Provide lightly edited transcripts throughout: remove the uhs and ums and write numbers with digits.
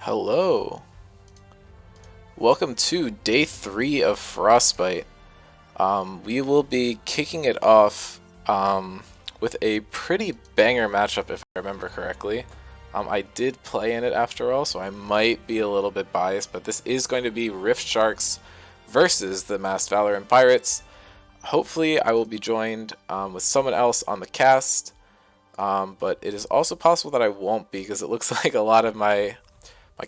Hello. Welcome to day 3 of Frostbite. We will be kicking it off with a pretty banger matchup if I remember correctly. I did play in it after all, so I might be a little bit biased, but this is going to be Rift Sharks versus the Masked Valorant Pirates. Hopefully I will be joined with someone else on the cast, but it is also possible that I won't be because it looks like a lot of my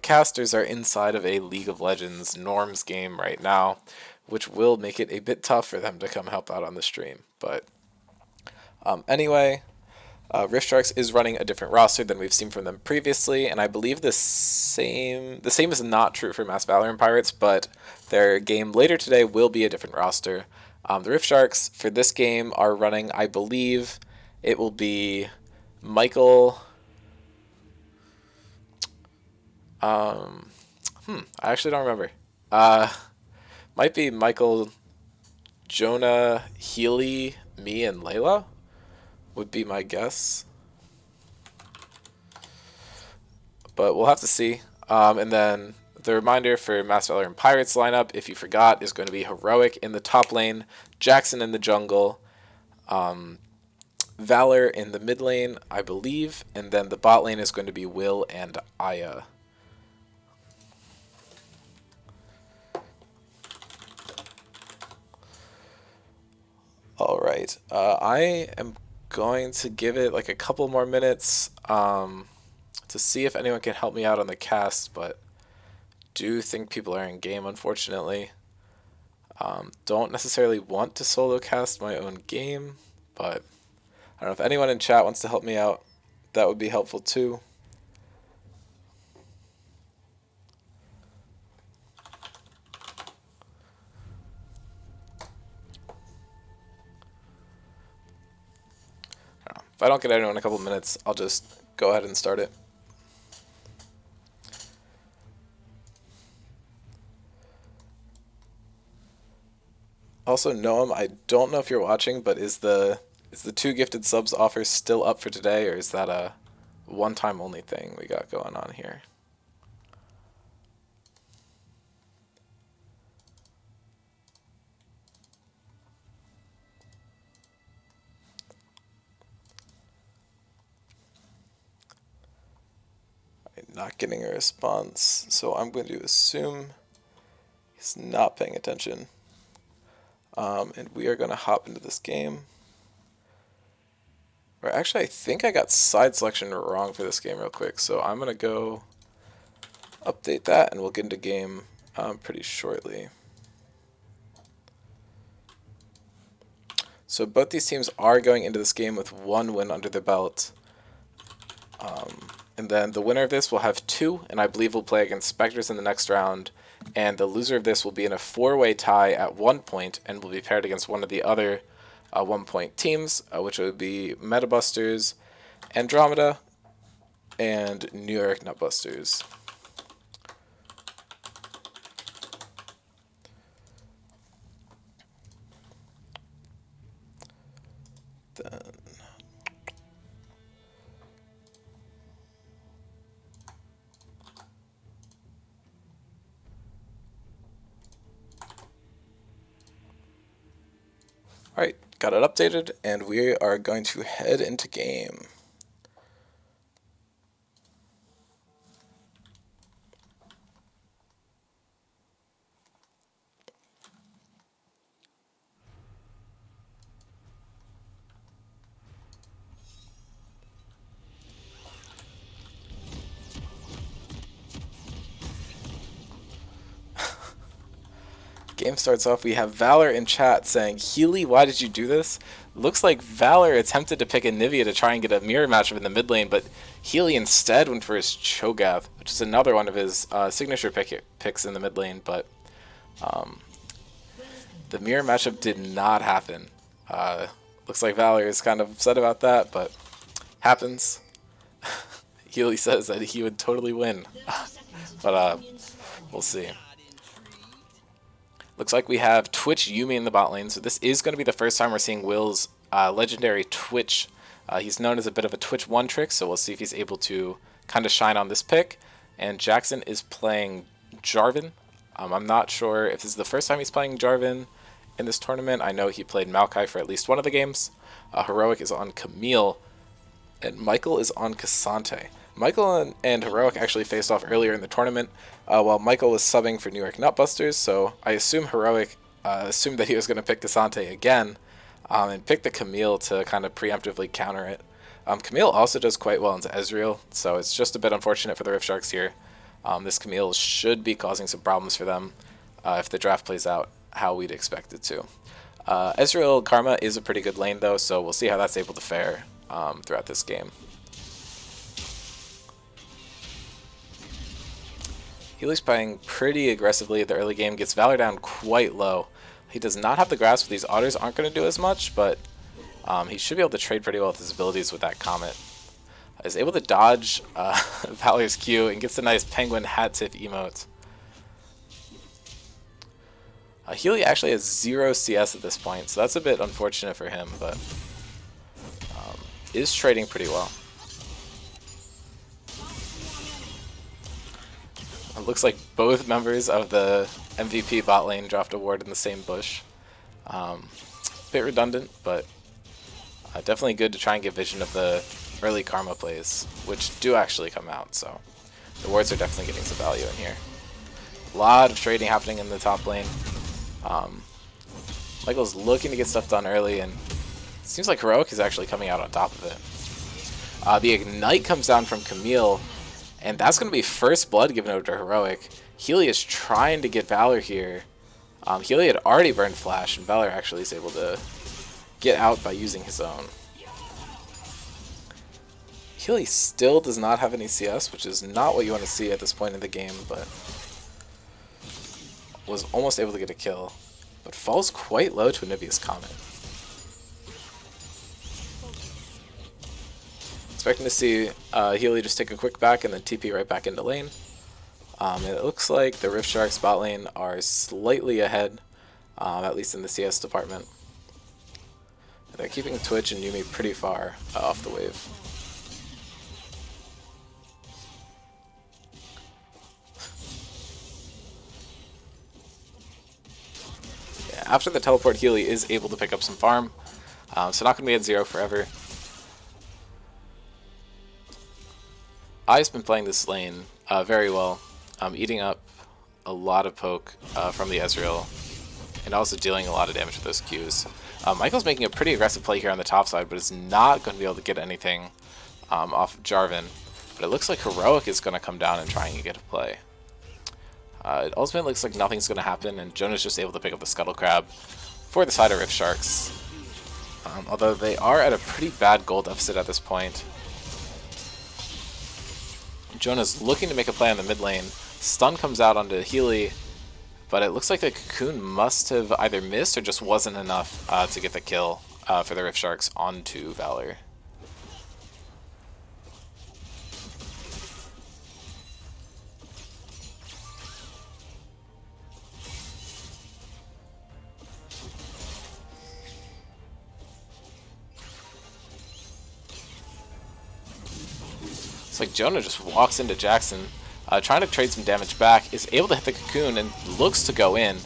casters are inside of a League of Legends norms game right now, which will make it a bit tough for them to come help out on the stream. But anyway, Rift Sharks is running a different roster than we've seen from them previously, and I believe the same is not true for Masked Valorant Pirates, but their game later today will be a different roster. The Rift Sharks for this game are running, I believe, it will be Michael. I actually don't remember. Might be Michael, Jonah, Healy, me, and Layla would be my guess. But we'll have to see. And then the reminder for Masked Valorant Pirates lineup, if you forgot, is going to be Heroic in the top lane, Jackson in the jungle, Valor in the mid lane, I believe, and then the bot lane is going to be Will and Aya. All right, I am going to give it like a couple more minutes to see if anyone can help me out on the cast, but do think people are in game, unfortunately. Don't necessarily want to solo cast my own game, but I don't know if anyone in chat wants to help me out. That would be helpful too. If I don't get anyone in a couple minutes, I'll just go ahead and start it. Also, Noam, I don't know if you're watching, but is the 2 gifted subs offer still up for today, or is that a one-time only thing we got going on here? Not getting a response, so I'm going to assume he's not paying attention. And we are going to hop into this game. Or actually, I think I got side selection wrong for this game real quick, so I'm going to go update that, and we'll get into game pretty shortly. So both these teams are going into this game with 1 win under their belt. And then the winner of this will have 2, and I believe will play against Spectres in the next round. And the loser of this will be in a 4-way tie at 1 point and will be paired against one of the other 1-point teams, which would be Metabusters, Andromeda, and New York Nutbusters. Then Alright, got it updated, and we are going to head into game. Game starts off, we have Valor in chat saying, Healy, why did you do this? Looks like Valor attempted to pick a Nivea to try and get a mirror matchup in the mid lane, but Healy instead went for his Cho'Gath, which is another one of his signature picks in the mid lane, but the mirror matchup did not happen. Looks like Valor is kind of upset about that, but happens. Healy says that he would totally win, but we'll see. Looks like we have Twitch Yuumi in the bot lane, so this is going to be the first time we're seeing Will's legendary Twitch. He's known as a bit of a Twitch one-trick, so we'll see if he's able to kind of shine on this pick. and Jackson is playing Jarvan. I'm not sure if this is the first time he's playing Jarvan in this tournament. I know he played Maokai for at least one of the games. Heroic is on Camille, and Michael is on Cassante. Michael and Heroic actually faced off earlier in the tournament while Michael was subbing for New York Nutbusters, so I assume Heroic assumed that he was going to pick Cassante again and pick the Camille to kind of preemptively counter it. Camille also does quite well into Ezreal, so it's just a bit unfortunate for the Rift Sharks here. This Camille should be causing some problems for them if the draft plays out how we'd expect it to. Ezreal Karma is a pretty good lane though, so we'll see how that's able to fare throughout this game. Healy's playing pretty aggressively at the early game, gets Valor down quite low. He does not have the grasp, these otters aren't going to do as much, but he should be able to trade pretty well with his abilities with that Comet. Is able to dodge Valor's Q and gets a nice penguin hat tip emote. Healy actually has 0 CS at this point, so that's a bit unfortunate for him, but is trading pretty well. It looks like both members of the MVP bot lane dropped a ward in the same bush. Bit redundant, but definitely good to try and get vision of the early Karma plays, which do actually come out, so the wards are definitely getting some value in here. A lot of trading happening in the top lane. Michael's looking to get stuff done early, and it seems like Heroic is actually coming out on top of it. The Ignite comes down from Camille, and that's going to be first blood given over to Heroic. Healy is trying to get Valor here. Healy had already burned Flash, and Valor actually is able to get out by using his own. Healy still does not have any CS, which is not what you want to see at this point in the game, but was almost able to get a kill, but falls quite low to Anivia's Comet. Expecting to see Healy just take a quick back and then TP right back into lane. It looks like the Rift Sharks bot lane are slightly ahead, at least in the CS department. They're keeping Twitch and Yuumi pretty far off the wave. After the teleport, Healy is able to pick up some farm, so not going to be at 0 forever. I's been playing this lane very well, eating up a lot of poke from the Ezreal, and also dealing a lot of damage with those Qs. Michael's making a pretty aggressive play here on the top side, but is not going to be able to get anything off of Jarvan. But it looks like Heroic is going to come down and try and get a play. It ultimately looks like nothing's going to happen, and Jonah's just able to pick up the Scuttle Crab for the side of Rift Sharks. Although they are at a pretty bad gold deficit at this point. Jonah's looking to make a play on the mid lane. Stun comes out onto Healy, but it looks like the Cocoon must have either missed or just wasn't enough to get the kill for the Rift Sharks onto Valor. It's like Jonah just walks into Jackson, trying to trade some damage back, is able to hit the Cocoon and looks to go in.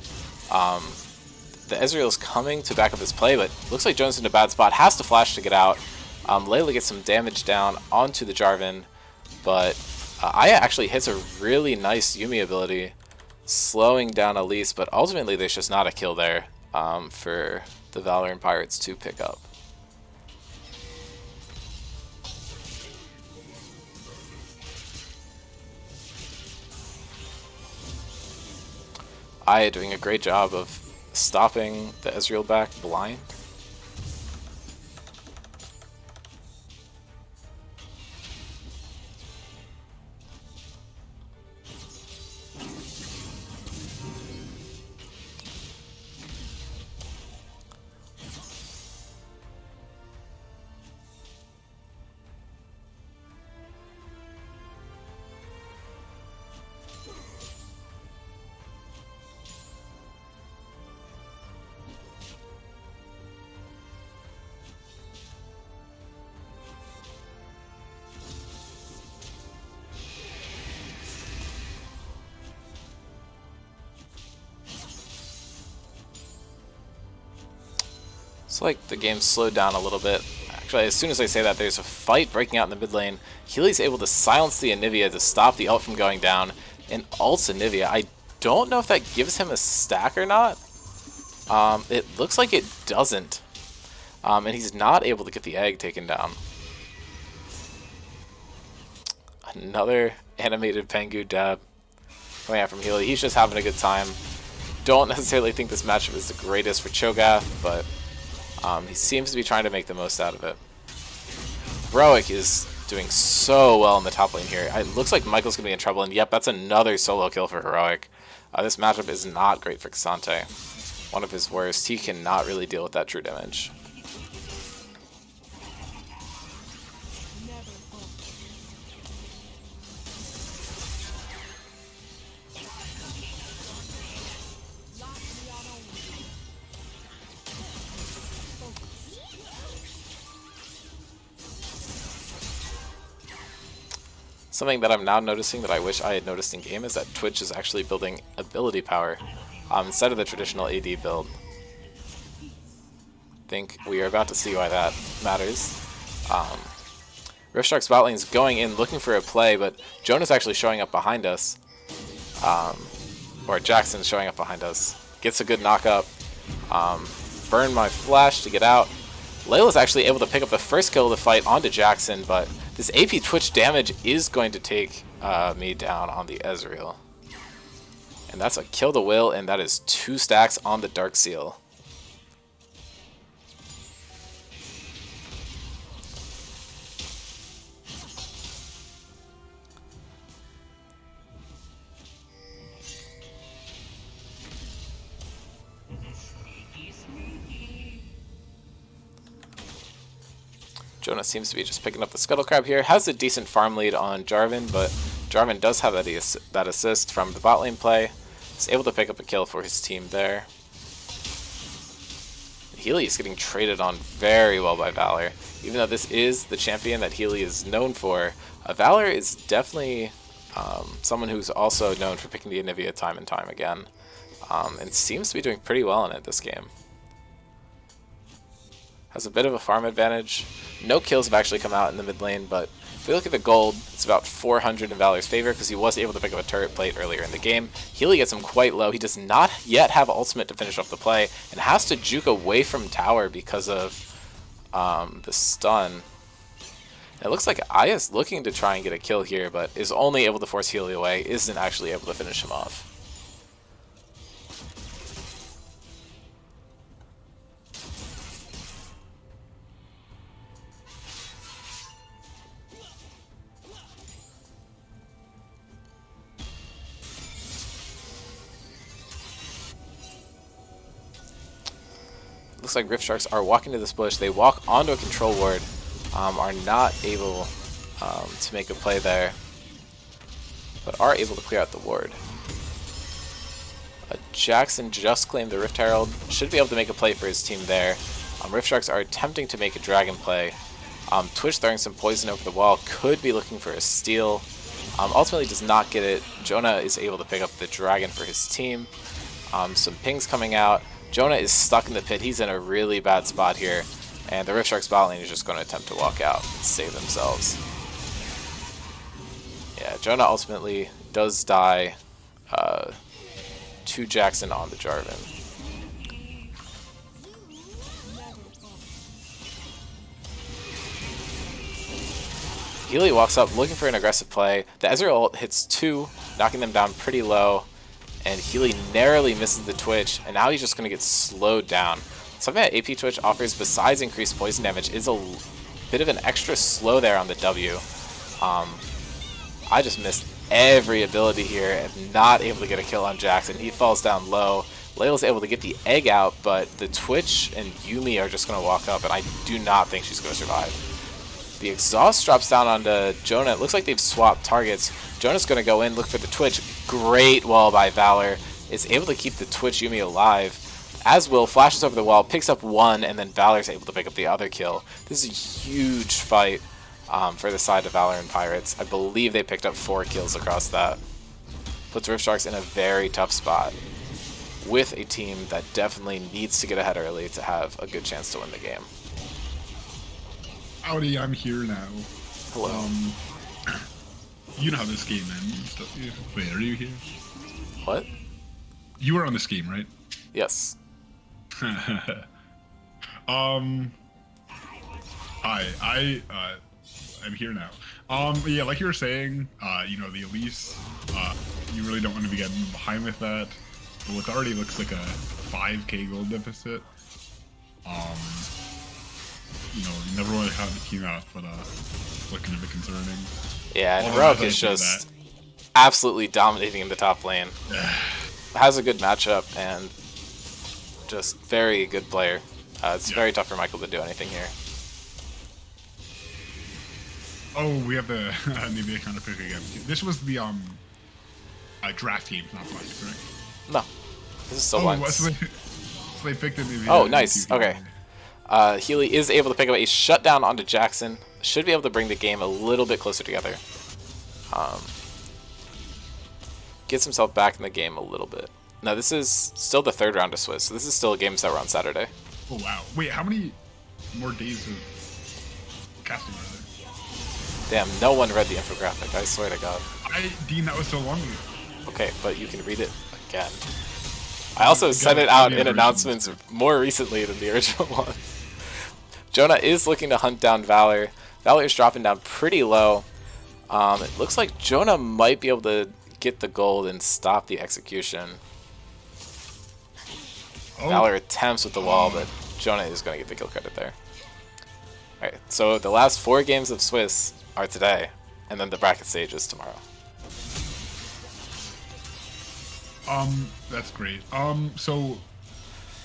The Ezreal is coming to back up his play, but looks like Jonah's in a bad spot, has to flash to get out. Layla gets some damage down onto the Jarvan, but Aya actually hits a really nice Yuumi ability, slowing down Elise, but ultimately there's just not a kill there for the Valorant Pirates to pick up. Aya doing a great job of stopping the Ezreal back blind. It's like the game slowed down a little bit. Actually, as soon as I say that, there's a fight breaking out in the mid lane. Healy's able to silence the Anivia to stop the ult from going down, and ults Anivia. I don't know if that gives him a stack or not. It looks like it doesn't. And he's not able to get the egg taken down. Another animated Pengu dab coming out from Healy. He's just having a good time. Don't necessarily think this matchup is the greatest for Cho'Gath, but he seems to be trying to make the most out of it. Heroic is doing so well in the top lane here. It looks like Michael's going to be in trouble, and yep, that's another solo kill for Heroic. This matchup is not great for K'Sante. One of his worst. He cannot really deal with that true damage. Something that I'm now noticing that I wish I had noticed in game is that Twitch is actually building ability power instead of the traditional AD build. I think we are about to see why that matters. Rift bot lane is going in looking for a play, but Jonah's actually showing up behind us. Or Jackson's showing up behind us. Gets a good knock up. Burn my flash to get out. Layla's actually able to pick up the first kill of the fight onto Jackson, but this AP Twitch damage is going to take me down on the Ezreal. And that's a kill to will, and that is 2 stacks on the Dark Seal. Jonah seems to be just picking up the Scuttle Crab here. Has a decent farm lead on Jarvan, but Jarvan does have that assist from the bot lane play. He's able to pick up a kill for his team there. Healy is getting traded on very well by Valor. Even though this is the champion that Healy is known for, Valor is definitely someone who's also known for picking the Anivia time and time again. And seems to be doing pretty well in it this game. Has a bit of a farm advantage. No kills have actually come out in the mid lane, but if we look at the gold, it's about 400 in Valor's favor because he was able to pick up a turret plate earlier in the game. Healy gets him quite low. He does not yet have ultimate to finish off the play and has to juke away from tower because of the stun. It looks like Aya's looking to try and get a kill here, but is only able to force Healy away, isn't actually able to finish him off. Looks like Rift Sharks are walking to this bush. They walk onto a control ward, are not able to make a play there, but are able to clear out the ward. Jackson just claimed the Rift Herald, should be able to make a play for his team there. Rift Sharks are attempting to make a dragon play. Twitch throwing some poison over the wall, could be looking for a steal. Ultimately does not get it. Jonah is able to pick up the dragon for his team. Some pings coming out. Jonah is stuck in the pit. He's in a really bad spot here. And the Rift Sharks bot lane is just going to attempt to walk out and save themselves. Yeah, Jonah ultimately does die to Jackson on the Jarvan. Healy walks up looking for an aggressive play. The Ezreal ult hits 2, knocking them down pretty low. And Healy narrowly misses the Twitch, and now he's just going to get slowed down. Something that AP Twitch offers besides increased poison damage is a bit of an extra slow there on the W. I just missed every ability here and not able to get a kill on Jackson. He falls down low. Layla's able to get the egg out, but the Twitch and Yuumi are just going to walk up, and I do not think she's going to survive. The exhaust drops down onto Jonah. It looks like they've swapped targets. Jonah's going to go in, look for the Twitch. Great wall by Valor. Is able to keep the Twitch Yuumi alive. As Will flashes over the wall, picks up one, and then Valor's able to pick up the other kill. This is a huge fight for the side of Valor and Pirates. I believe they picked up 4 kills across that. Puts Rift Sharks in a very tough spot. with a team that definitely needs to get ahead early to have a good chance to win the game. Howdy, I'm here now. Hello. You know how this game ends. Wait, are you here? What? You were on this game, right? Yes. Hi, I'm here now. Yeah, like you were saying, you know, the Elise, you really don't want to be getting behind with that. But what already looks like a 5k gold deficit, you know, you never want to have the team out, but looking a bit concerning. Yeah, and Rogue is just absolutely dominating in the top lane. Has a good matchup and just very good player. It's very tough for Michael to do anything here. Oh, we have the Nivea counter pick again. This was the draft team, not blind, correct? No, this is still once. So they picked the Nivea. Oh, nice. Okay. Healy is able to pick up a shutdown onto Jackson. Should be able to bring the game a little bit closer together. Gets himself back in the game a little bit. Now, this is still the third round of Swiss, so this is still games that were on Saturday. Oh, wow. Wait, how many more days of casting are there? Damn, no one read the infographic, I swear to God. I deemed that was so long ago. Okay, but you can read it again. I also sent it out in announcements more recently than the original one. Jonah is looking to hunt down Valor. Valor is dropping down pretty low. It looks like Jonah might be able to get the gold and stop the execution. Oh. Valor attempts with the wall, but Jonah is going to get the kill credit there. Alright, so the last 4 games of Swiss are today, and then the bracket stage is tomorrow. That's great. So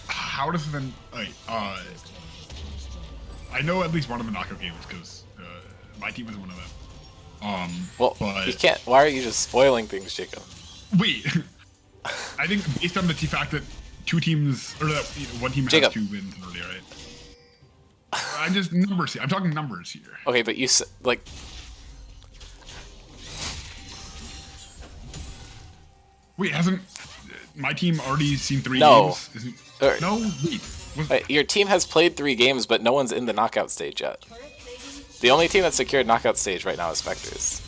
how does it then, like, I know at least one of the knockout games because my team was one of them. Well, but you can't. Why are you just spoiling things, Jacob? Wait, I think based on the fact that two teams, or that one team has Jacob. 2 wins earlier, right? I'm just numbers here. I'm talking numbers here. Okay, but you like. Wait, hasn't my team already seen 3 No. games? Or- No, wait. Wait, your team has played 3 games, but no one's in the knockout stage yet. The only team that's secured knockout stage right now is Spectres.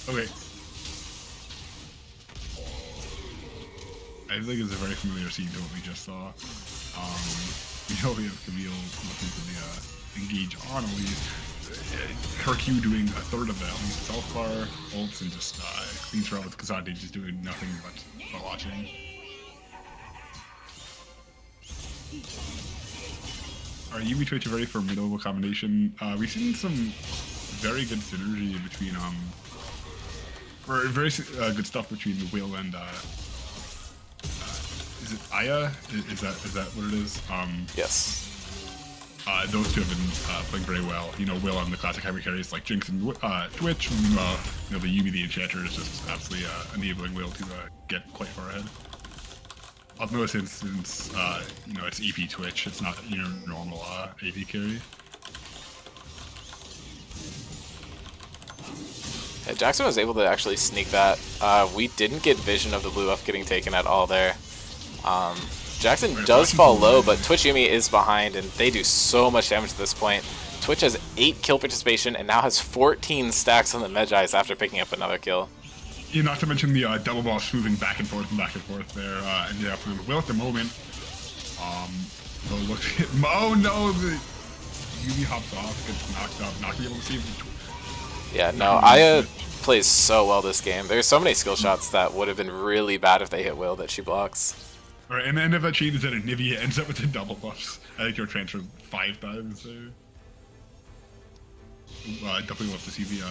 Okay. I think it's a very familiar scene to what we just saw. You know, we have Camille looking to the engage on Elise. Her Q doing a third of that. Self bar, ults, and just cleans her out with Kazante just doing nothing but watching. Alright, Yuumi Twitch are ready for a mid-level combination. We've seen some very good synergy between or very good stuff between Will and is it Aya? Is that what it is? Yes. Those two have been playing very well. You know, Will on the classic heavy carries like Jinx and Twitch. You know, the Yuumi the Enchanter is just absolutely enabling Will to get quite far ahead. I've noticed since you know, it's AP Twitch, it's not your normal AP carry. Yeah, Jackson was able to actually sneak that. We didn't get vision of the blue buff getting taken at all there. Jackson does fall low, but Twitch Yuumi is behind, and they do so much damage at this point. Twitch has 8 kill participation and now has 14 stacks on the Medjais after picking up another kill. Yeah, not to mention the double boss moving back and forth there. And yeah, Will at the moment. So look, oh no, the Yuumi hops off, gets knocked up, not being able to save the. Yeah, no, Aya plays so well this game. There's so many skill shots that would have been really bad if they hit Will that she blocks. Alright, and the end of that chain is that Nivea ends up with the double buffs. I think you're transferred 5 times there. I definitely love to see the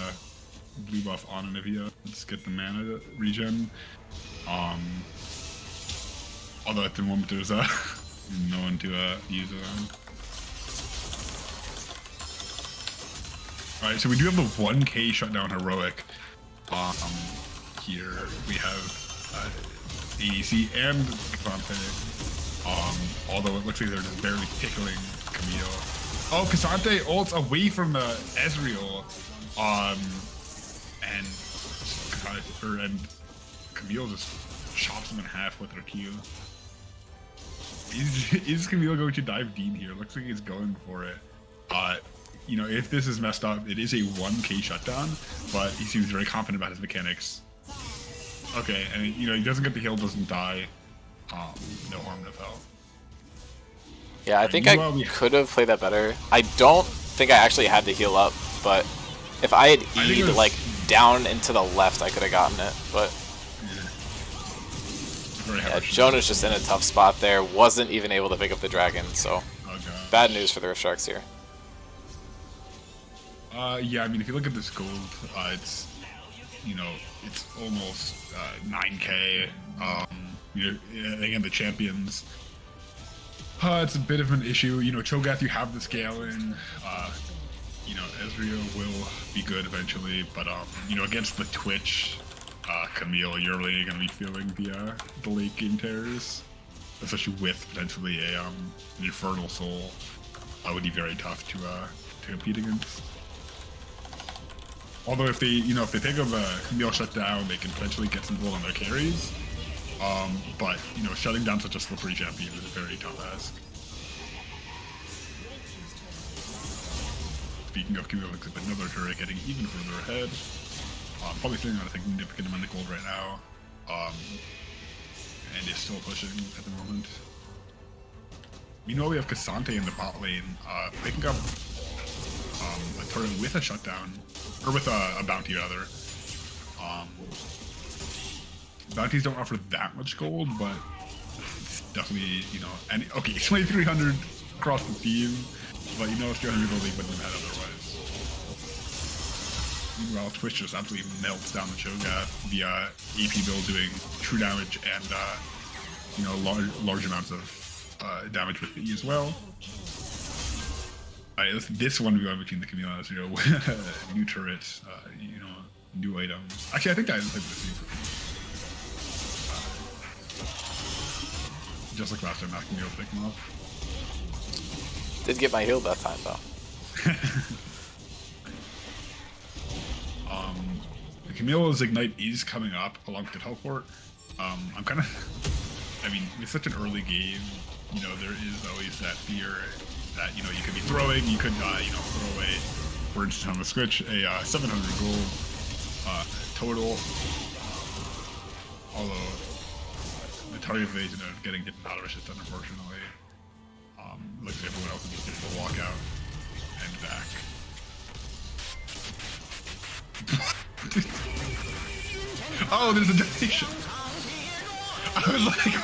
blue buff on Nivea. Let's get the mana regen. Although at the moment there's no one to use it on. Alright, so we do have the 1k shutdown heroic. Here we have ADC and K'Sante. Although it looks like they're just barely tickling Camille. Oh, K'Sante ults away from the Ezreal. and Camille just chops him in half with her Q. Is Camille going to dive Dean here? Looks like he's going for it. You know, if this is messed up, it is a 1k shutdown, but he seems very confident about his mechanics. Okay, and you know, he doesn't get the heal, doesn't die. No harm, no foul. Yeah, I think I could have played that better. I don't think I actually had to heal up, but if I had E'd like down and to the left, I could have gotten it. But yeah, Jonah's just in a tough spot there. Wasn't even able to pick up the dragon, so bad news for the Sharks here. Yeah, I mean, if you look at this gold, it's, you know, it's almost 9k. You know, again, the champions. It's a bit of an issue. You know, Cho'Gath, you have the scaling. You know, Ezreal will be good eventually, but you know, against the Twitch, Camille, you're really gonna be feeling the late game terrors, especially with potentially a an Infernal Soul. That would be very tough to compete against. Although if they, you know, if they pick up a Camille shutdown, they can potentially get some gold on their carries. But you know, shutting down such a slippery champion is a very tough ask. Speaking of Camille, looks like another turret getting even further ahead. Probably sitting on a significant amount of gold right now. And is still pushing at the moment. Meanwhile, we have Cassante in the bot lane, picking up a turret with a shutdown, or with a bounty rather. Bounties don't offer that much gold, but it's definitely, you know, and okay, 2,300 across the team, but you know, it's 300 gold they wouldn't have had otherwise. Meanwhile, Twitch just absolutely melts down the Cho'Gath via AP build doing true damage and, you know, large amounts of damage with E as well. This 1v1 between the Camille and Ezreal, new turret, you know, new items. Actually, I think I haven't played this game. Just like last time, not Camille pick him up. Did get my heal that time though. Camilla's Ignite is coming up along with the teleport. I'm kind of, I mean, it's such an early game, you know, there is always that fear that, you know, you could be throwing, you could, you know, throw away, for instance, on the Switch, a 700 gold total. Although, the target evasion of getting hit out of a shit ton, unfortunately. Looks like everyone else is just able to walk out and back. Oh, there's a donation! I was like,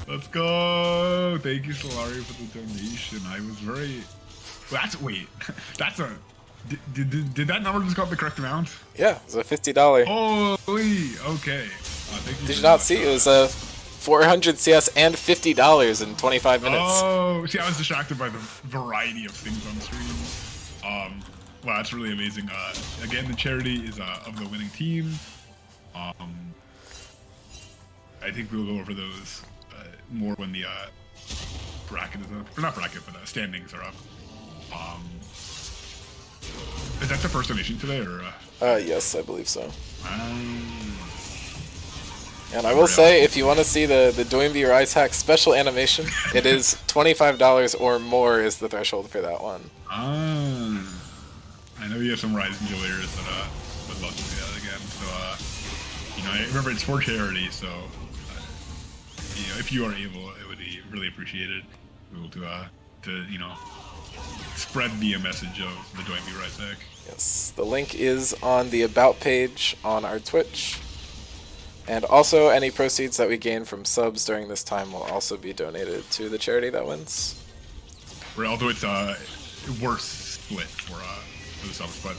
let's go! Thank you, Solari, for the donation. I was very... Wait, that's a... Did that number just got the correct amount? Yeah, it was a $50. Holy, okay. Thank you. Did you not see? It was a 400 CS and $50 in 25 minutes. Oh, see, I was distracted by the variety of things on screen. Wow, that's really amazing. Again, the charity is of the winning team. I think we'll go over those more when the bracket is up. Or not bracket, but standings are up. Is that the first donation today, or? Yes, I believe so. And I will say, if you want to see the Doinby Rise Hack special animation, it is $25 or more is the threshold for that one. I know you have some Rise enjoyers that would love to see that again. So, you know, remember it's for charity, so you know, if you are able, it would be really appreciated. Able to you know, spread the message of the Doinby Rise Hack. Yes, the link is on the About page on our Twitch. And also, any proceeds that we gain from subs during this time will also be donated to the charity that wins. Although it's worse split for the subs, but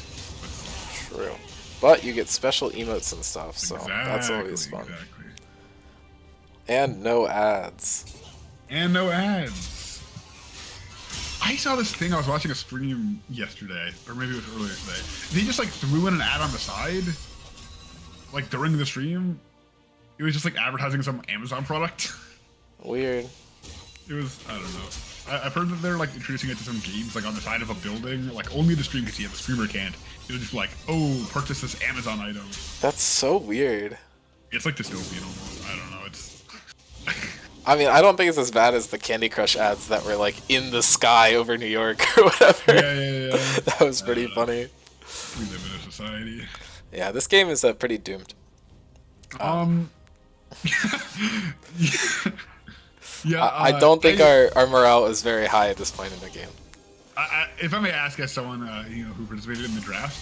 true. But you get special emotes and stuff, so that's always fun. Exactly. And no ads. And no ads. I saw this thing. I was watching a stream yesterday, or maybe it was earlier today. They just like threw in an ad on the side, like during the stream. It was just like advertising some Amazon product. Weird. It was, I don't know. I've heard that they're like introducing it to some games, like on the side of a building. Like only the stream can see it. The streamer can't. It'll just be like, oh, purchase this Amazon item. That's so weird. It's like dystopian almost. I don't know. It's. I mean, I don't think it's as bad as the Candy Crush ads that were like in the sky over New York or whatever. Yeah. That was pretty funny. We live in a society. Yeah, this game is pretty doomed. Yeah, I don't think our morale is very high at this point in the game. If I may ask, as someone who participated in the draft,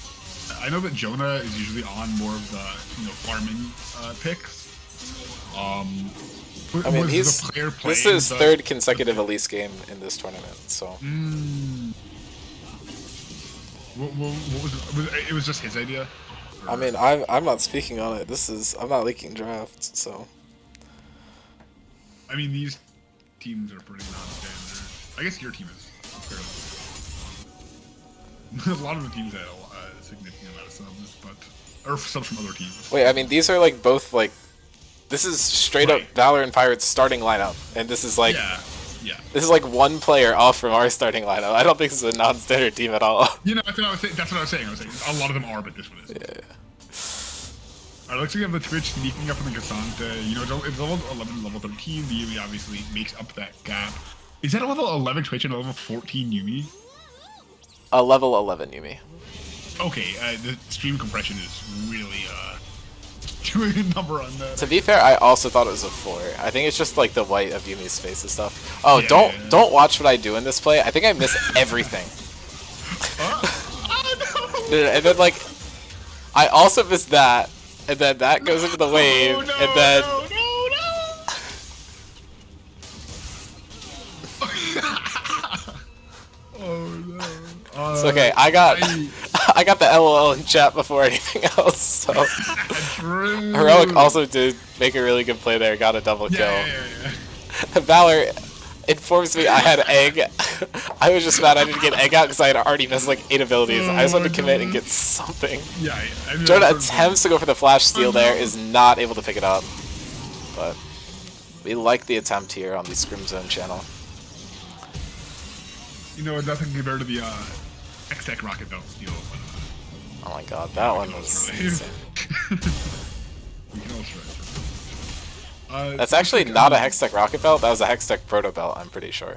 I know that Jonah is usually on more of the farming picks. I mean, this is his third consecutive Elise game in this tournament, so. What was it was just his idea? Or? I mean, I'm not speaking on it. I'm not leaking drafts, so. I mean, these teams are pretty non-standard. I guess your team is fairly. A lot of the teams had a significant amount of subs, or subs from other teams. Wait, I mean, these are like both like. This is straight up Valor and Pirates starting lineup, and this is like. Yeah. This is like one player off from our starting lineup. I don't think this is a non-standard team at all. That's what I was saying. That's what I was saying. A lot of them are, but this one is. Yeah. Alright, looks like we have the Twitch sneaking up on the Cassante. It's level 11, level 13. The Yumi obviously makes up that gap. Is that a level 11 Twitch and a level 14 Yumi? A level 11 Yumi. Okay, the stream compression is really doing a number on that. To be fair, I also thought it was a 4. I think it's just like the white of Yumi's face and stuff. Oh, don't watch what I do in this play. I think I miss everything. Oh no! And then like, I also miss that. And then that goes into the wave, and then... Oh no. It's okay, I got the LOL in chat before anything else, so... Heroic also did make a really good play there, got a double kill. Yeah. Valor informs me I had egg. I was just mad I didn't get egg out because I had already missed like 8 abilities. I just wanted to commit and get something. Yeah. Jonah attempts to go for the flash steal there, is not able to pick it up. But we like the attempt here on the Scrim Zone channel. Nothing compared to the X-Tech Rocket Belt steal. Oh my god, that one was insane. We can all try. That's actually not a Hextech Rocket Belt, that was a Hextech Proto Belt, I'm pretty sure.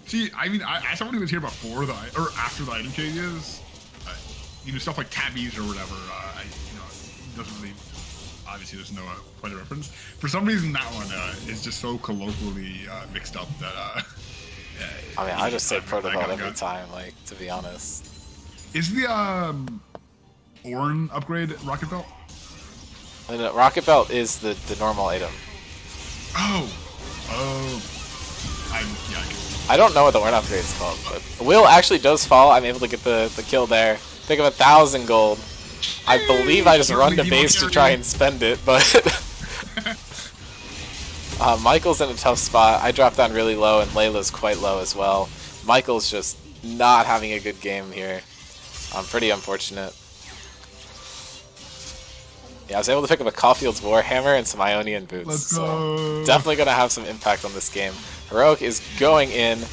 See, I mean, as someone who was here before or after the item changes, stuff like tabbies or whatever, doesn't really, obviously there's no point of reference. For some reason, that one is just so colloquially mixed up that, I mean, I just say Proto Belt every time, like, to be honest. Is the, Orn upgrade Rocket Belt? And Rocket Belt is the normal item. Oh. I don't know what the Orn upgrade is called, but Will actually does fall. I'm able to get the kill there. Pick up 1,000 gold. I believe I just run to base to try and spend it, but Michael's in a tough spot. I dropped down really low, and Layla's quite low as well. Michael's just not having a good game here. Pretty unfortunate. Yeah, I was able to pick up a Caulfield's Warhammer and some Ionian boots, so definitely going to have some impact on this game. Heroic is going in.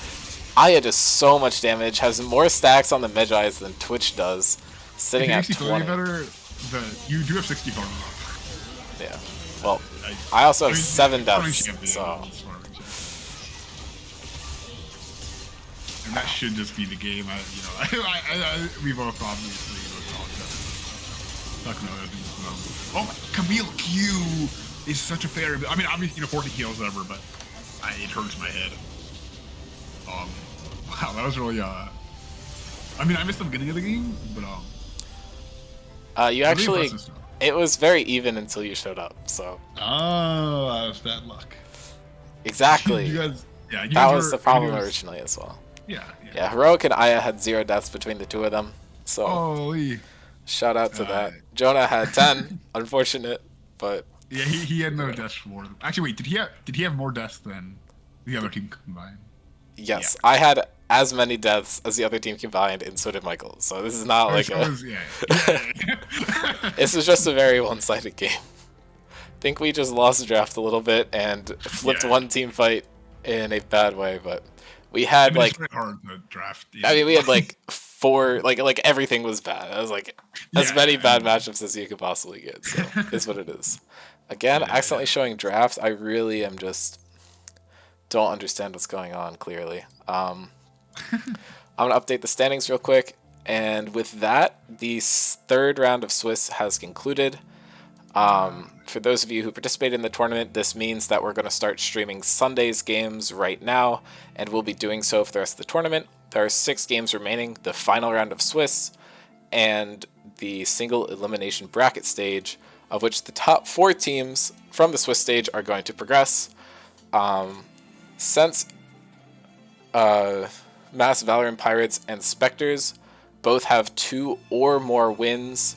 Aya does so much damage, has more stacks on the Medjais than Twitch does, sitting at 20. You do have 60 farm. Yeah, well, I also have 7 deaths, so... And that should just be the game, we both obviously talking about things. Oh, Camille Q is such a fair. I mean, obviously, 40 kills, whatever, but it hurts my head. Wow, that was really. I mean, I missed the beginning of the game, but you actually, it was very even until you showed up. So. Oh, that was bad luck. Exactly. you guys that was the problem originally as well. Yeah, Heroic and Aya had 0 deaths between the two of them. So. Holy. Shout out to that. Jonah had 10. Unfortunate, but yeah, he had no deaths for them. Actually, wait, did he have more deaths than the other team combined? Yes, yeah. I had as many deaths as the other team combined, and so did Michael. So this is not like a. This is just a very one-sided game. think we just lost the draft a little bit and flipped Yeah. one team fight in a bad way, but we I had mean, it's like very hard to draft. I mean we had Yeah. like four like everything was bad. I was like as Yeah, many bad and matchups as you could possibly get. So it's what it is. Again, yeah, accidentally yeah. showing drafts. I really am just don't understand what's going on clearly. I'm gonna update the standings real quick, and with that, the third round of Swiss has concluded. For those of you who participated in the tournament, this means that we're going to start streaming Sunday's games right now, and we'll be doing so for the rest of the tournament. There are 6 games remaining, the final round of Swiss, and the single elimination bracket stage, of which the top 4 teams from the Swiss stage are going to progress. Since Mass Valorant Pirates and Spectres both have 2 or more wins,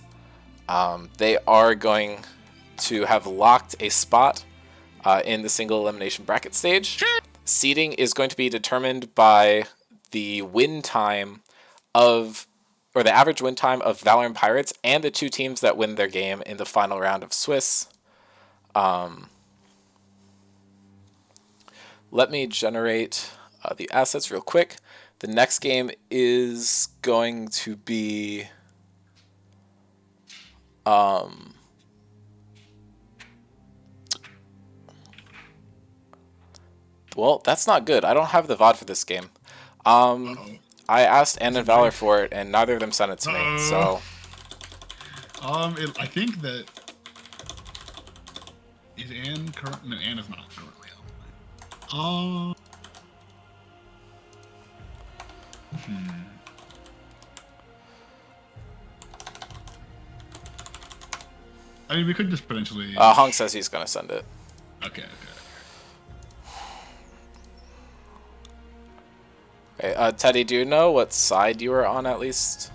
they are going to have locked a spot in the single elimination bracket stage. Seeding is going to be determined by the win time of, or the average win time of Valorant Pirates and the 2 teams that win their game in the final round of Swiss. Let me generate the assets real quick. The next game is going to be well, that's not good. I don't have the VOD for this game. Uh-oh. I asked Ann Is and it Valor right? for it, and neither of them sent it to me. So I think that is Anne current. No, Anne is not currently online. I mean, we could just potentially. Hong says he's gonna send it. Okay. Okay, Teddy, do you know what side you were on at least?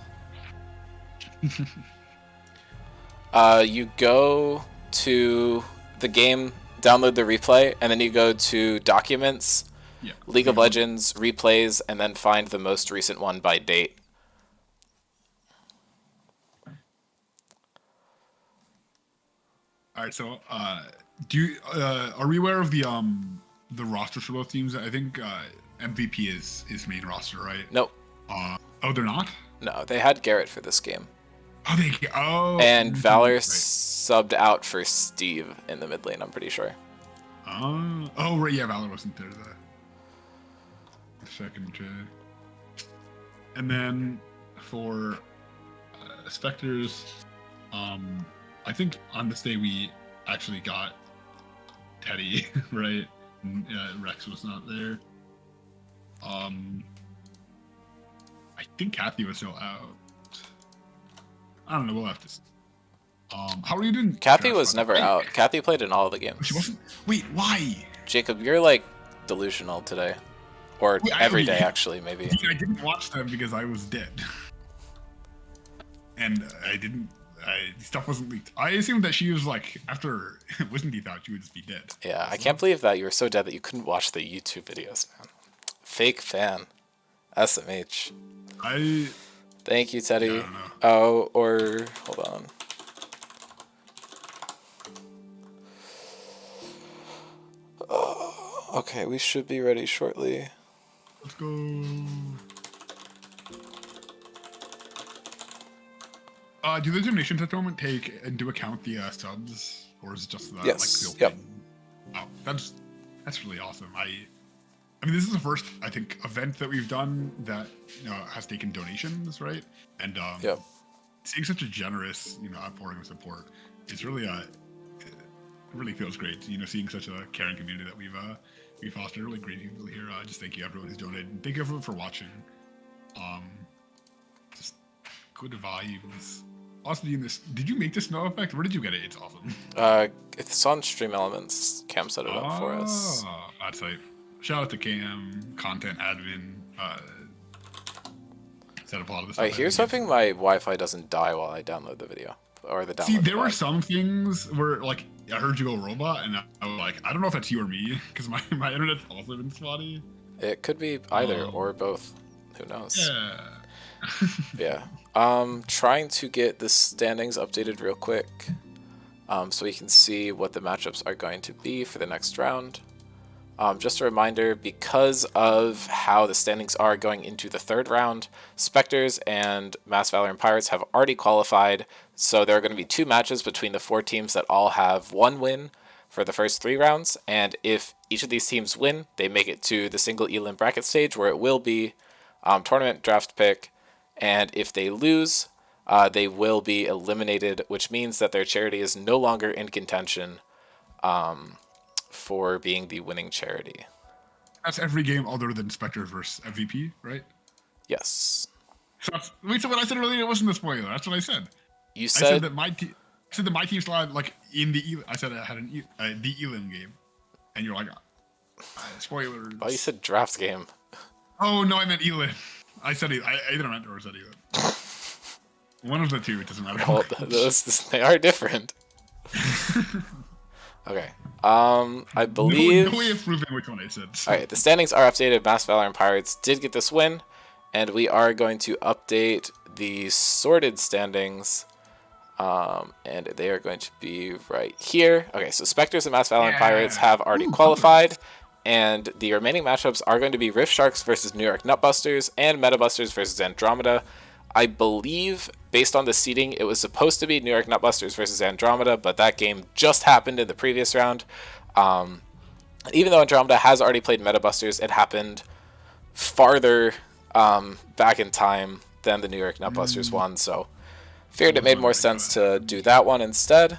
You go to the game, download the replay, and then you go to Documents, Yeah. League of Legends, Replays, and then find the most recent one by date. All right. So, do you are we aware of the roster for both teams? I think MVP is main roster, right? Nope. Oh, they're not. No, they had Garrett for this game. And Valor right. subbed out for Steve in the mid lane, I'm pretty sure. Oh, right. Yeah, Valor wasn't there. The second check. And then for Spectres, I think on this day we actually got Teddy, right? Rex was not there. I think Kathy was still out. I don't know. We'll have to see. How are you doing? Kathy was never out. Kathy played in all of the games. She wasn't. Wait, why? Jacob, you're like delusional today. Or Wait, every day, actually, maybe. I didn't watch them because I was dead. And stuff wasn't leaked. I assumed that she was like, after Wisdom thought she would just be dead. Yeah, I can't believe that you were so dead that you couldn't watch the YouTube videos, man. Fake fan. SMH. Thank you, Teddy. Yeah, I don't know. Oh, or hold on. Okay, we should be ready shortly. Let's go. Do the donations at the moment take into account the subs, or is it just the Yes. like the Yep. Oh, that's really awesome. I mean, this is the first I think event that we've done that has taken donations, right? And Yep. seeing such a generous outpouring of support is really it really feels great. Seeing such a caring community that we've fostered. Really great people here. Just thank you everyone who's donated. And thank you everyone for watching. Just good vibes. Also, did you make this snow effect? Where did you get it? It's awesome. It's on Stream Elements. Cam set it up for us. That's like shout out to Cam, content admin. Set up a lot of this. Alright, here's hoping my Wi-Fi doesn't die while I download the video. Or the download. See, there were some things where, like, I heard you go robot, and I was like, I don't know if that's you or me, because my internet's also been spotty. It could be either or both. Who knows? Yeah. Yeah. Trying to get the standings updated real quick. so we can see what the matchups are going to be for the next round. Just a reminder, because of how the standings are going into the third round, Spectres and Mass Valor and Pirates have already qualified, so there are going to be 2 matches between the 4 teams that all have 1 win for the first 3 rounds, and if each of these teams win, they make it to the single elim bracket stage, where it will be tournament draft pick, and if they lose, they will be eliminated, which means that their charity is no longer in contention for being the winning charity. That's every game other than Spectres versus MVP, right? Yes. So wait, so what I said earlier wasn't a spoiler. That's what I said. You said, I said that my team. I said that my team still had like in the. I said I had the Elim game, and you're like, spoilers. oh, you said draft game. Oh no, I meant Elim. I said I either meant or said Elim. One of the two. It doesn't matter. Well, they are different. Okay. I believe. No way of proving which one I said. So. All right, the standings are updated. Mass Valor and Pirates did get this win, and we are going to update the sorted standings. And they are going to be right here. Okay, so Spectres and Mass Valor and Pirates have already qualified, and the remaining matchups are going to be Rift Sharks versus New York Nutbusters and Metabusters versus Andromeda. I believe, based on the seeding, it was supposed to be New York Nutbusters versus Andromeda, but that game just happened in the previous round. Even though Andromeda has already played Metabusters, it happened farther back in time than the New York Nutbusters one, so figured it made more sense to do that one instead.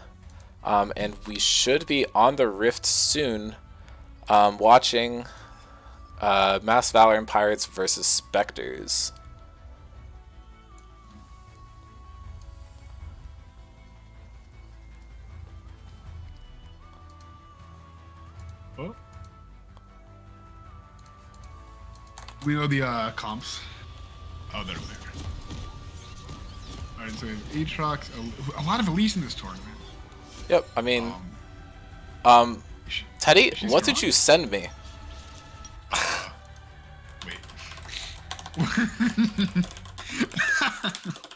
And we should be on the Rift soon, watching Mass Valor and Pirates versus Spectres. Oh. We know the comps. Oh, there we go. Alright, so we have Aatrox, a lot of Elise in this tournament. Yep, I mean, Teddy, what did you send me? Wait.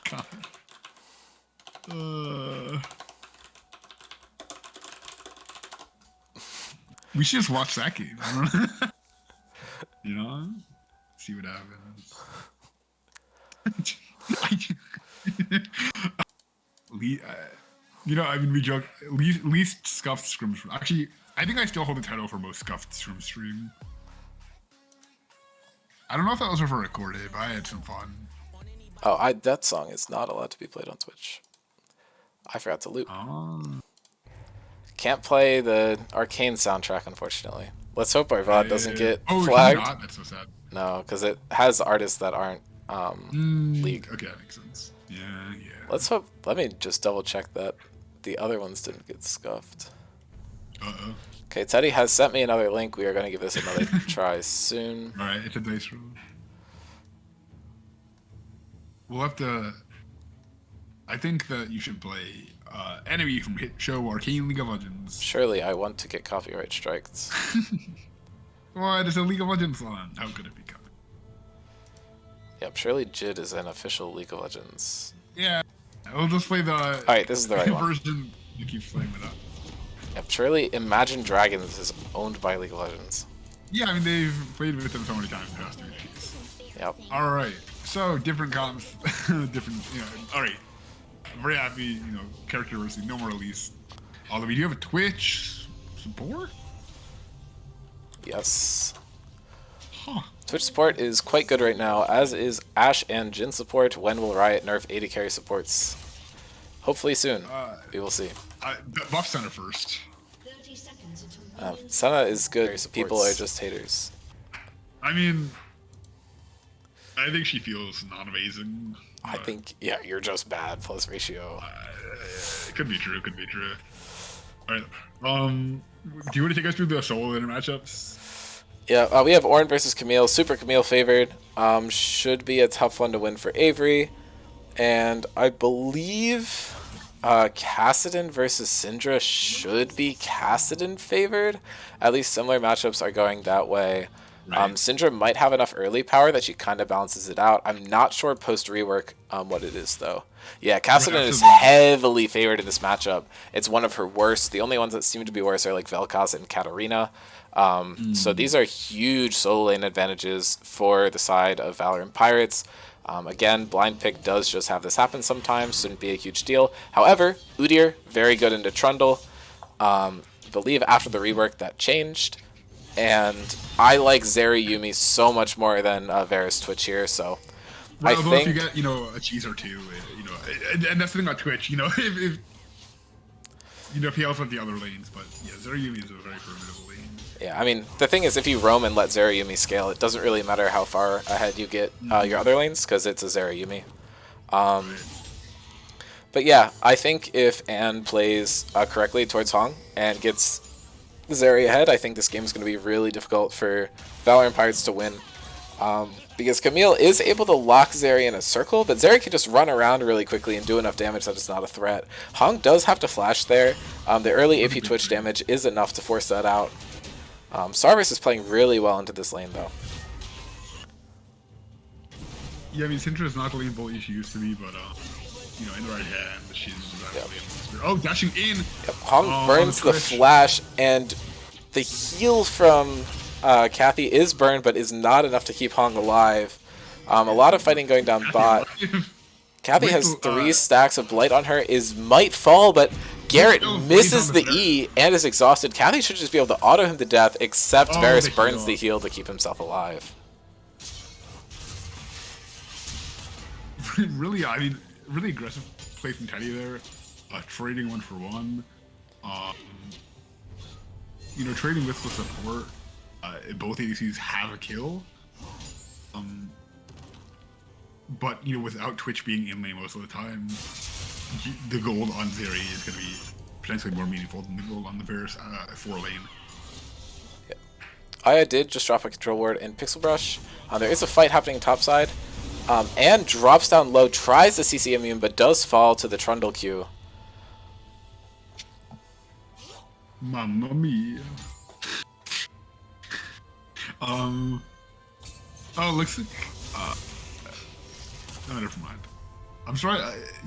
God. We should just watch that game. You know? See what happens. You know, I mean, we joke. Least scuffed Scrim stream. Actually, I think I still hold the title for most scuffed Scrim stream. I don't know if that was for recorded, but I had some fun. Oh, that song is not allowed to be played on Twitch. I forgot to loop. Can't play the Arcane soundtrack, unfortunately. Let's hope our VOD doesn't get flagged. Not? That's so sad. No, because it has artists that aren't League. Okay, that makes sense. Yeah. Let's hope. Let me just double check that the other ones didn't get scuffed. Uh-oh. Okay, Teddy has sent me another link. We are going to give this another try soon. Alright, it's a dice roll. We'll have to... I think that you should play enemy from hit show Arcane League of Legends. Surely I want to get copyright strikes. What? It's a League of Legends song. How could it be covered? Yep, surely JID is an official League of Legends. Yeah. We'll just play the... Alright, this is the right one. Version you keep playing it up. Yep, surely Imagine Dragons is owned by League of Legends. Yeah, I mean, they've played with them so many times in the past 3 days. Yep. Alright, so different comps, different, alright. Very happy, character diversity, no more release. Although we do have a Twitch support? Yes. Huh. Twitch support is quite good right now, as is Ashe and Jin support. When will Riot nerf AD carry supports? Hopefully soon. We will see. Buff Center first. Senna is good. People are just haters. I mean, I think she feels not amazing. I think, yeah, you're just bad plus ratio. It could be true. Could be true. All right. Do you want to take us through the solo laner matchups? Yeah, we have Ornn versus Camille. Super Camille favored. Should be a tough one to win for Avery. And I believe Kassadin versus Syndra should be Kassadin favored. At least similar matchups are going that way. Right. Syndra might have enough early power that she kind of balances it out. I'm not sure post rework what it is though. Yeah, Right Kassadin after is the heavily favored in this matchup. It's one of her worst. The only ones that seem to be worse are like Vel'Koz and Katarina. So these are huge solo lane advantages for the side of Valorant Pirates. Again, blind pick does just have this happen sometimes, shouldn't be a huge deal. However, Udyr, very good into Trundle. Believe after the rework that changed. And I like Zeri Yuumi so much more than Varus Twitch here, so I although if think... you get, a cheese or two, and that's the thing about Twitch, if if he also had the other lanes, but yeah, Zerayumi is a very formidable lane. Yeah, I mean, the thing is, if you roam and let Zerayumi scale, it doesn't really matter how far ahead you get your other lanes, because it's a Zerayumi. But yeah, I think if Anne plays correctly towards Hong and gets Zeri ahead, I think this game is going to be really difficult for Valorant Pirates to win. Because Camille is able to lock Zeri in a circle, but Zeri can just run around really quickly and do enough damage that it's not a threat. Hong does have to flash there. The early AP Twitch damage is enough to force that out. Sarvis is playing really well into this lane, though. Yeah, I mean, Syndra is not the lane bully she used to be, but, in the right hand, she's actually... Yep. Oh, dashing in! Yep. Hong burns the flash, and the heal from Kathy is burned, but is not enough to keep Hong alive. A lot of fighting going down bot. Kathy has 3 stacks of blight on her, might fall, but Garrett misses the E and is exhausted. Kathy should just be able to auto him to death, except Varus burns the heal to keep himself alive. Really, I mean, really aggressive play from Teddy there. Trading 1-for-1. Trading with the support. Both ADCs have a kill. But, without Twitch being in lane most of the time, the gold on Zeri is going to be potentially more meaningful than the gold on the Varus 4 lane. Yeah. Aya did just drop a control ward in Pixel Brush. There is a fight happening topside. And drops down low, tries the CC immune, but does fall to the Trundle Q. Mamma mia. Oh, looks like... no, never mind. I'm sorry,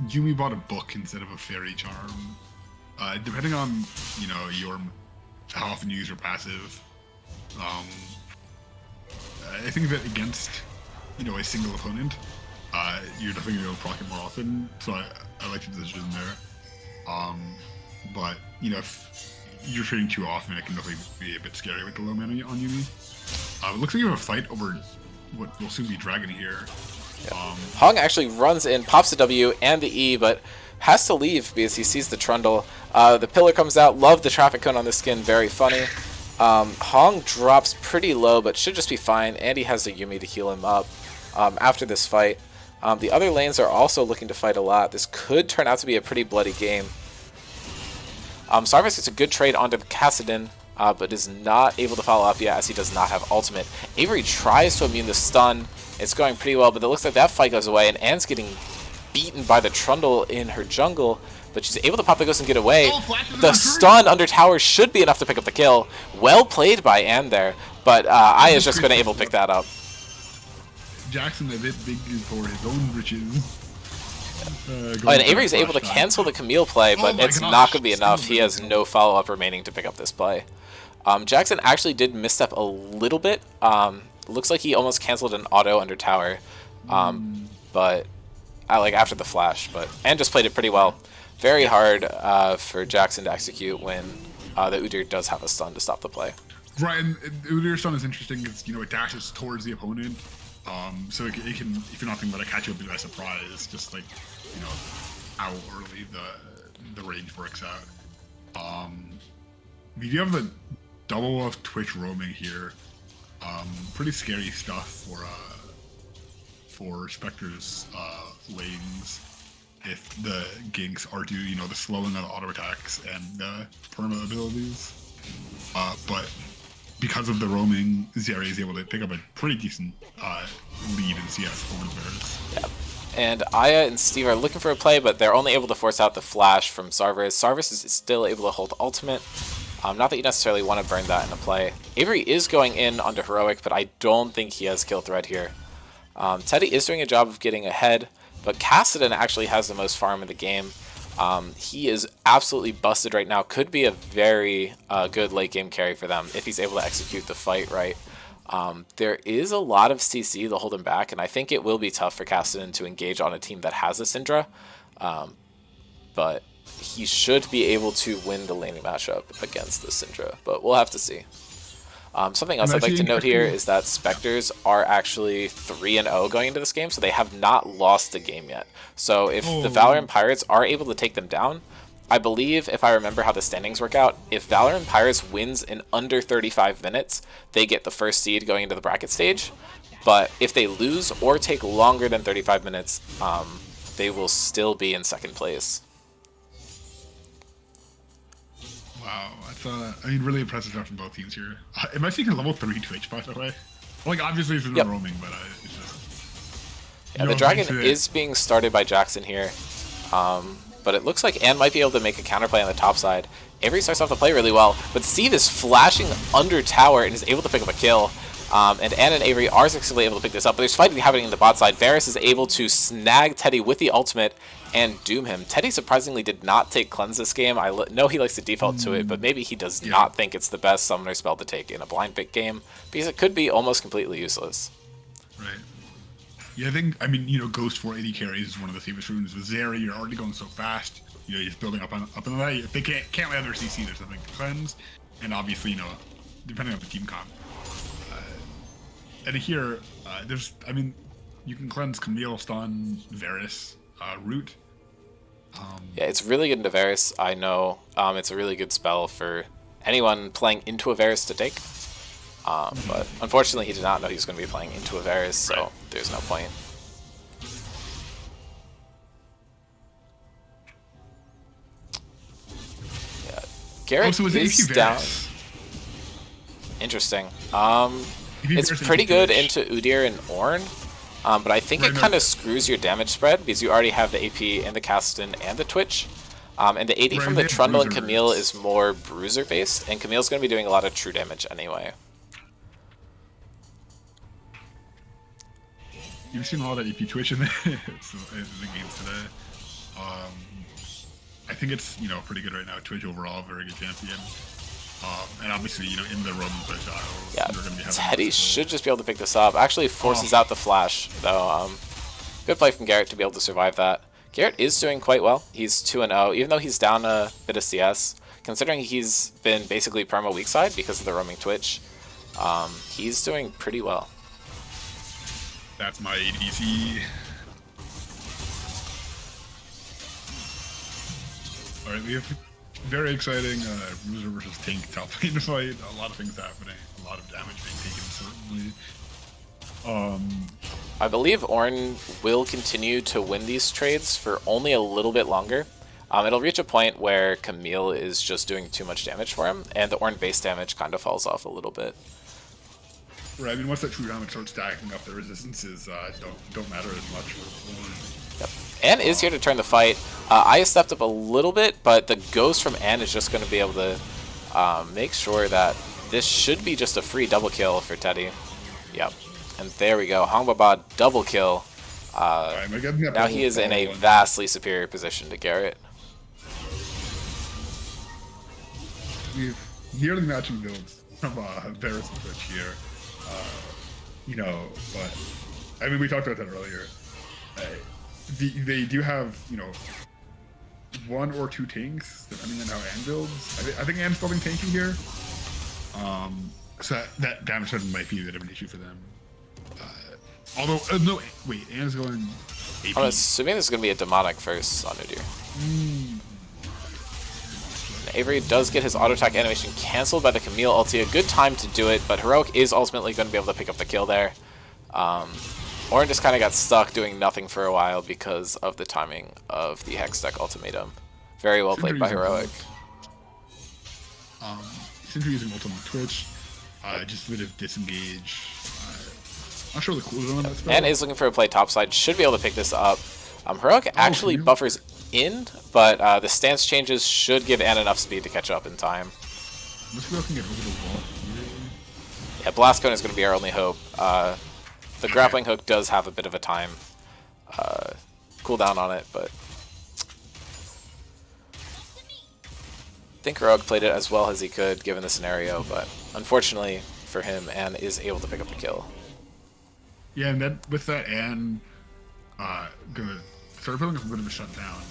Yumi bought a book instead of a fairy charm. Depending on, how often you use your passive, I think that against, a single opponent, you're definitely going to proc it more often, so I like the decision there. But, if you're trading too often, it can definitely be a bit scary with the low mana on Yumi. It looks like you have a fight over what will soon be Dragon here. Yep. Hong actually runs in, pops the W and the E, but has to leave because he sees the Trundle. The pillar comes out. Love the traffic cone on the skin. Very funny. Hong drops pretty low, but should just be fine. And he has the Yumi to heal him up after this fight. The other lanes are also looking to fight a lot. This could turn out to be a pretty bloody game. Sarvis gets a good trade onto Kassadin, but is not able to follow up yet as he does not have ultimate. Avery tries to immune the stun. It's going pretty well, but it looks like that fight goes away, and Anne's getting beaten by the Trundle in her jungle, but she's able to pop the ghost and get away. The stun under tower should be enough to pick up the kill. Well played by Anne there, but Aya's just going to able to pick that up. Jackson a bit big for his own britches. And Avery's able to cancel the Camille play, but it's not going to be enough. He has no follow-up remaining to pick up this play. Jackson actually did misstep a little bit. Looks like he almost canceled an auto under tower, but after the flash. And just played it pretty well. Very hard for Jackson to execute when the Udyr does have a stun to stop the play. Right, and Udyr's stun is interesting because it dashes towards the opponent. So it can, if you're not thinking about it, catch you a bit by surprise, just like, how early the range works out. We do have the double of Twitch roaming here. Pretty scary stuff for Spectre's lanes if the ganks are due, the slowing of the auto attacks and the perma abilities. But because of the roaming, Zeri is able to pick up a pretty decent lead in CS over the Bears. Yep. And Aya and Steve are looking for a play, but they're only able to force out the flash from Sarvis. Sarvis is still able to hold ultimate. Not that you necessarily want to burn that into play. Avery is going in onto Heroic, but I don't think he has kill threat here. Teddy is doing a job of getting ahead, but Kassadin actually has the most farm in the game. He is absolutely busted right now. Could be a very good late game carry for them if he's able to execute the fight right. There is a lot of CC to hold him back, and I think it will be tough for Kassadin to engage on a team that has a Syndra. But he should be able to win the laning matchup against the Syndra, but we'll have to see. Something else I'd like to note here is that Spectres are actually 3-0 going into this game, so they have not lost the game yet. So if the Valorant Pirates are able to take them down, I believe, if I remember how the standings work out, if Valorant Pirates wins in under 35 minutes, they get the first seed going into the bracket stage. But if they lose or take longer than 35 minutes, they will still be in second place. Wow, that's I mean, really impressive job from both teams here. Am I seeing a level 3 Twitch, by the way? Like, obviously it's in the roaming, but it's just... Yeah, the Dragon is being started by Jackson here. But it looks like Ann might be able to make a counterplay on the top side. Avery starts off the play really well, but Steve is flashing under tower and is able to pick up a kill. And Ann and Avery are successfully able to pick this up, but there's fighting happening in the bot side. Varus is able to snag Teddy with the ultimate and doom him. Teddy surprisingly did not take Cleanse this game. I know he likes to default to it, but maybe he does not think it's the best summoner spell to take in a blind pick game, because it could be almost completely useless. Right. Yeah, I think, I mean, you know, Ghost 480 carries is one of the safest runes. With Zeri, you're already going so fast. You know, you're just building up on the way. If they can't let their CC, there's something to cleanse. And obviously, you know, depending on the team comp. And here, there's, I mean, you can cleanse Camille, Stun, Varus, Root. Yeah, it's really good into Varus. I know it's a really good spell for anyone playing into a Varus to take. But unfortunately, he did not know he was going to be playing into a Varus, so there's no point. Yeah, Garrett is down. Interesting. It's pretty good into Udyr and Ornn, but I think it kind of screws your damage spread because you already have the AP and the Kassadin and the Twitch. And the AD from the Trundle and Camille is more bruiser based, and Camille's going to be doing a lot of true damage anyway. You've seen a lot of AP Twitch in the games today. I think it's, you know, pretty good right now. Twitch overall, very good champion. And obviously, you know, in the roam styles, yeah, they're going to be having Teddy should just be able to pick this up. Actually forces out the flash, though. Good play from Garrett to be able to survive that. Garrett is doing quite well. He's 2-0, even though he's down a bit of CS. Considering he's been basically perma weak side because of the roaming Twitch, he's doing pretty well. That's my ADC. Alright, we have very exciting Bruiser versus Tank top lane fight. A lot of things happening. A lot of damage being taken, certainly. I believe Ornn will continue to win these trades for only a little bit longer. It'll reach a point where Camille is just doing too much damage for him, and the Ornn base damage kind of falls off a little bit. Right, I mean, once that true damage starts stacking up, the resistances don't matter as much for Ornn. Yep. Ann is here to turn the fight. I stepped up a little bit, but the Ghost from Ann is just going to be able to make sure that this should be just a free double kill for Teddy. Yep. And there we go. Hongbaba double kill. Now he is in a vastly superior position to Garrett. We've nearly matching builds from Varus and Twitch here. You know, but I mean, we talked about that earlier. They do have, you know, 1 or 2 tanks depending on how Ann builds. I think Ann's building tanky here. So that damage sudden might be a bit of an issue for them. Although, no, wait, Ann's going AP. I'm assuming this is going to be a demonic first on Udyr. Avery does get his auto attack animation cancelled by the Camille ulti. A good time to do it, but Heroic is ultimately going to be able to pick up the kill there. Ornn just kind of got stuck doing nothing for a while because of the timing of the Hextech ultimatum. Very well played by Heroic. Sentry using ult on Twitch, just a bit of disengage. Not sure the cooldown on that spell. And is looking for a play topside. Should be able to pick this up. Heroic actually buffers in, but the stance changes should give Ann enough speed to catch up in time. Let's go and get over the wall. Yeah, Blast Cone is going to be our only hope. The grappling hook does have a bit of a time cooldown on it, but I think Rogue played it as well as he could given the scenario, but unfortunately for him, Anne is able to pick up the kill. Yeah, and then with that, Anne gonna start building a bit of a shutdown.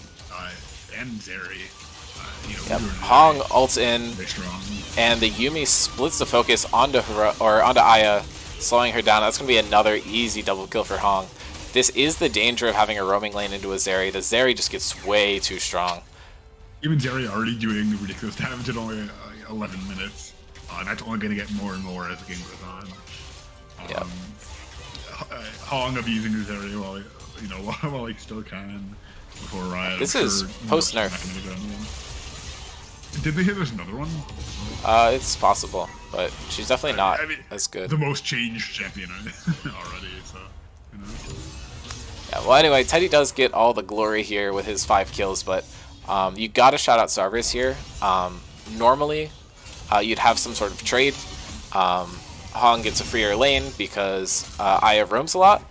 And Zeri, Yep. Hong ults in, very strong. and the Yuumi splits the focus onto onto Aya, slowing her down. That's going to be another easy double kill for Hong. This is the danger of having a roaming lane into a Zeri. The Zeri just gets way too strong. Even Zeri already doing ridiculous damage in only 11 minutes. And that's only going to get more and more as the game goes on. Yep. Hong abusing Zeri while he still can before Riot. This is post-nerf. Did they hit there's another one? It's possible, but she's definitely not as good. The most changed champion already, so, you know. Yeah, well, anyway, Teddy does get all the glory here with his 5 kills, but you gotta shout out Sarvis here. Normally, you'd have some sort of trade. Hong gets a freer lane because Aya roams a lot,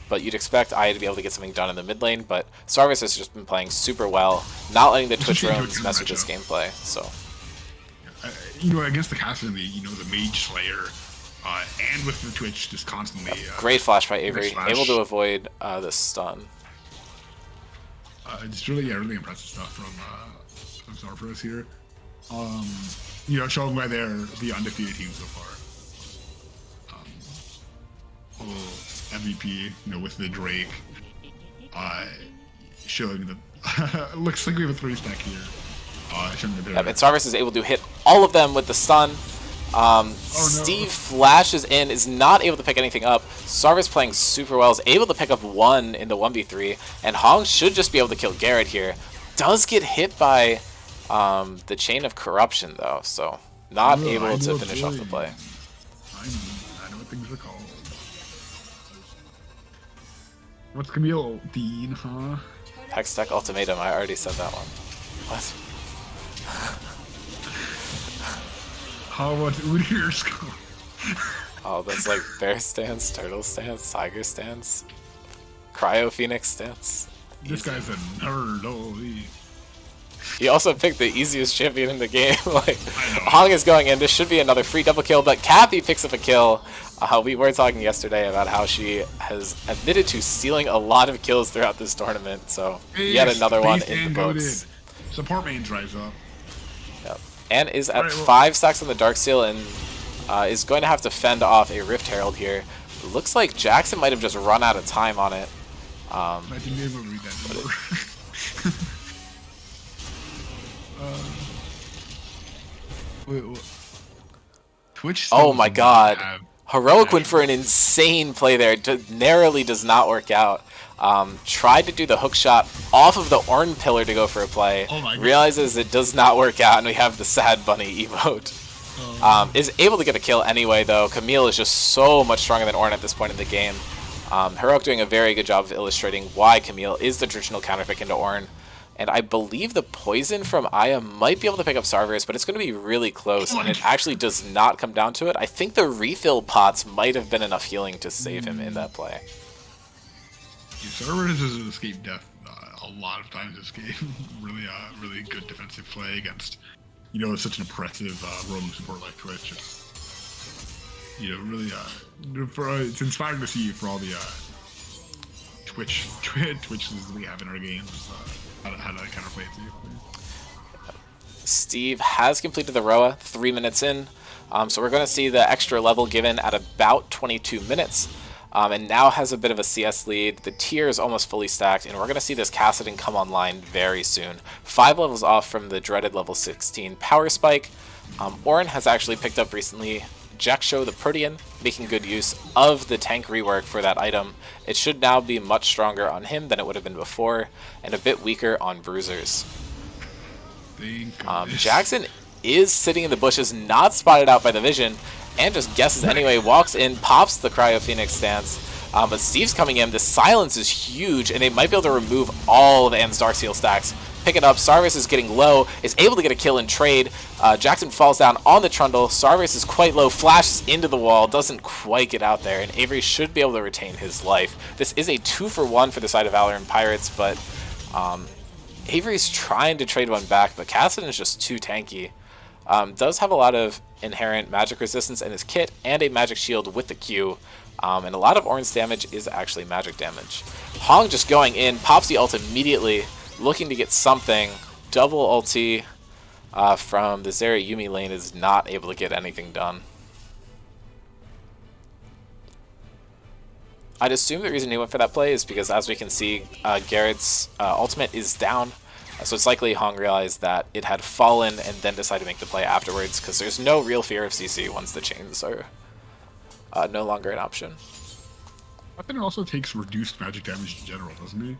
but you'd expect Aya to be able to get something done in the mid lane, but Sarvis has just been playing super well, not letting the Twitch roams mess with his gameplay, so. Against the caster, the Mage Slayer, and with the Twitch just constantly... Great flash by Avery, able to avoid the stun. It's really impressive stuff from Sarvis here. Showing why they're the undefeated team so far. MVP, with the Drake, showing that it looks like we have a 3-stack here. Yep, and Sarvis is able to hit all of them with the stun. Steve flashes in, is not able to pick anything up. Sarvis playing super well, is able to pick up 1 in the 1v3, and Hong should just be able to kill Garrett here. Does get hit by the Chain of Corruption though, so not able to finish off the play. I know what things are called. What's Camille? Dean, huh? Hextech Ultimatum, I already said that one. What? How about Udyr score? Oh, that's like Bear stance, Turtle stance, Tiger stance, Cryo Phoenix stance. This guy's a nerd, holy. He also picked the easiest champion in the game. Like, Hong is going in. This should be another free double kill, but Kathy picks up a kill. We were talking yesterday about how she has admitted to stealing a lot of kills throughout this tournament, so yet another one in the books. Support main drives up. Yep. And is at 5 stacks on the Darksteel and is going to have to fend off a Rift Herald here. Looks like Jackson might have just run out of time on it. I didn't even read that number. Twitch. Oh my god. Heroic went for an insane play there. Narrowly does not work out. Tried to do the hook shot off of the Ornn pillar to go for a play. Realizes it does not work out, and we have the sad bunny emote. Is able to get a kill anyway, though. Camille is just so much stronger than Ornn at this point in the game. Heroic doing a very good job of illustrating why Camille is the traditional counterpick into Ornn. And I believe the poison from Aya might be able to pick up Sarvis, but it's going to be really close, and it actually does not come down to it. I think the refill pots might have been enough healing to save him in that play. Sarvis has escaped death a lot of times this game. really good defensive play against, such an impressive roaming support like Twitch. It's, really, it's inspiring to see for all the Twitches we have in our games. How to counterplay it too. Steve has completed the Roa 3 minutes in, so we're going to see the extra level given at about 22 minutes, and now has a bit of a CS lead. The tier is almost fully stacked, and we're going to see this Kassadin come online very soon. 5 levels off from the dreaded level 16 Power Spike. Ornn has actually picked up recently Jackshow the Protean, making good use of the tank rework for that item. It should now be much stronger on him than it would have been before, and a bit weaker on Bruisers. Jackson is sitting in the bushes, not spotted out by the vision, and just guesses anyway, walks in, pops the Cryo Phoenix stance, But Steve's coming in. The silence is huge, and they might be able to remove all of Ann's Darksteel stacks. Pick it up. Sarvis is getting low, is able to get a kill in trade. Jackson falls down on the Trundle. Sarvis is quite low, flashes into the wall, doesn't quite get out there, and Avery should be able to retain his life. This is a 2-for-1 for the side of Valor and Pirates, but Avery's trying to trade one back, but Cassidy is just too tanky. Does have a lot of inherent magic resistance in his kit and a magic shield with the Q. And a lot of orange damage is actually magic damage. Hong just going in, pops the ult immediately, looking to get something. Double ulti from the Zeri Yumi lane is not able to get anything done. I'd assume the reason he went for that play is because, as we can see, Garrett's ultimate is down. So it's likely Hong realized that it had fallen and then decided to make the play afterwards, because there's no real fear of CC once the chains are no longer an option. I think it also takes reduced magic damage in general, doesn't he?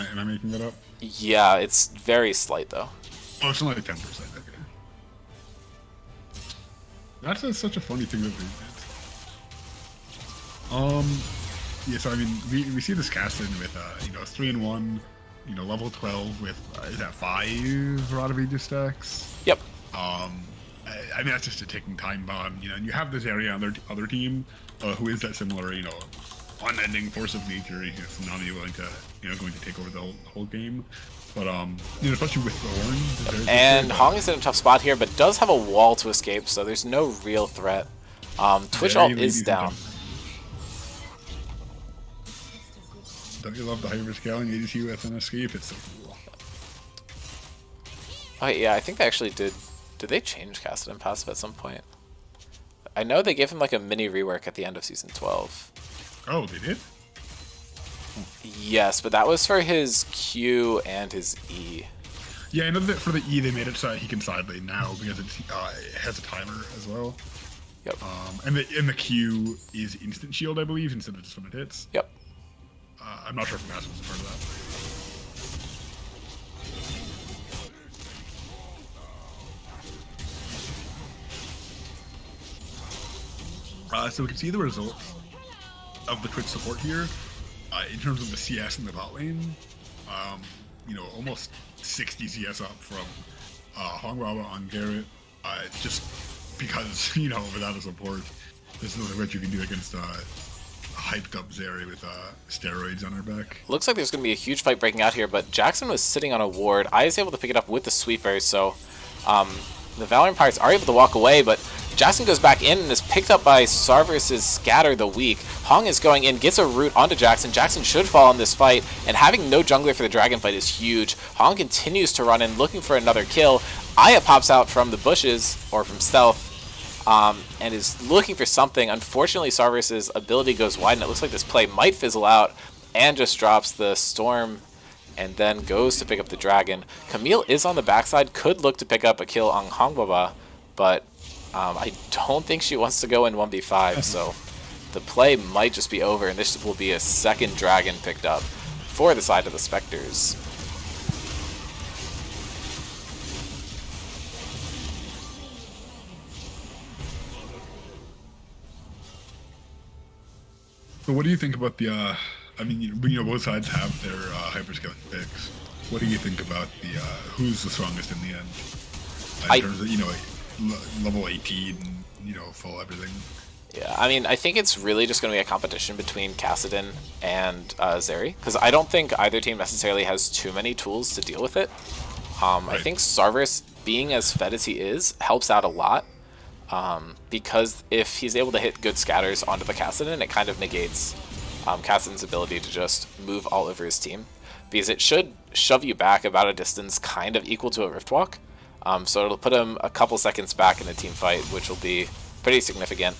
Am I making that up? Yeah, it's very slight though. Oh, it's only like 10%. Okay. That's such a funny thing that they did. Yeah, so I mean, we see this cast in with, 3-in-1, level 12 with, is that 5 Rod of Aegis stacks? Yep. I mean, that's just a ticking time bomb, and you have this area on their other team, who is that similar, unending force of nature. He's not really willing to, going to take over the whole game. But, especially with the orange. And Hong is in a tough spot here, but does have a wall to escape, so there's no real threat. Twitch ult is down. Don't you love the hyperscaling ADC with an escape? It's so cool. Oh yeah, I think they actually did. Did they change Cassidy passive at some point? I know they gave him like a mini rework at the end of season 12. Oh, they did? Yes, but that was for his Q and his E. Yeah, I know that for the E they made it so he can side lane now because it has a timer as well. Yep. And the Q is instant shield, I believe, instead of just when it hits. Yep. I'm not sure if Mass was a part of that. So we can see the results of the Twitch support here in terms of the CS in the bot lane. Almost 60 CS up from Hong Raba on Garrett. Just because, without a support, there's nothing that you can do against hyped up Zeri with steroids on her back. Looks like there's going to be a huge fight breaking out here, but Jackson was sitting on a ward. I is able to pick it up with the sweeper, so the Valorant Pirates are able to walk away, but Jackson goes back in and is picked up by Sarver's Scatter the Weak. Hong is going in, gets a root onto Jackson. Jackson should fall in this fight, and having no jungler for the dragon fight is huge. Hong continues to run in, looking for another kill. Aya pops out from the bushes, or from stealth, and is looking for something. Unfortunately, Sarver's ability goes wide, and it looks like this play might fizzle out, and just drops the Storm, and then goes to pick up the dragon. Camille is on the backside, could look to pick up a kill on Hongbaba, but I don't think she wants to go in 1v5, so the play might just be over, and this will be a second dragon picked up for the side of the Spectres. So what do you think about the, both sides have their hyperscaling picks. What do you think about the, who's the strongest in the end? In terms of, level 18, full everything. Yeah, I think it's really just going to be a competition between Kassadin and Zeri, because I don't think either team necessarily has too many tools to deal with it. Right. I think Sarver's, being as fed as he is, helps out a lot, because if he's able to hit good scatters onto the Kassadin, it kind of negates Kassadin's ability to just move all over his team, because it should shove you back about a distance kind of equal to a Rift Walk. So it'll put him a couple seconds back in the team fight, which will be pretty significant.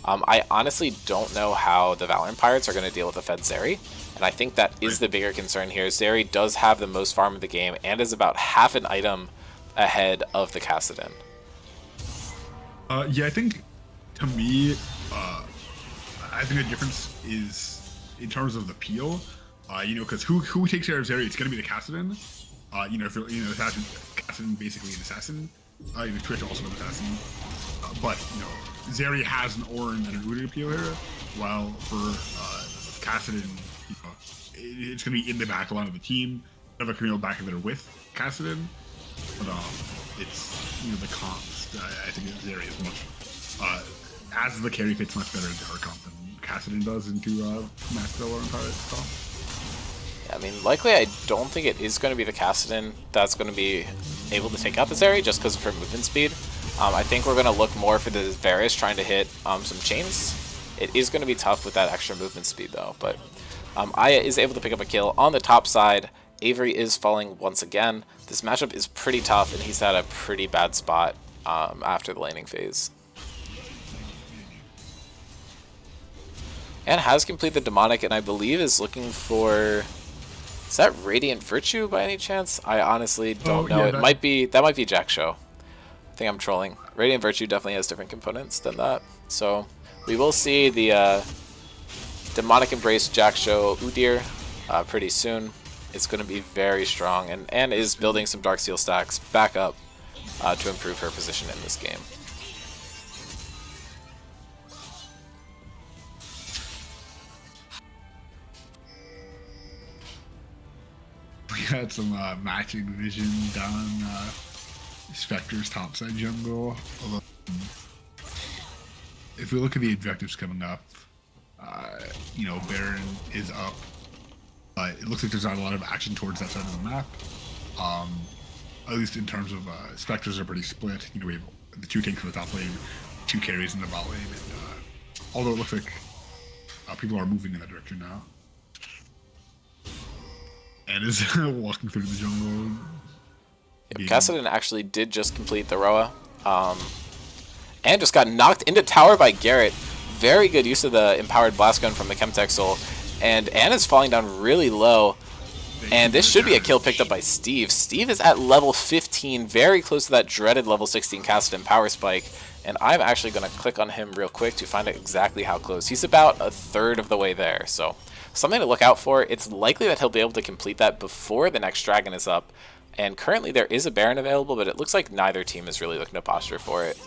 I honestly don't know how the Valorant Pirates are going to deal with the fed Zeri, and I think that is the bigger concern here. Zeri does have the most farm of the game and is about half an item ahead of the Kassadin. Yeah, I think, to me, I think the difference is in terms of the peel, because who takes care of Zeri? It's going to be the Kassadin. Assassin, Kassadin basically an assassin. Twitch also an assassin. But, Zeri has an Orin and an Udyr peel here, while for Kassadin, you know, it's going to be in the back line of the team. Have a Camille back there with Kassadin, but it's, you know, the comps. I think Zeri is much as the carry fits much better into her comp than Kassadin does into Mass Valor and Pirates comp. I mean, likely I don't think it is going to be the Kassadin that's going to be able to take out the Zeri just because of her movement speed. I think we're going to look more for the Varus trying to hit some chains. It is going to be tough with that extra movement speed though, but Aya is able to pick up a kill on the top side. Avery is falling once again. This matchup is pretty tough and he's at a pretty bad spot after the laning phase. And has completed the Demonic and I believe is looking for... Is that Radiant Virtue by any chance? I honestly don't know. That might be Jack Show. I think I'm trolling. Radiant Virtue definitely has different components than that. So we will see the Demonic Embrace Jack Show Udyr pretty soon. It's going to be very strong and is building some Darksteel stacks back up to improve her position in this game. We had some matching vision down Spectre's topside jungle. Although, if we look at the objectives coming up, you know, Baron is up. It looks like there's not a lot of action towards that side of the map. At least in terms of Spectres are pretty split. You know, we have the 2 tanks in the top lane, 2 carries in the bot lane, and although it looks like people are moving in that direction now. And is walking through the jungle. Yep, Kassadin actually did just complete the Roa. And just got knocked into tower by Garrett. Very good use of the Empowered Blast Gun from the Chemtech Soul. And Anna's falling down really low. And this should be a kill picked up by Steve. Steve is at level 15, very close to that dreaded level 16 Kassadin Power Spike. And I'm actually going to click on him real quick to find out exactly how close. He's about a third of the way there, so something to look out for. It's likely that he'll be able to complete that before the next dragon is up. And currently there is a Baron available, but it looks like neither team is really looking to posture for it.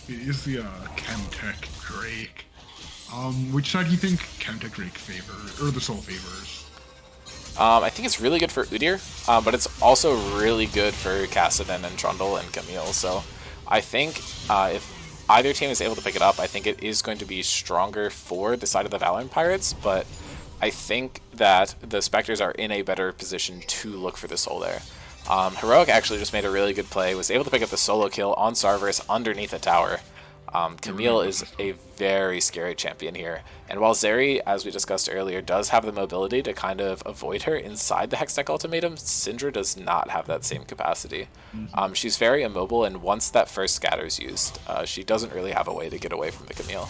It is the Chemtech Drake. Which side do you think Chemtech Drake favors, or the Soul favors? I think it's really good for Udyr, but it's also really good for Kassadin and Trundle and Camille. So I think if either team is able to pick it up, I think it is going to be stronger for the side of the Valorant Pirates, but I think that the Spectres are in a better position to look for the Soul there. Heroic actually just made a really good play, was able to pick up the solo kill on Sarverus underneath a tower. Camille is a very scary champion here, and while Zeri, as we discussed earlier, does have the mobility to kind of avoid her inside the Hextech Ultimatum, Syndra does not have that same capacity. She's very immobile, and once that first scatter is used, she doesn't really have a way to get away from the Camille.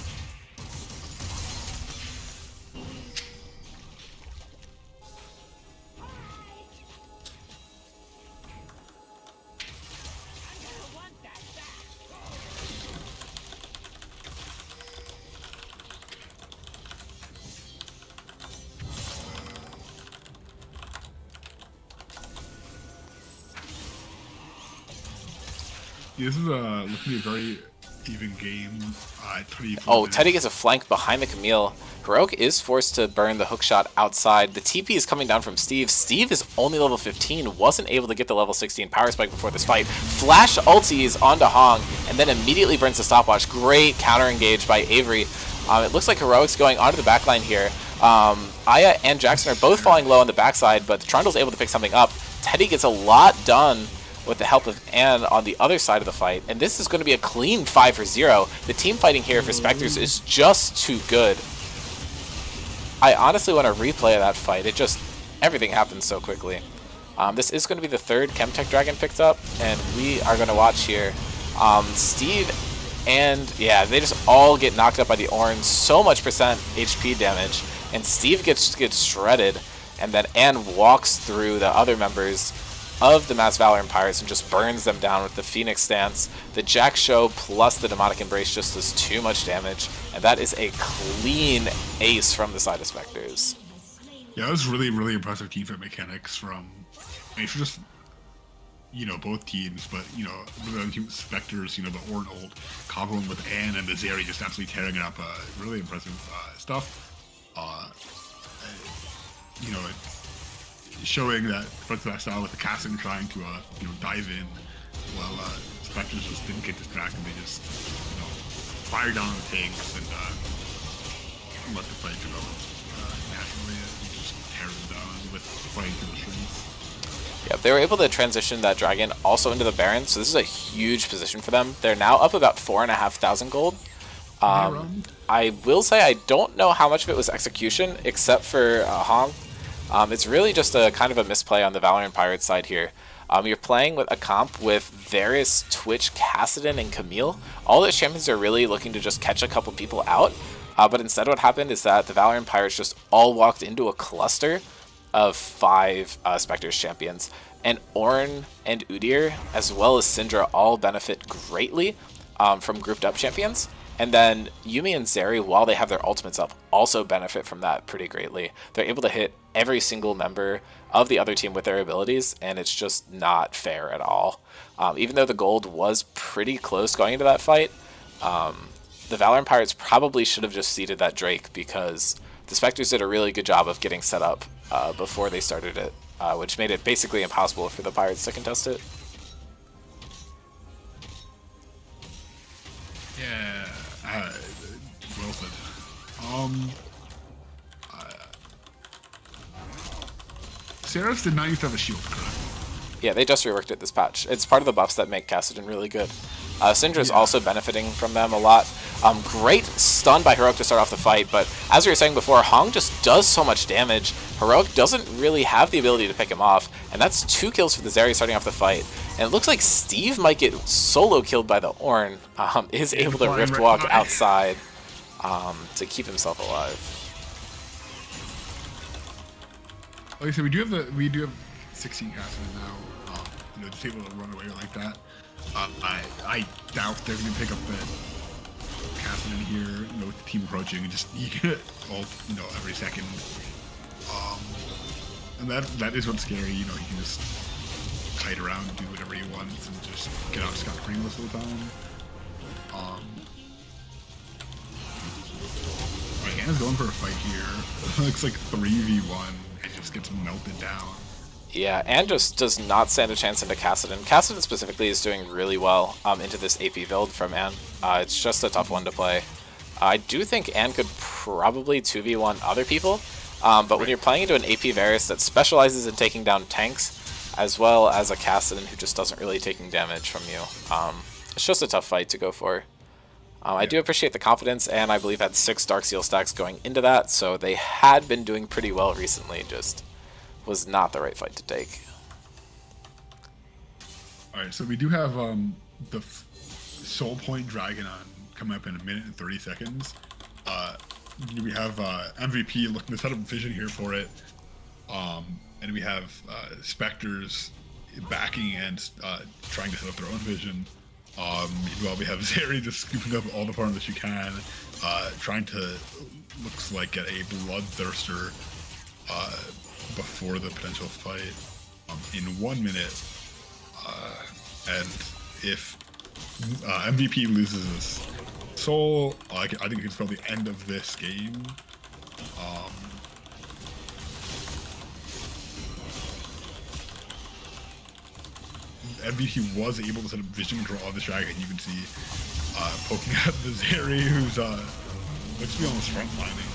This is looking to be a very even game. Oh, Teddy gets a flank behind the Camille. Heroic is forced to burn the hookshot outside. The TP is coming down from Steve. Steve is only level 15, wasn't able to get the level 16 power spike before this fight. Flash ulties onto Hong, and then immediately burns the stopwatch. Great counter engage by Avery. It looks like Heroic's going onto the backline here. Aya and Jackson are both falling low on the backside, but Trundle's able to pick something up. Teddy gets a lot done with the help of Anne on the other side of the fight, and this is going to be a clean 5-0. The team fighting here for Spectres is just too good. I honestly want to replay that fight. Everything happens so quickly. This is going to be the third Chemtech Dragon picked up, and we are going to watch here. Steve and, yeah, they just all get knocked up by the Ornn. So much percent HP damage, and Steve gets shredded, and then Anne walks through the other members of the Mass Valorant Pirates and just burns them down with the Phoenix Stance. The Jack Show plus the Demonic Embrace just does too much damage, and that is a clean ace from the side of Spectres. Yeah, that was really, really impressive teamfight mechanics from... I mean, just both teams, but, the Spectres, the Orn ult, comboing with Anne and the Zeri just absolutely tearing it up. Really impressive stuff. It's showing that Frostbite style with the Cassin trying to, dive in, while Spectres just didn't get distracted. They just, fire down the tanks and let the fight develop naturally and just tear them down with fighting through the strings. Yep, they were able to transition that dragon also into the Baron, so this is a huge position for them. They're now up about 4,500 gold. I will say I don't know how much of it was execution, except for Hong. It's really just a kind of a misplay on the Valorant Pirates side here. You're playing with a comp with Varus, Twitch, Kassadin, and Camille. All those champions are really looking to just catch a couple people out, but instead what happened is that the Valorant Pirates just all walked into a cluster of 5 Spectres champions, and Ornn and Udyr as well as Syndra all benefit greatly from grouped up champions, and then Yuumi and Zeri, while they have their ultimates up, also benefit from that pretty greatly. They're able to hit every single member of the other team with their abilities, and it's just not fair at all. Even though the gold was pretty close going into that fight, the Valorant Pirates probably should have just seeded that Drake, because the Spectres did a really good job of getting set up before they started it, which made it basically impossible for the Pirates to contest it. Yeah, well said. Seros did not used to have a shield, correct? Yeah, they just reworked it this patch. It's part of the buffs that make Kassadin really good. Syndra's also benefiting from them a lot. Great stun by Heroic to start off the fight, but as we were saying before, Hong just does so much damage. Heroic doesn't really have the ability to pick him off, and that's 2 kills for the Zeri starting off the fight. And it looks like Steve might get solo killed by the Ornn, is able to Rift Walk outside to keep himself alive. Like I said, we do have 16 Kassadin now. Just able to run away like that. I doubt they're going to pick up the Kassadin here, with the team approaching and just get ult, every second. And that is what's scary, he can just kite around and do whatever he wants and just get out scot-free most of the time. Alright, Hannah's going for a fight here. Looks like 3v1 and just gets melted down. Yeah, and just does not stand a chance into Kassadin. Kassadin specifically is doing really well into this AP build from Anne. It's just a tough one to play. I do think Anne could probably 2v1 other people, but when you're playing into an AP Varus that specializes in taking down tanks, as well as a Kassadin who just doesn't really taking damage from you, it's just a tough fight to go for. I do appreciate the confidence, and I believe had 6 Dark Seal stacks going into that, so they had been doing pretty well recently, just was not the right fight to take. Alright, so we do have the Soul Point Dragon on coming up in a minute and 30 seconds. We have MVP looking to set up vision here for it. And we have Spectres backing and trying to set up their own vision. Meanwhile, we have Zeri just scooping up all the farm that she can, trying to, looks like, get a Bloodthirster before the potential fight in 1 minute. And if MVP loses his soul, I think it's probably the end of this game. MVP was able to set up vision control of the dragon. You can see poking at the Zeri, who's looks to be almost frontlining.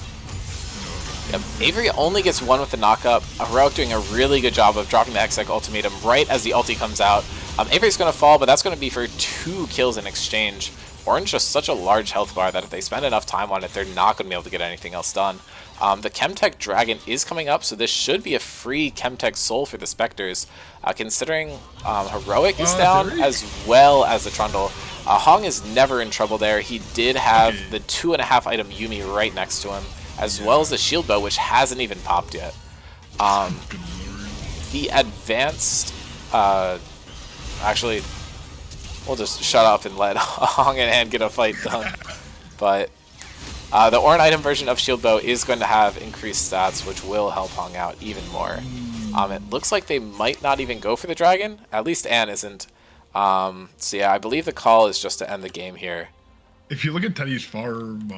Yep. Avery only gets 1 with the knockup. Heroic doing a really good job of dropping the Exec ultimatum right as the ulti comes out. Avery's going to fall, but that's going to be for 2 kills in exchange. Ornn's just such a large health bar that if they spend enough time on it, they're not going to be able to get anything else done. The Chemtech Dragon is coming up, so this should be a free Chemtech Soul for the Spectres, considering Heroic is down, as well as the Trundle. Hong is never in trouble there. He did have the 2.5 item Yuumi right next to him, as well as the shield bow, which hasn't even popped yet. The advanced, actually, we'll just shut up and let Hong and Anne get a fight done. But the Ornn item version of shield bow is going to have increased stats, which will help Hong out even more. It looks like they might not even go for the dragon. At least Anne isn't. So yeah, I believe the call is just to end the game here. If you look at Teddy's farm,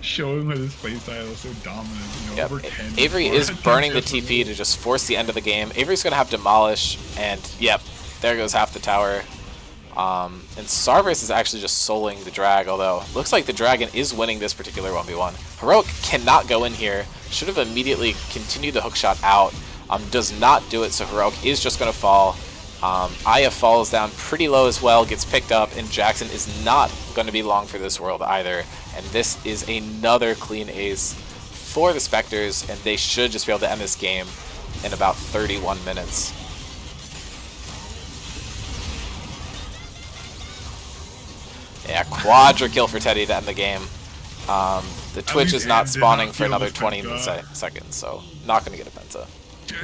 showing that his playstyle is so dominant, Yep. over 10. Avery is burning the TP to just force the end of the game. Avery's going to have Demolish, and yep, there goes half the tower. And Cerberus is actually just souling the drag, although looks like the dragon is winning this particular 1v1. Heroic cannot go in here. Should have immediately continued the hookshot out. Does not do it, so Heroic is just going to fall. Aya falls down pretty low as well, gets picked up, and Jackson is not going to be long for this world either. And this is another clean ace for the Spectres, and they should just be able to end this game in about 31 minutes. Yeah, quadra kill for Teddy to end the game. The Twitch is not spawning for another 20 seconds, so not going to get a penta.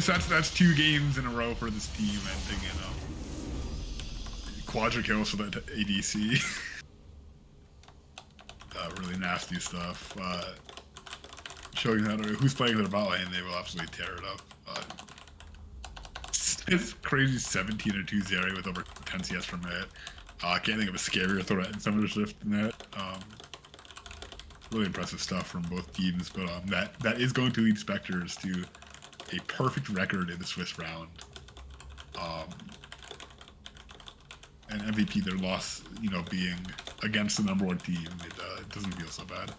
So that's 2 games in a row for this team ending in quadra kills for that ADC. Really nasty stuff. Showing that who's playing their bot lane, they will absolutely tear it up. It's crazy 17 or 2 Zeri with over 10 CS per minute. I can't think of a scarier threat in Summoner Shift than that. Really impressive stuff from both teams, but that is going to lead Spectres to a perfect record in the Swiss round. And MVP, their loss, being against the #1 team, it doesn't feel so bad.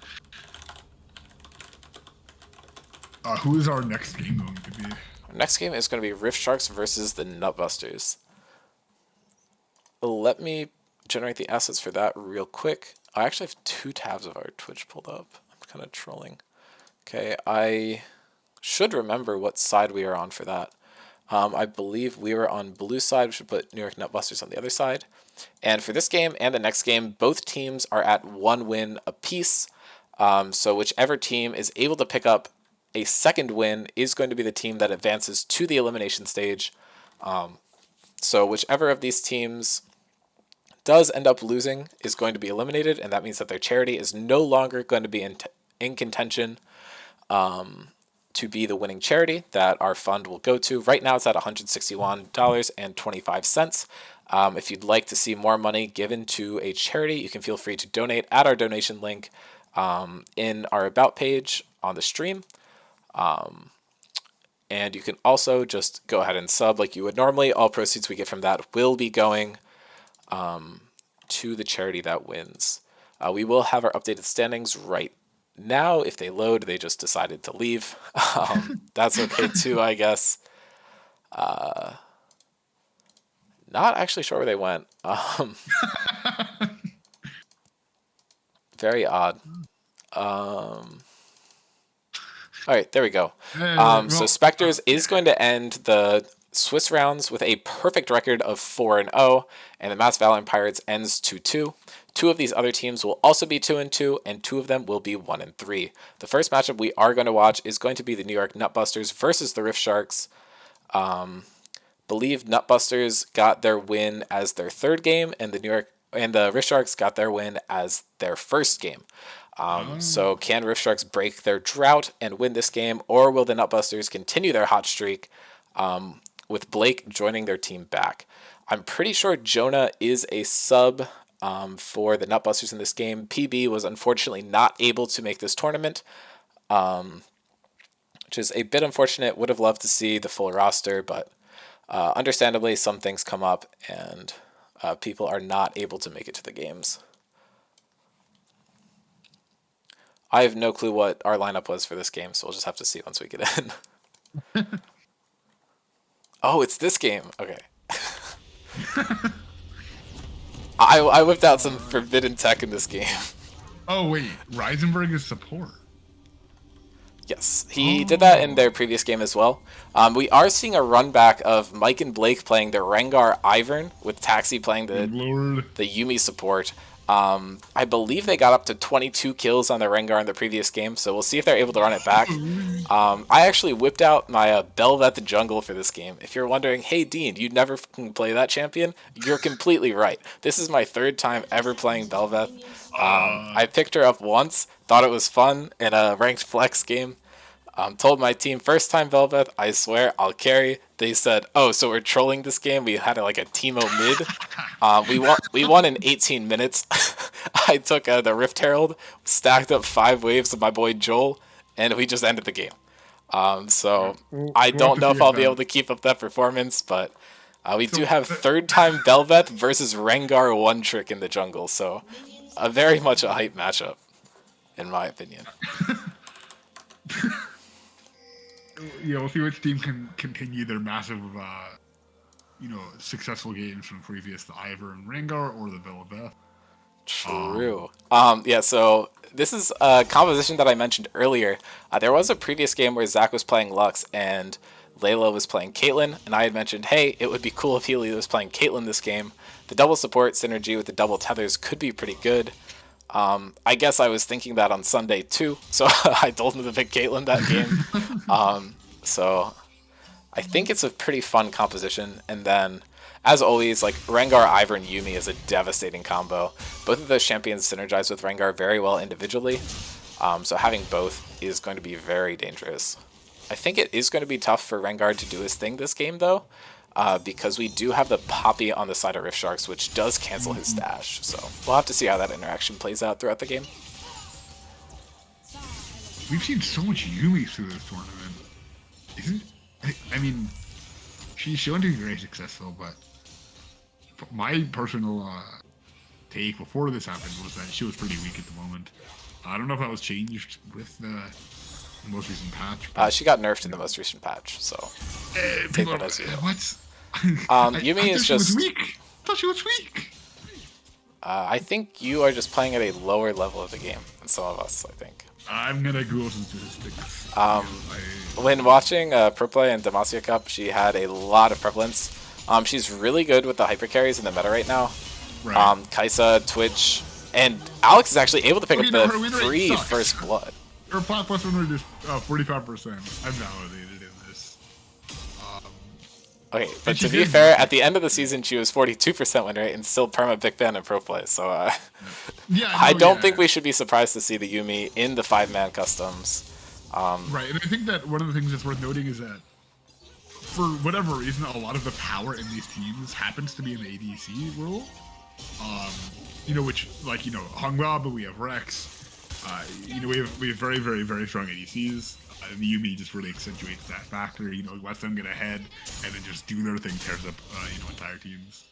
Who is our next game going to be? Our next game is going to be Rift Sharks versus the Nutbusters. Let me generate the assets for that real quick. I actually have 2 tabs of our Twitch pulled up. I'm kind of trolling. Okay, I should remember what side we are on for that. I believe we were on blue side. We should put New York Nutbusters on the other side. And for this game and the next game, both teams are at 1 win apiece. So whichever team is able to pick up a second win is going to be the team that advances to the elimination stage. So whichever of these teams does end up losing is going to be eliminated, and that means that their charity is no longer going to be in contention to be the winning charity that our fund will go to. Right now it's at $161.25. If you'd like to see more money given to a charity, you can feel free to donate at our donation link in our About page on the stream. And you can also just go ahead and sub like you would normally. All proceeds we get from that will be going to the charity that wins. We will have our updated standings right now. If they load, they just decided to leave. That's okay too, I guess. Not actually sure where they went. Very odd. All right, there we go. So Spectres is going to end the Swiss rounds with a perfect record of 4-0, and the Mass Valorant Pirates ends 2-2. 2 of these other teams will also be 2-2, and 2 of them will be 1-3. The first matchup we are going to watch is going to be the New York Nutbusters versus the Rift Sharks. Believe Nutbusters got their win as their 3rd game, and the Rift Sharks got their win as their 1st game. So can Rift Sharks break their drought and win this game, or will the Nutbusters continue their hot streak with Blake joining their team back? I'm pretty sure Jonah is a sub for the Nutbusters in this game. PB was unfortunately not able to make this tournament, which is a bit unfortunate. Would have loved to see the full roster, but understandably some things come up and people are not able to make it to the games. I have no clue what our lineup was for this game, so we'll just have to see once we get in. Oh, it's this game. Okay. I whipped out some forbidden tech in this game. Oh, wait. Reisenberg is support. Yes, he did that in their previous game as well. We are seeing a run back of Mike and Blake playing the Rengar Ivern, with Taxi playing the Yuumi support. I believe they got up to 22 kills on the Rengar in the previous game, so we'll see if they're able to run it back. I actually whipped out my Bel'Veth the jungle for this game. If you're wondering, hey Dean, you'd never play that champion? You're completely right. This is my 3rd time ever playing Bel'Veth. I picked her up once, thought it was fun in a ranked flex game. Told my team first time Velvet, I swear I'll carry. They said, "Oh, so we're trolling this game." We had like a Teemo mid. We won in 18 minutes. I took the Rift Herald, stacked up 5 waves of my boy Joel, and we just ended the game. So I We'll have don't to know see if I'll if be able that. to keep up that performance, but we do So, have third time Velvet versus Rengar one trick in the jungle. So very much a hype matchup, in my opinion. yeah, we'll see which team can continue their massive, successful games from previous, the Ivor and Rengar or the Velvet. True. Yeah, so this is a composition that I mentioned earlier. There was a previous game where Zach was playing Lux and Layla was playing Caitlyn, and I had mentioned, hey, it would be cool if Healy was playing Caitlyn this game. The double support synergy with the double tethers could be pretty good. I guess I was thinking that on Sunday too, so I told him to pick Caitlyn that game. So I think it's a pretty fun composition, and then as always, like Rengar, Ivor, and Yuumi is a devastating combo. Both of those champions synergize with Rengar very well individually, so having both is going to be very dangerous. I think it is going to be tough for Rengar to do his thing this game, though, because we do have the Poppy on the side of Rift Sharks, which does cancel his dash. So we'll have to see how that interaction plays out throughout the game. We've seen so much Yumi through this tournament. Isn't? I mean, she's shown to be very successful, but my personal take before this happened was that she was pretty weak at the moment. I don't know if that was changed with the most recent patch. She got nerfed in the most recent patch, so take that as you will. What? Yuumi is just weak. I thought she was weak. I think you are just playing at a lower level of the game than some of us, I think. I'm gonna Google some statistics. When watching Pro Play and Demacia Cup, she had a lot of prevalence. She's really good with the hyper carries in the meta right now. Right. Kaisa, Twitch, and Alex is actually able to pick up the her win rate free sucks. first blood. Her plat plus win rate is 45%. I'm validated in this. Okay, but And to she be did- fair, at the end of the season, she was 42% win rate and still perma Big Ben in Pro Play. So Yeah, I no, don't yeah. think we should be surprised to see the Yuumi in the 5-man customs. Right, and I think that one of the things that's worth noting is that for whatever reason, a lot of the power in these teams happens to be in the ADC role. Which Hongwa, but we have Rex. We have very, very, very strong ADCs. The Yuumi just really accentuates that factor. Lets them get ahead and then just do their thing, tears up entire teams.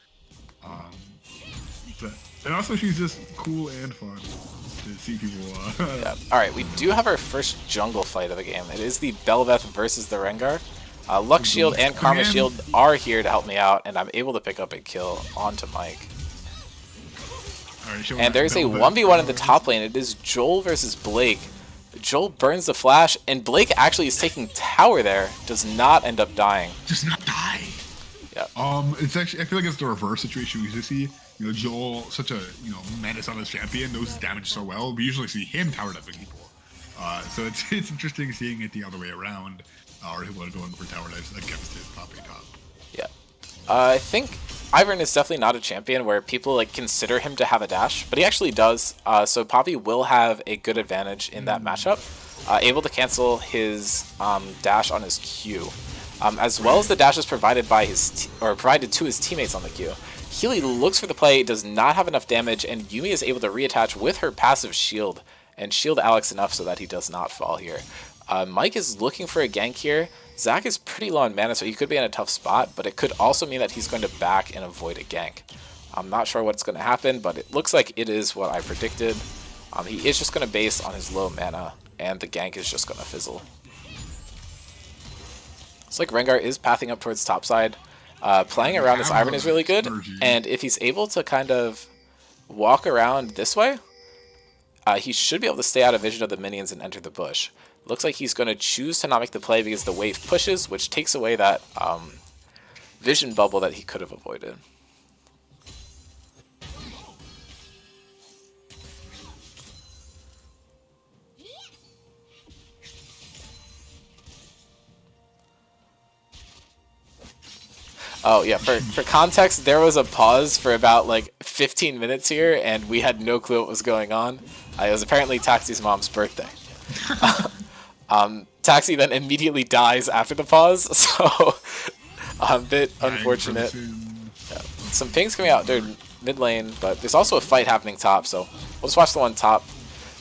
And also she's just cool and fun to see people. Yeah. All right, we do have our first jungle fight of the game. It is the Bel'Veth versus the Rengar. Lux Shield and Karma Shield are here to help me out, and I'm able to pick up a kill onto Mike. Alright, And there's a 1v1 in the top lane. It is Joel versus Blake. Joel burns the flash, and Blake actually is taking tower there. Does not end up dying. Does not die. Yeah. It's actually, I feel like it's the reverse situation we usually see. Joel, such a menace on his champion, knows his damage so well. We usually see him tower diving people. So it's interesting seeing it the other way around. Or people are going for tower dives against his top. Yeah. I think Ivern is definitely not a champion where people consider him to have a dash, but he actually does. So Poppy will have a good advantage in that matchup, able to cancel his dash on his Q, as well as the dashes provided by provided to his teammates on the Q. Healy looks for the play, does not have enough damage, and Yuumi is able to reattach with her passive shield and shield Alex enough so that he does not fall here. Mike is looking for a gank here. Zach is pretty low on mana, so he could be in a tough spot, but it could also mean that he's going to back and avoid a gank. I'm not sure what's going to happen, but it looks like it is what I predicted. He is just going to base on his low mana, and the gank is just going to fizzle. Looks like Rengar is pathing up towards topside. Playing around this Ivern is really good, and if he's able to kind of walk around this way, he should be able to stay out of vision of the minions and enter the bush. Looks like he's going to choose to not make the play because the wave pushes, which takes away that vision bubble that he could have avoided. Oh yeah, for context, there was a pause for about 15 minutes here, and we had no clue what was going on. It was apparently Taxi's mom's birthday. Taxi then immediately dies after the pause, so a bit unfortunate. Yeah. Some pings coming out there mid lane, but there's also a fight happening top, so we'll just watch the one top.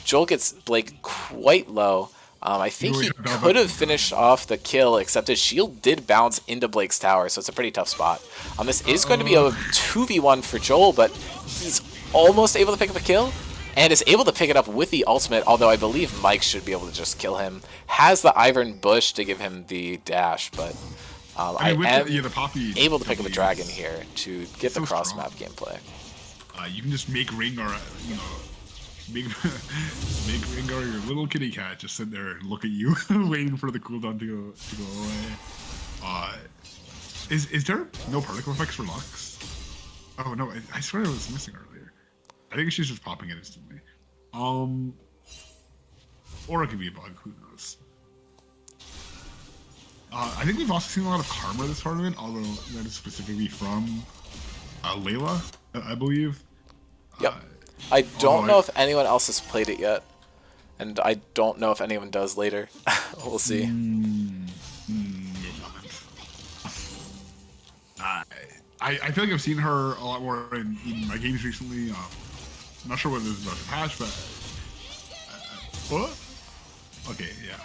Joel gets Blake quite low. I think he could have finished off the kill, except his shield did bounce into Blake's tower, so it's a pretty tough spot. This is going to be a 2v1 for Joel, but he's almost able to pick up a kill, and is able to pick it up with the ultimate, although I believe Mike should be able to just kill him. Has the Ivern Bush to give him the dash, but I am able to pick up a dragon here to get the cross-map gameplay. You can just make Rengar, make Rengar your little kitty cat just sit there and look at you, waiting for the cooldown to go away. Is there no particle effects for Lux? Oh no, I swear I was missing earlier. I think she's just popping it instantly. Or it could be a bug. Who knows? I think we've also seen a lot of Karma this tournament, although that is specifically from Layla, I believe. Yep. I don't know if anyone else has played it yet, and I don't know if anyone does later. We'll see. No comment. I feel like I've seen her a lot more in my games recently. I'm not sure what it is about the patch, but what? Okay, yeah.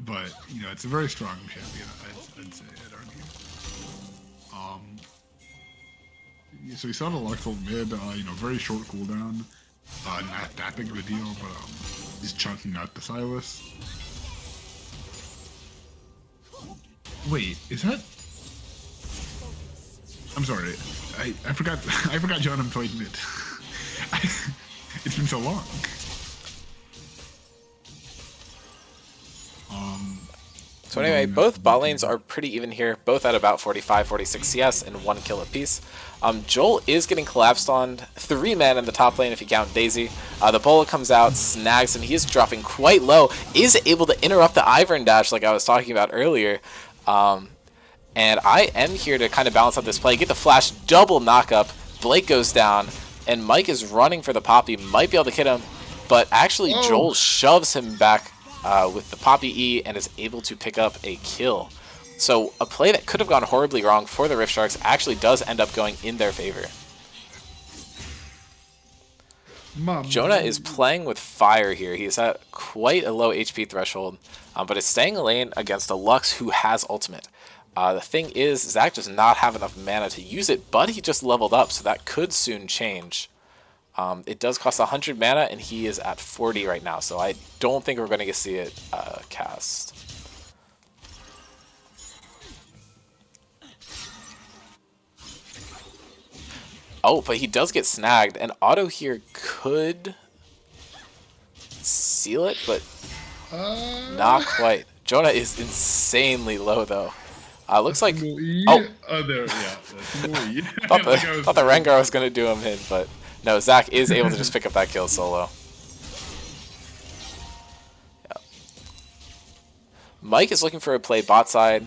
But it's a very strong champion. I'd say I'd argue. So we saw the Lux ult mid. Very short cooldown. Not that big of a deal, but he's chunking out the Silas. Wait, is that? I'm sorry. I forgot. I forgot John played mid. It's been so long. So anyway, both bot lanes are pretty even here, both at about 45, 46 CS and 1 kill apiece. Joel is getting collapsed on, 3 men in the top lane if you count Daisy. The Bola comes out, snags him, he is dropping quite low, is able to interrupt the Ivern dash like I was talking about earlier. And I am here to kind of balance out this play, get the flash double knockup, Blake goes down, and Mike is running for the Poppy, might be able to hit him, but actually Joel shoves him back with the Poppy E and is able to pick up a kill. So a play that could have gone horribly wrong for the Rift Sharks actually does end up going in their favor. Jonah is playing with fire here. He is at quite a low HP threshold, but is staying in lane against a Lux who has ultimate. The thing is, Zach does not have enough mana to use it, but he just leveled up, so that could soon change. It does cost 100 mana, and he is at 40 right now, so I don't think we're going to see it cast. Oh, but he does get snagged, and Auto here could seal it, but not quite. Jonah is insanely low, though. Looks like... Oh, there, yeah. thought the Rengar was going to do him in, but no, Zach is able to just pick up that kill solo. Yeah. Mike is looking for a play bot side.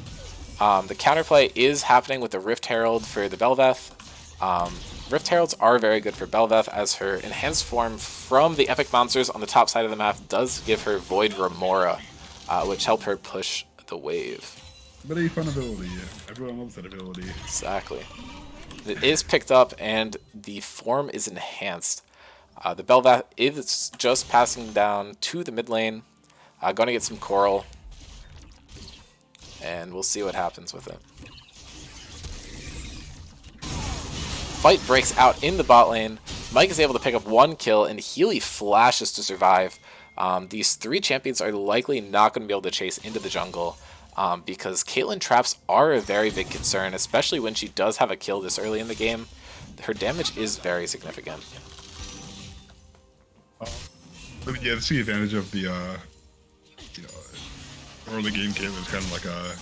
The counterplay is happening with the Rift Herald for the Bel'Veth. Rift Heralds are very good for Bel'Veth, as her enhanced form from the epic monsters on the top side of the map does give her Void Remora, which help her push the wave. But a fun ability, yeah. Everyone loves that ability. Exactly. It is picked up, and the form is enhanced. The Bel'Veth is just passing down to the mid lane, going to get some coral, and we'll see what happens with it. Fight breaks out in the bot lane. Mike is able to pick up 1 kill, and Healy flashes to survive. These 3 champions are likely not going to be able to chase into the jungle, because Caitlyn traps are a very big concern, especially when she does have a kill this early in the game. Her damage is very significant. Yeah, that's the advantage of the early game is kind of like a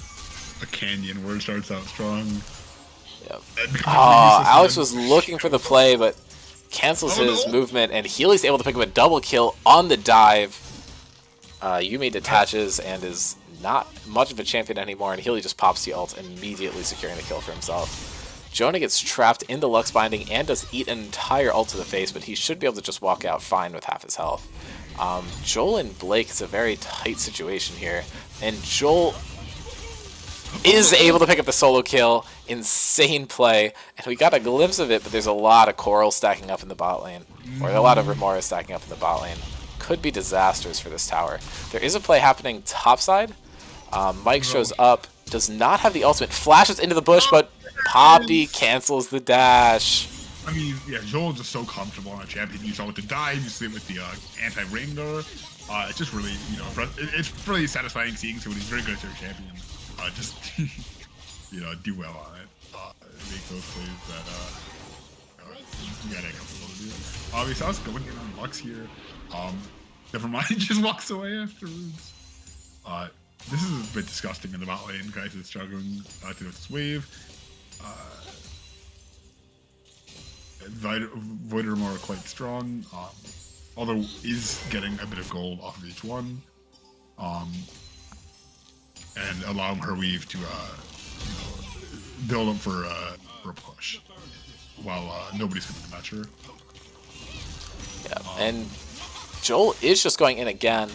canyon where it starts out strong. Yep. Alex was looking for the play, but cancels his movement, and Healy's able to pick up a double kill on the dive. Yumi detaches and is not much of a champion anymore, and Healy just pops the ult, immediately securing the kill for himself. Jonah gets trapped in the Lux binding and does eat an entire ult to the face, but he should be able to just walk out fine with half his health. Joel and Blake is a very tight situation here, and Joel is able to pick up the solo kill. Insane play, and we got a glimpse of it, but there's a lot of coral stacking up in the bot lane, or a lot of Remora stacking up in the bot lane. Could be disasters for this tower. There is a play happening topside. Mike shows up, does not have the ultimate, flashes into the bush, but Poppy cancels the dash. I mean, yeah, Joel's just so comfortable on a champion. You saw with the dive, you see it with the anti-Rengar. It's just really, you know, it's really satisfying seeing someone who's very good at their champion. Just, you know, do well on it. Make those plays that, you gotta comfortable to do. Obviously, I was going in on Lux here. Never mind, he just walks away afterwards. This is a bit disgusting in the bot lane. Guys is struggling to do this wave. Voidor more quite strong, although is getting a bit of gold off of each one, and allowing her weave to build up for a push, while nobody's going to match her. Yeah, and Joel is just going in again.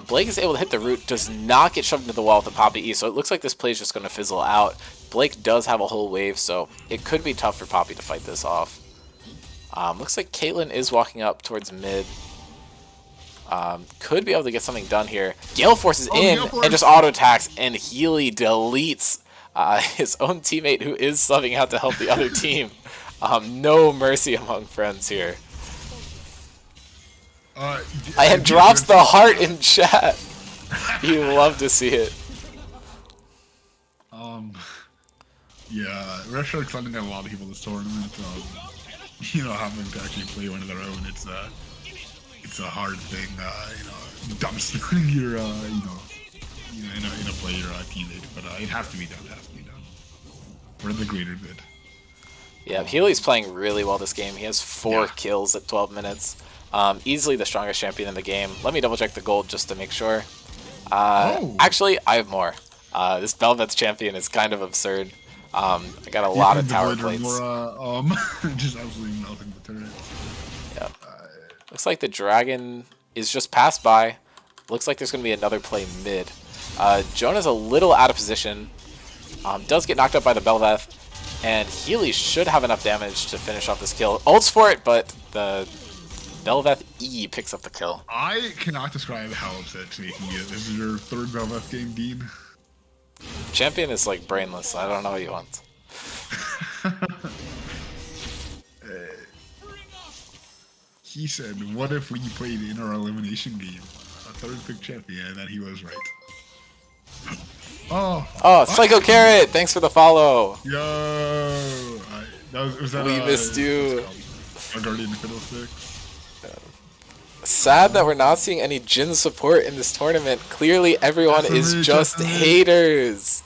Blake is able to hit the root, does not get shoved into the wall with the Poppy E, so it looks like this play is just going to fizzle out. Blake does have a whole wave, so it could be tough for Poppy to fight this off. Looks like Caitlyn is walking up towards mid. Could be able to get something done here. Gale Force is in and just auto attacks, and Healy deletes his own teammate who is subbing out to help the other team. No mercy among friends here. And drops the heart in chat. You love to see it. Yeah, Red Shark's letting out a lot of people this tournament. You know, having to actually play one of their own, it's a hard thing. You know, dumpstering your, in a player teammate, but it has to be done. It has to be done for the greater good. Yeah, Healy's playing really well this game. He has 4 kills at 12 minutes. Easily the strongest champion in the game. Let me double check the gold just to make sure. Actually, I have more. This Bel'Veth's champion is kind of absurd. I got a lot of tower plates. Just absolutely melting the turret. Yep. Looks like the dragon is just passed by. Looks like there's going to be another play mid. Jonah's a little out of position. Does get knocked up by the Bel'Veth. And Healy should have enough damage to finish off this kill. Ults for it, but the Bel'Veth E picks up the kill. I cannot describe how upset to me can be. This is your 3rd Bel'Veth game, Dean. Champion is like brainless. I don't know what you want. He said, what if we played in our elimination game? A 3rd pick champion, and then he was right. Oh, Psycho Carrot! Thanks for the follow! Yo! Was that we missed you. A Guardian Fiddlestick? Sad that we're not seeing any Jhin support in this tournament. Clearly everyone is just haters.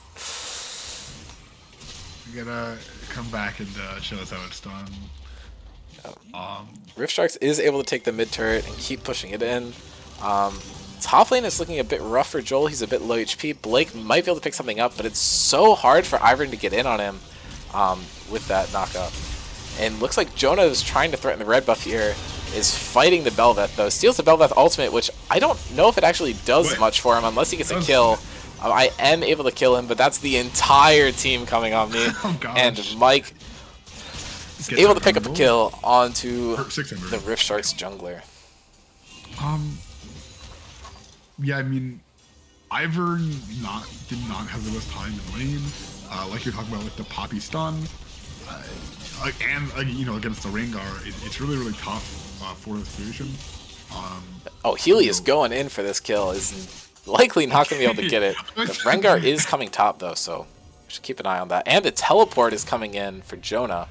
You gotta come back and show us how it's done. Rift Sharks is able to take the mid turret and keep pushing it in. Top lane is looking a bit rough for Joel. He's a bit low HP. Blake might be able to pick something up, but it's so hard for Ivern to get in on him with that knockup. And looks like Jonah is trying to threaten the red buff here. Is fighting the Bel'Veth though. Steals the Bel'Veth ultimate, which I don't know if it actually does much for him unless he gets a kill. I am able to kill him, but that's the entire team coming on me. And Mike is able to pick up a kill onto the Rift Sharks jungler. Yeah, I mean, Ivern did not have the best time in lane. Like you're talking about with the Poppy stun. And you know, against the Rengar, it's really, really tough for the situation. Healy is going in for this kill. Is likely not going to be able to get it. The Rengar is coming top though, so we should keep an eye on that. And the teleport is coming in for Jonah.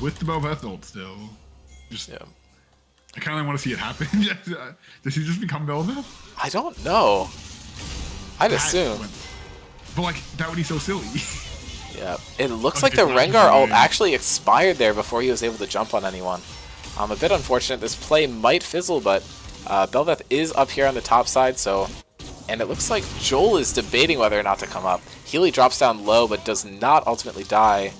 With the Bel'Veth ult still. Just, I kind of want to see it happen. Does he just become Bel'Veth? I don't know. I'd assume. But like, that would be so silly. Yeah, it looks like the Rengar ult actually expired there before he was able to jump on anyone. A bit unfortunate. This play might fizzle, but Bel'Veth is up here on the top side, and it looks like Joel is debating whether or not to come up. Healy drops down low, but does not ultimately die.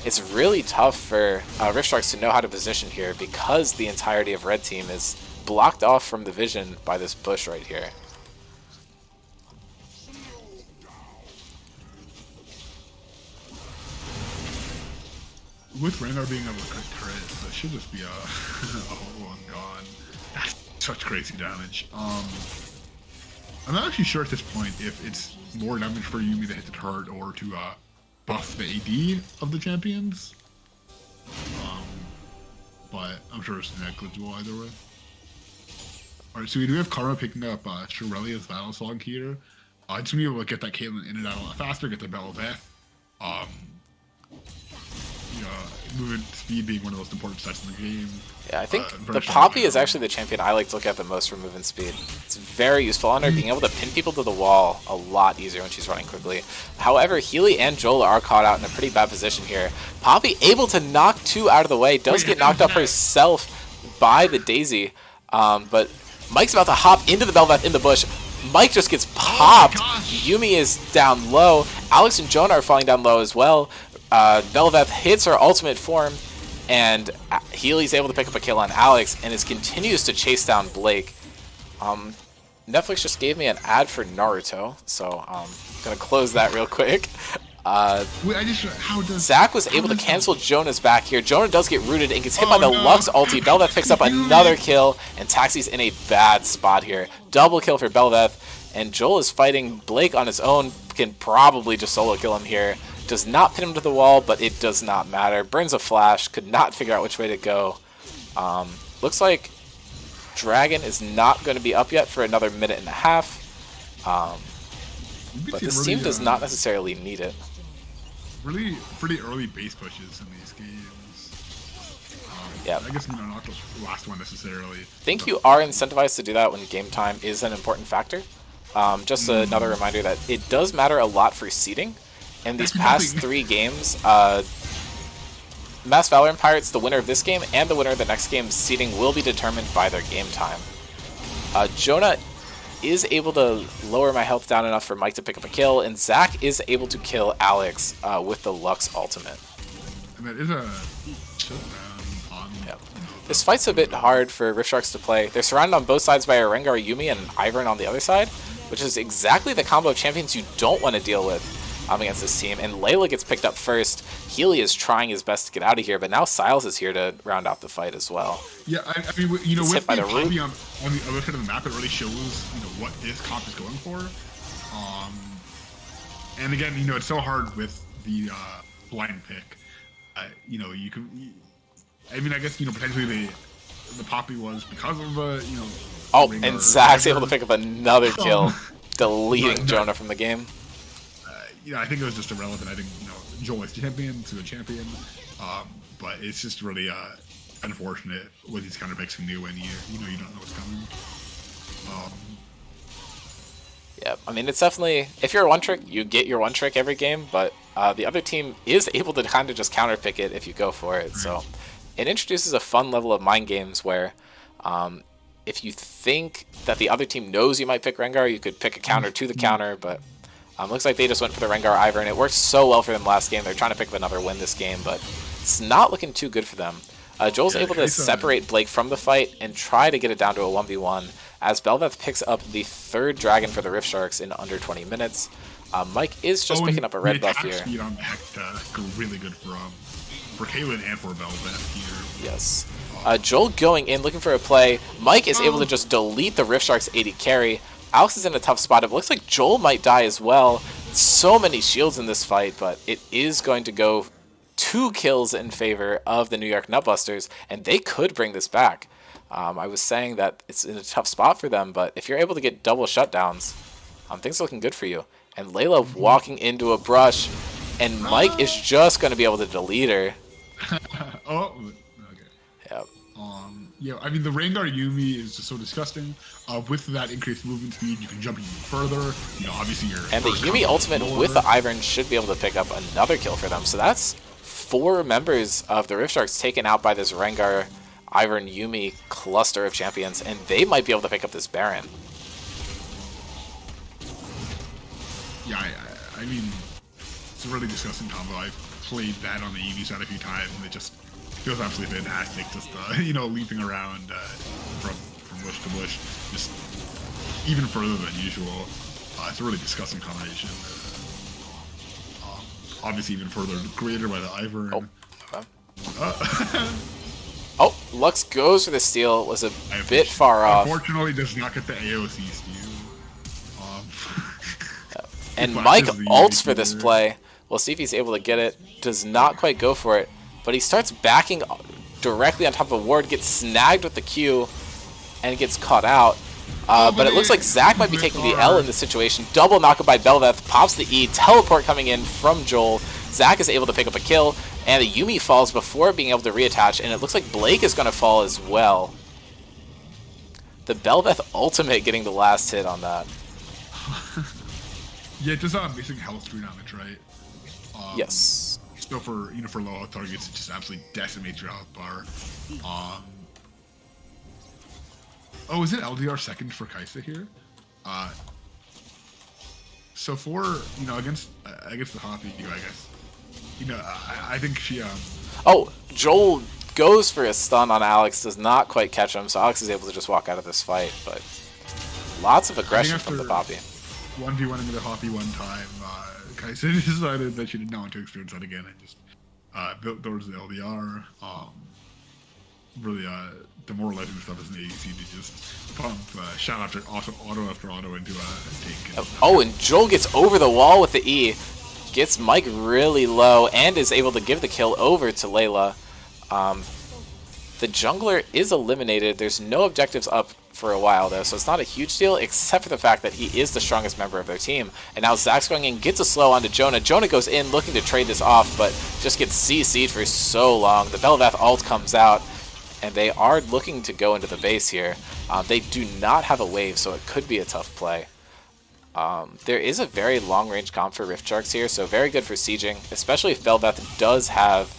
It's really tough for Rift Sharks to know how to position here because the entirety of red team is blocked off from the vision by this bush right here. With Rengar being able to crit, that should just be a whole one gone. That's such crazy damage. I'm not actually sure at this point if it's more damage for Yuumi to hit the turret or to buff the AD of the champions. But I'm sure it's negligible either way. Alright, so we do have Karma picking up Shirelia's Battle Song here. Just to be able to get that Caitlyn in and out a lot faster, get the Bell of Death. Movement speed being one of the most important stats in the game. Yeah, I think the Poppy is actually the champion I like to look at the most for movement speed. It's very useful on her, being able to pin people to the wall a lot easier when she's running quickly. However, Healy and Joel are caught out in a pretty bad position here. Poppy able to knock 2 out of the way, does get knocked up herself by the Daisy, but Mike's about to hop into the Bel'Veth in the bush. Mike just gets popped. Yuumi is down low. Alex and Jonah are falling down low as well. Bel'Veth hits her ultimate form, and Healy's able to pick up a kill on Alex, and it continues to chase down Blake. Netflix just gave me an ad for Naruto, so I'm gonna close that real quick. Zach was able to cancel Jonah's back here. Jonah does get rooted and gets hit by the Lux ulti. Bel'Veth picks up another kill, and Taxi's in a bad spot here. Double kill for Bel'Veth, and Joel is fighting Blake on his own. Can probably just solo kill him here. Does not pin him to the wall, but it does not matter. Burns a flash, could not figure out which way to go. Looks like Dragon is not going to be up yet for another minute and a half. But this team does not necessarily need it. Really pretty early base pushes in these games. Yeah, I guess not the last one necessarily. I think you are incentivized to do that when game time is an important factor. Just another reminder that it does matter a lot for seeding. In these past 3 games, Mass Valorant Pirates, the winner of this game and the winner of the next game's seeding will be determined by their game time. Jonah is able to lower my health down enough for Mike to pick up a kill, and Zach is able to kill Alex with the Lux ultimate. And that is a shutdown on... Yep. This fight's a bit hard for Rift Sharks to play. They're surrounded on both sides by a Rengar Yuumi and an Ivern on the other side, which is exactly the combo of champions you don't want to deal with against this team. And Layla gets picked up first. Healy is trying his best to get out of here, but now Siles is here to round out the fight as well. Yeah, I mean, with the Poppy on the other side of the map, it really shows, what this comp is going for. And again, it's so hard with the blind pick. You can... I mean, I guess, potentially the Poppy was because of, Oh, and Zach's able to pick up another kill, deleting Jonah from the game. I think it was just irrelevant. I think, Joel is champion to the champion. But it's just really unfortunate with these kind of picks from new when you don't know what's coming. Yeah, I mean, it's definitely, if you're a one trick, you get your one trick every game, but the other team is able to kind of just counter pick it if you go for it. Right. So it introduces a fun level of mind games where if you think that the other team knows you might pick Rengar, you could pick a counter to the counter, but looks like they just went for the Rengar Ivern. It worked so well for them last game. They're trying to pick up another win this game, but it's not looking too good for them. Joel's able to separate Blake from the fight and try to get it down to a 1v1 as Bel'Veth picks up the 3rd Dragon for the Rift Sharks in under 20 minutes. Mike is just picking up a red buff here. Speed on really good for Caitlyn and for Bel'Veth here. Yes. Joel going in, looking for a play. Mike is able to just delete the Rift Sharks 80 carry. Alex is in a tough spot. It looks like Joel might die as well. So many shields in this fight, but it is going to go 2 kills in favor of the New York Nutbusters, and they could bring this back. I was saying that it's in a tough spot for them, but if you're able to get double shutdowns, things are looking good for you. And Layla walking into a brush, and Mike is just going to be able to delete her. Oh, okay. Yep. Yeah, I mean, the Rengar Yuumi is just so disgusting. With that increased movement speed, you can jump even further. Obviously you're... And the Yuumi ultimate with the Ivern should be able to pick up another kill for them. So that's 4 members of the Rift Sharks taken out by this Rengar, Ivern, Yuumi cluster of champions, and they might be able to pick up this Baron. Yeah, I mean, it's a really disgusting combo. I've played that on the Yuumi side a few times, and it just feels absolutely fantastic. Just leaping around from bush to bush, just even further than usual. It's a really disgusting combination. Obviously, even further greater by the Ivern. Oh, Lux goes for the steal. Was a bit far off. Unfortunately, does not get the AOC steal. And Mike ults for this play. We'll see if he's able to get it. Does not quite go for it, but he starts backing directly on top of a ward, gets snagged with the Q, and gets caught out. But it looks like Zac might be taking the L in this situation. Double knockup by Bel'Veth, pops the E, teleport coming in from Joel. Zac is able to pick up a kill, and the Yuumi falls before being able to reattach, and it looks like Blake is going to fall as well. The Bel'Veth ultimate getting the last hit on that. Yeah, it does basic health 3 damage, right? Yes. So for for low health targets, it just absolutely decimates your health bar. Oh, is it LDR second for Kai'Sa here? So for against the Hoppy, I guess. I think she Oh, Joel goes for a stun on Alex, does not quite catch him, so Alex is able to just walk out of this fight. But lots of aggression from the Poppy. 1v1 into the Hoppy one time, Kai'Sa decided that she did not want to experience that again and just built towards the LDR. Really demoralizing stuff as an ADC to just pump shot after auto into a tank. Oh, and Joel gets over the wall with the E, gets Mike really low, and is able to give the kill over to Layla. The jungler is eliminated. There's no objectives up for a while, though, so it's not a huge deal, except for the fact that he is the strongest member of their team. And now Zac's going in, gets a slow onto Jonah. Jonah goes in looking to trade this off, but just gets CC'd for so long. The Bel'Veth ult comes out, and they are looking to go into the base here. They do not have a wave, so it could be a tough play. There is a very long-range comp for Rift Sharks here, so very good for sieging, especially if Bel'Veth does have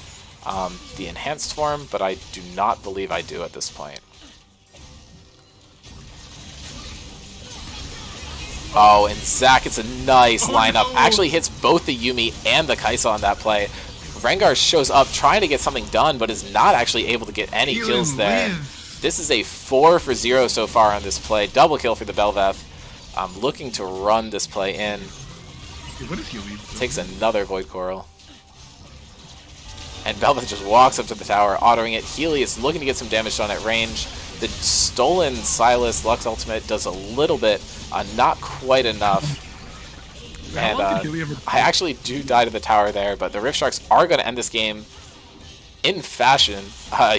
the enhanced form, but I do not believe I do at this point. Oh, and Zac, it's a nice lineup. Actually hits both the Yuumi and the Kai'Sa on that play. Rengar shows up trying to get something done, but is not actually able to get any kills there. This is a 4 for 0 so far on this play. Double kill for the Bel'Veth. Looking to run this play in. What is Healy? Takes another Void Coral. And Bel'Veth just walks up to the tower, autoing it. Healy is looking to get some damage done at range. The stolen Sylas Lux ultimate does a little bit, not quite enough. And I actually do die to the tower there, but the Rift Sharks are going to end this game in fashion.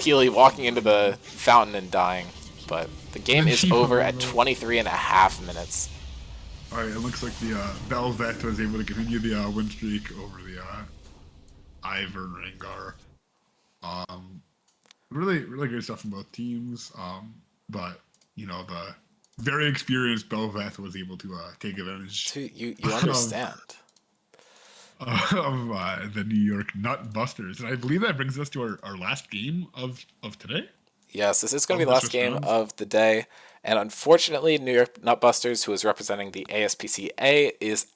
Healy walking into the fountain and dying. But the game is over at 23.5 minutes. Alright, it looks like the Bel'Veth was able to continue the win streak over the Ivern Rengar. Really good stuff from both teams. But the very experienced Bel'Veth was able to take advantage. You understand. Of the New York Nut Busters. And I believe that brings us to our last game of today. Yes, this is going to be the last game of the day. And unfortunately, New York Nut Busters, who is representing the ASPCA, is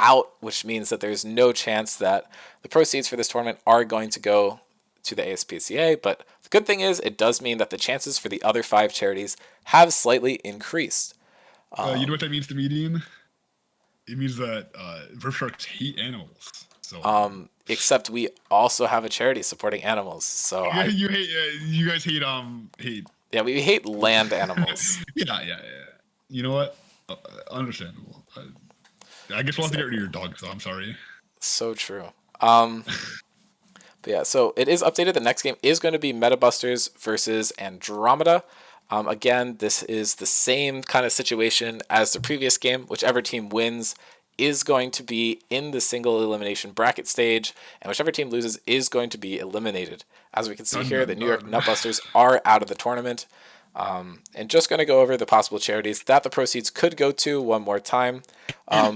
out, which means that there's no chance that the proceeds for this tournament are going to go to the ASPCA. But the good thing is, it does mean that the chances for the other 5 charities have slightly increased. You know what that means to me, Dean? It means that Rift Sharks hate animals. So except we also have a charity supporting animals. So yeah, you guys hate hate. Yeah, we hate land animals. yeah. You know what? Understandable. I guess we'll have to get rid of your dog, so I'm sorry. So true. But yeah, so it is updated. The next game is going to be Metabusters versus Andromeda. Again, this is the same kind of situation as the previous game. Whichever team wins is going to be in the single elimination bracket stage, and whichever team loses is going to be eliminated. As we can see here, the New York Nutbusters are out of the tournament. And just going to go over the possible charities that the proceeds could go to one more time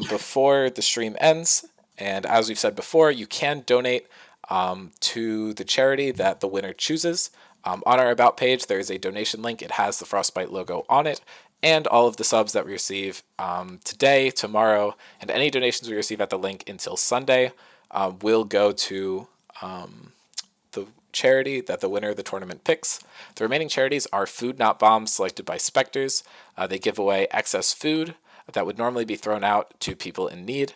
before the stream ends. And as we've said before, you can donate to the charity that the winner chooses. On our About page, there is a donation link. It has the Frostbite logo on it, and all of the subs that we receive today, tomorrow, and any donations we receive at the link until Sunday will go to the charity that the winner of the tournament picks. The remaining charities are Food Not Bombs, selected by Spectres. They give away excess food that would normally be thrown out to people in need.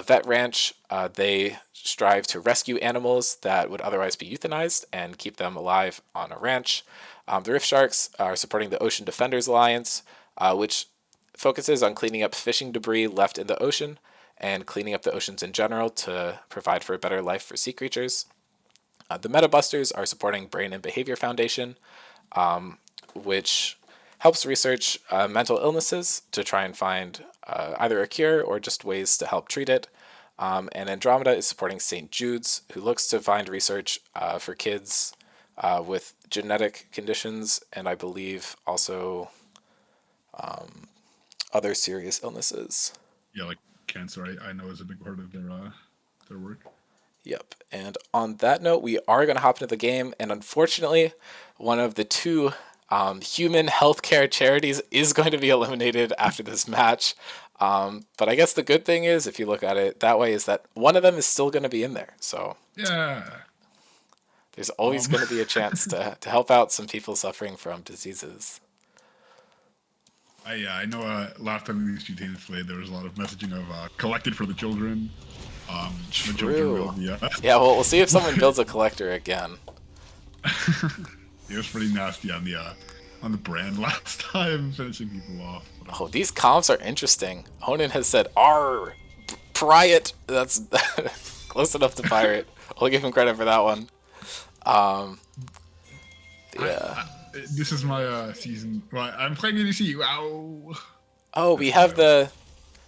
Vet Ranch, they strive to rescue animals that would otherwise be euthanized and keep them alive on a ranch. The Rift Sharks are supporting the Ocean Defenders Alliance, which focuses on cleaning up fishing debris left in the ocean and cleaning up the oceans in general to provide for a better life for sea creatures. The Meta Busters are supporting Brain and Behavior Foundation, which helps research mental illnesses to try and find either a cure or just ways to help treat it. And Andromeda is supporting St. Jude's, who looks to find research for kids with genetic conditions and I believe also other serious illnesses. Yeah, like cancer, I know is a big part of their work. Yep. And on that note, we are going to hop into the game. And unfortunately, one of the two human healthcare charities is going to be eliminated after this match. But I guess the good thing is, if you look at it that way, is that one of them is still going to be in there. So yeah, there's always going to be a chance to help out some people suffering from diseases. I know last time these two teams played, there was a lot of messaging of collected for the children. True. The children will be, yeah, well, we'll see if someone builds a collector again. It was pretty nasty on the brand last time, finishing people off. Oh, these comps are interesting. Honan has said, "R, Priot." That's close enough to pirate. We'll give him credit for that one. Yeah. This is my season. Well, I'm playing ADC. Wow. Oh, we have the...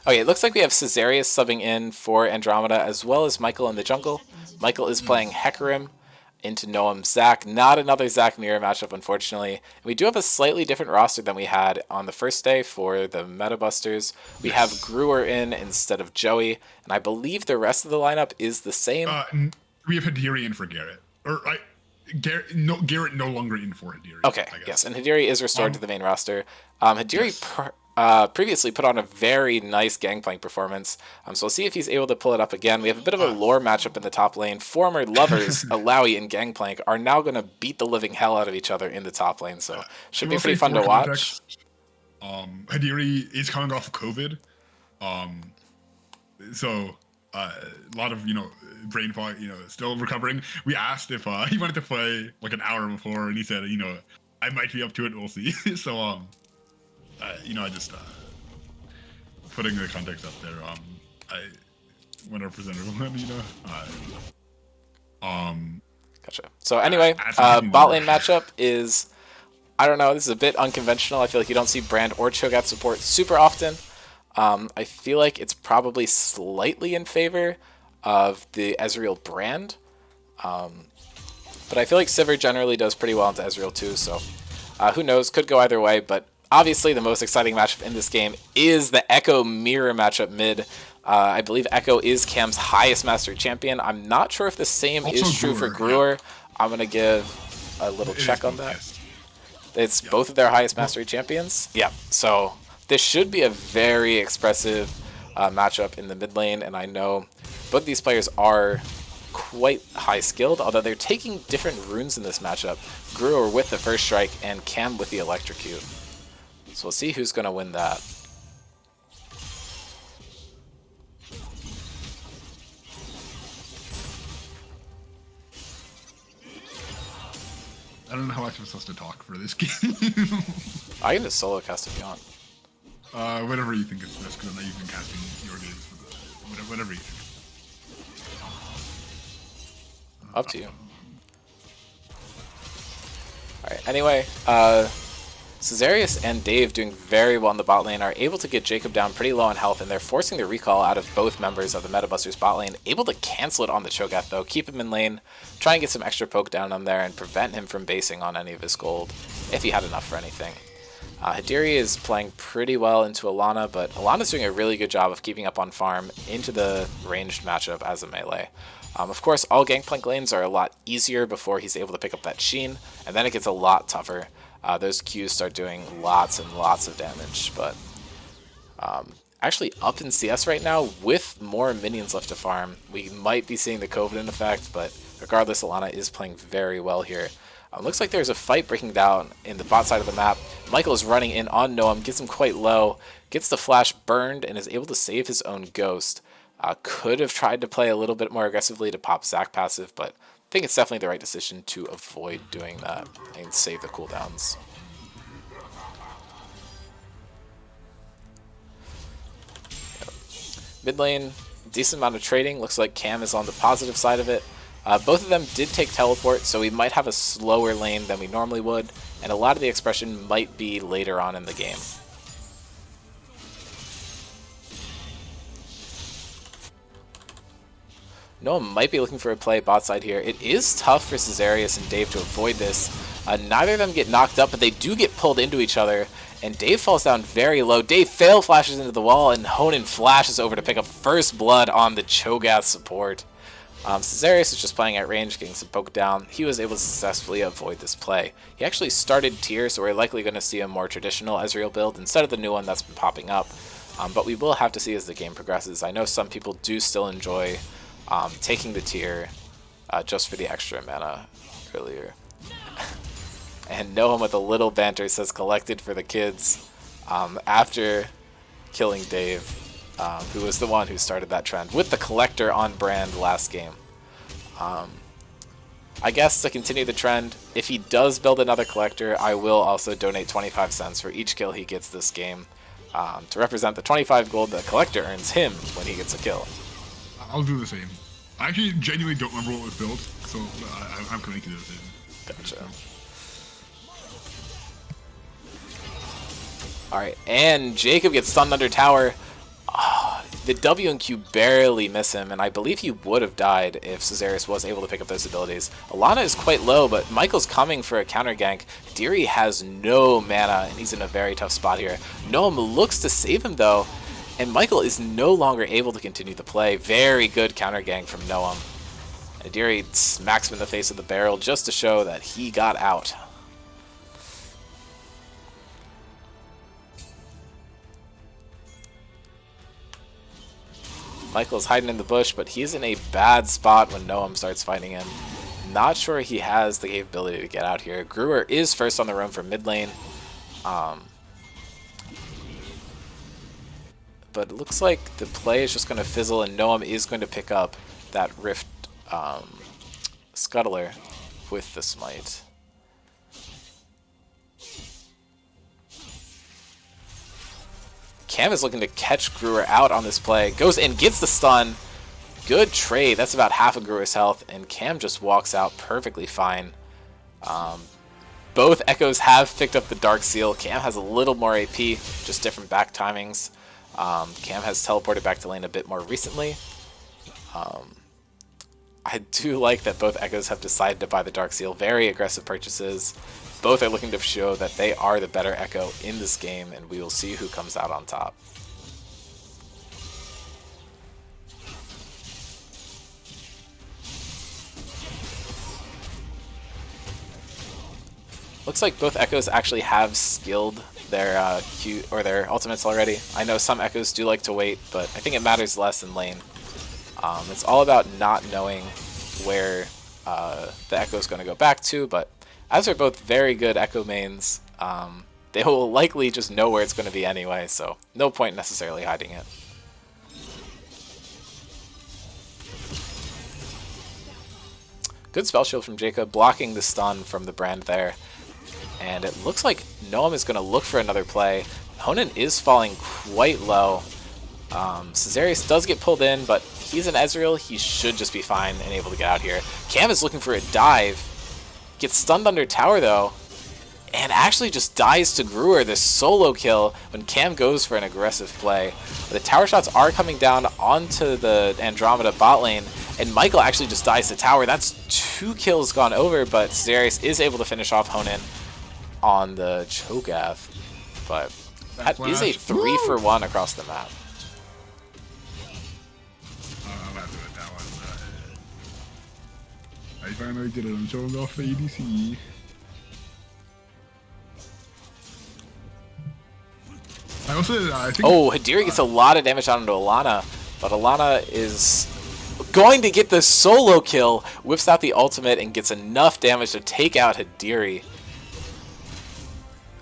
Okay, it looks like we have Caesarius subbing in for Andromeda, as well as Michael in the jungle. Michael is playing Hecarim into Noam Zac. Not another Zac mirror matchup, unfortunately. And we do have a slightly different roster than we had on the first day for the Meta Busters. We have Gruer in instead of Joey, and I believe the rest of the lineup is the same. We have Hadiri in for Garrett. Garrett no longer in for Hadiri. Okay, yes, and Hadiri is restored to the main roster. Hadiri previously put on a very nice Gangplank performance, so we'll see if he's able to pull it up again. We have a bit of a lore matchup in the top lane. Former lovers, Alawi and Gangplank, are now going to beat the living hell out of each other in the top lane, so should be pretty fun to watch. Hadiri is coming off of COVID, so a lot of brain fog, still recovering. We asked if he wanted to play like an hour before, and he said, I might be up to it. We'll see. So I just putting the context up there. I want to represent everyone. Gotcha. So anyway, bot lane matchup is, I don't know, this is a bit unconventional. I feel like you don't see Brand or Cho'Gath support super often. I feel like it's probably slightly in favor of the Ezreal Brand. But I feel like Sivir generally does pretty well into Ezreal too, so who knows, could go either way. But obviously the most exciting matchup in this game is the Echo Mirror matchup mid. I believe Echo is Cam's highest mastery champion. I'm not sure if the same also is true for Gruer. Yeah. I'm going to give a little check on that. It's both of their highest mastery champions. Yeah, so this should be a very expressive matchup in the mid lane, and I know both these players are quite high skilled, although they're taking different runes in this matchup. Gruer with the first strike and Cam with the electrocute. So we'll see who's going to win that. I don't know how much I'm supposed to talk for this game. I can just solo cast if you want. Whatever you think is best, because I know you've been casting your games. Whatever you think. Up to you. Alright, anyway, Caesarius and Dave, doing very well in the bot lane, are able to get Jacob down pretty low on health, and they're forcing the recall out of both members of the Meta Busters bot lane. Able to cancel it on the Cho'Gath though, keep him in lane, try and get some extra poke down on there, and prevent him from basing on any of his gold, if he had enough for anything. Hadiri is playing pretty well into Alana, but Alana's doing a really good job of keeping up on farm into the ranged matchup as a melee. Of course, all Gangplank lanes are a lot easier before he's able to pick up that Sheen, and then it gets a lot tougher. Those Qs start doing lots and lots of damage, but actually up in CS right now with more minions left to farm. We might be seeing the Covenant effect, but Regardless, Alana is playing very well here. Looks like there's a fight breaking down in the bot side of the map. Michael is running in on Noam, gets him quite low, gets the flash burned, and is able to save his own ghost. Could have tried to play a little bit more aggressively to pop Zac passive, but I think it's definitely the right decision to avoid doing that and save the cooldowns. Mid lane, decent amount of trading. Looks like Cam is on the positive side of it. Both of them did take teleport, so we might have a slower lane than we normally would, and a lot of the expression might be later on in the game. Noah might be looking for a play bot side here. It is tough for Caesarius and Dave to avoid this. Neither of them get knocked up, but they do get pulled into each other, and Dave falls down very low. Dave fail flashes into the wall, and Honan flashes over to pick up first blood on the Cho'Gath support. Caesarius is just playing at range, getting some poke down. He was able to successfully avoid this play. He actually started tier, so we're likely going to see a more traditional Ezreal build instead of the new one that's been popping up. But we will have to see as the game progresses. I know some people do still enjoy taking the tier just for the extra mana earlier. And Noam with a little banter says collected for the kids after killing Dave, who was the one who started that trend with the collector on brand last game. I guess to continue the trend, if he does build another collector, I will also donate 25 cents for each kill he gets this game to represent the 25 gold the collector earns him when he gets a kill. I'll do the same. I actually genuinely don't remember what was built, so I'm coming to do the same. Gotcha. Alright, and Jacob gets stunned under tower. The W and Q barely miss him, and I believe he would have died if Caesarius was able to pick up those abilities. Alana is quite low, but Michael's coming for a counter gank. Deary has no mana, and he's in a very tough spot here. Noam looks to save him, though, and Michael is no longer able to continue the play. Very good counter gank from Noam. And Deary smacks him in the face with the barrel just to show that he got out. Michael's hiding in the bush, but he's in a bad spot when Noam starts fighting him. Not sure he has the capability to get out here. Gruer is first on the roam for mid lane. But it looks like the play is just going to fizzle, and Noam is going to pick up that Rift Scuttler with the Smite. Cam is looking to catch Gruer out on this play. Goes and gets the stun. Good trade. That's about half of Gruer's health, and Cam just walks out perfectly fine. Both Echoes have picked up the Dark Seal. Cam has a little more AP, just different back timings. Cam has teleported back to lane a bit more recently. I do like that both Echoes have decided to buy the Dark Seal. Very aggressive purchases. Both are looking to show that they are the better Echo in this game, and we will see who comes out on top. Looks like both Echoes actually have skilled their Q or their ultimates already. I know some Echoes do like to wait, but I think it matters less in lane. It's all about not knowing where the Echo is going to go back to, but as they're both very good Echo mains, they will likely just know where it's going to be anyway, so no point necessarily hiding it. Good spell shield from Jacob, blocking the stun from the brand there. And it looks like Noam is going to look for another play. Honan is falling quite low. Caesarius does get pulled in, but he's an Ezreal. He should just be fine and able to get out here. Cam is looking for a dive. Gets stunned under tower, though, and actually just dies to Gruer, this solo kill, when Cam goes for an aggressive play. The tower shots are coming down onto the Andromeda bot lane, and Michael actually just dies to tower. That's 2 kills gone over, but Caesarius is able to finish off Honan on the Cho'Gath. But that is a 3-for-1 across the map. I'm happy with that one. I finally did it. I'm showing off the ADC. I think. Oh, Hadiri gets a lot of damage onto Alana, but Alana is going to get the solo kill, whips out the ultimate and gets enough damage to take out Hidiri.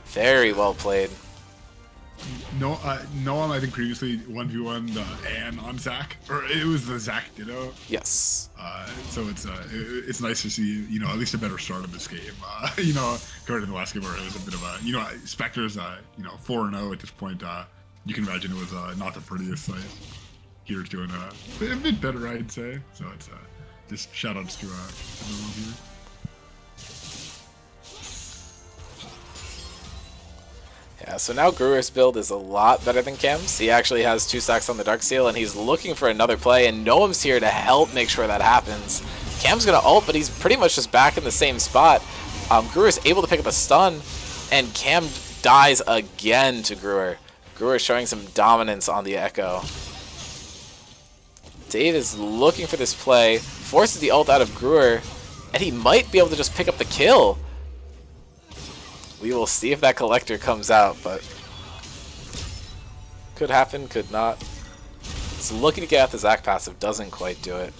Very well played. No, Noam, I think previously 1v1 Anne on Zac, or it was the Zac Ditto. Yes. So it's nice to see, you know, at least a better start of this game. You know, compared to the last game where it was a bit of a, you know, Spectre's, you know, 4-0 at this point. You can imagine it was not the prettiest sight. Here's doing a bit better, I'd say. So it's just shout outs to everyone here. Yeah, so now Gruer's build is a lot better than Cam's. He actually has 2 stacks on the Darksteel, and he's looking for another play, and Noam's here to help make sure that happens. Cam's going to ult, but he's pretty much just back in the same spot. Gruer's able to pick up a stun, and Cam dies again to Gruer. Gruer showing some dominance on the Echo. Dave is looking for this play, forces the ult out of Gruer, and he might be able to just pick up the kill. We will see if that collector comes out, but could happen, could not. It's looking to get out the Zac passive, doesn't quite do it.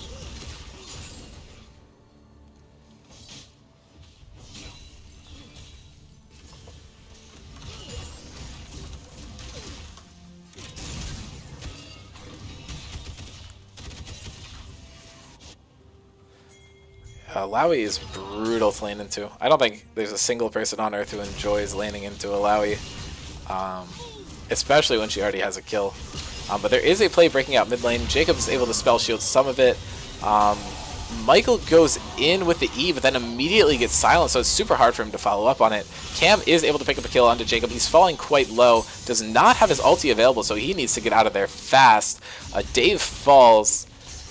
Lowy is brutal to lane into. I don't think there's a single person on Earth who enjoys laning into a Lowy, especially when she already has a kill. But there is a play breaking out mid lane. Jacob's able to spell shield some of it. Michael goes in with the E, but then immediately gets silenced, so it's super hard for him to follow up on it. Cam is able to pick up a kill onto Jacob. He's falling quite low, does not have his ulti available, so he needs to get out of there fast. Dave falls,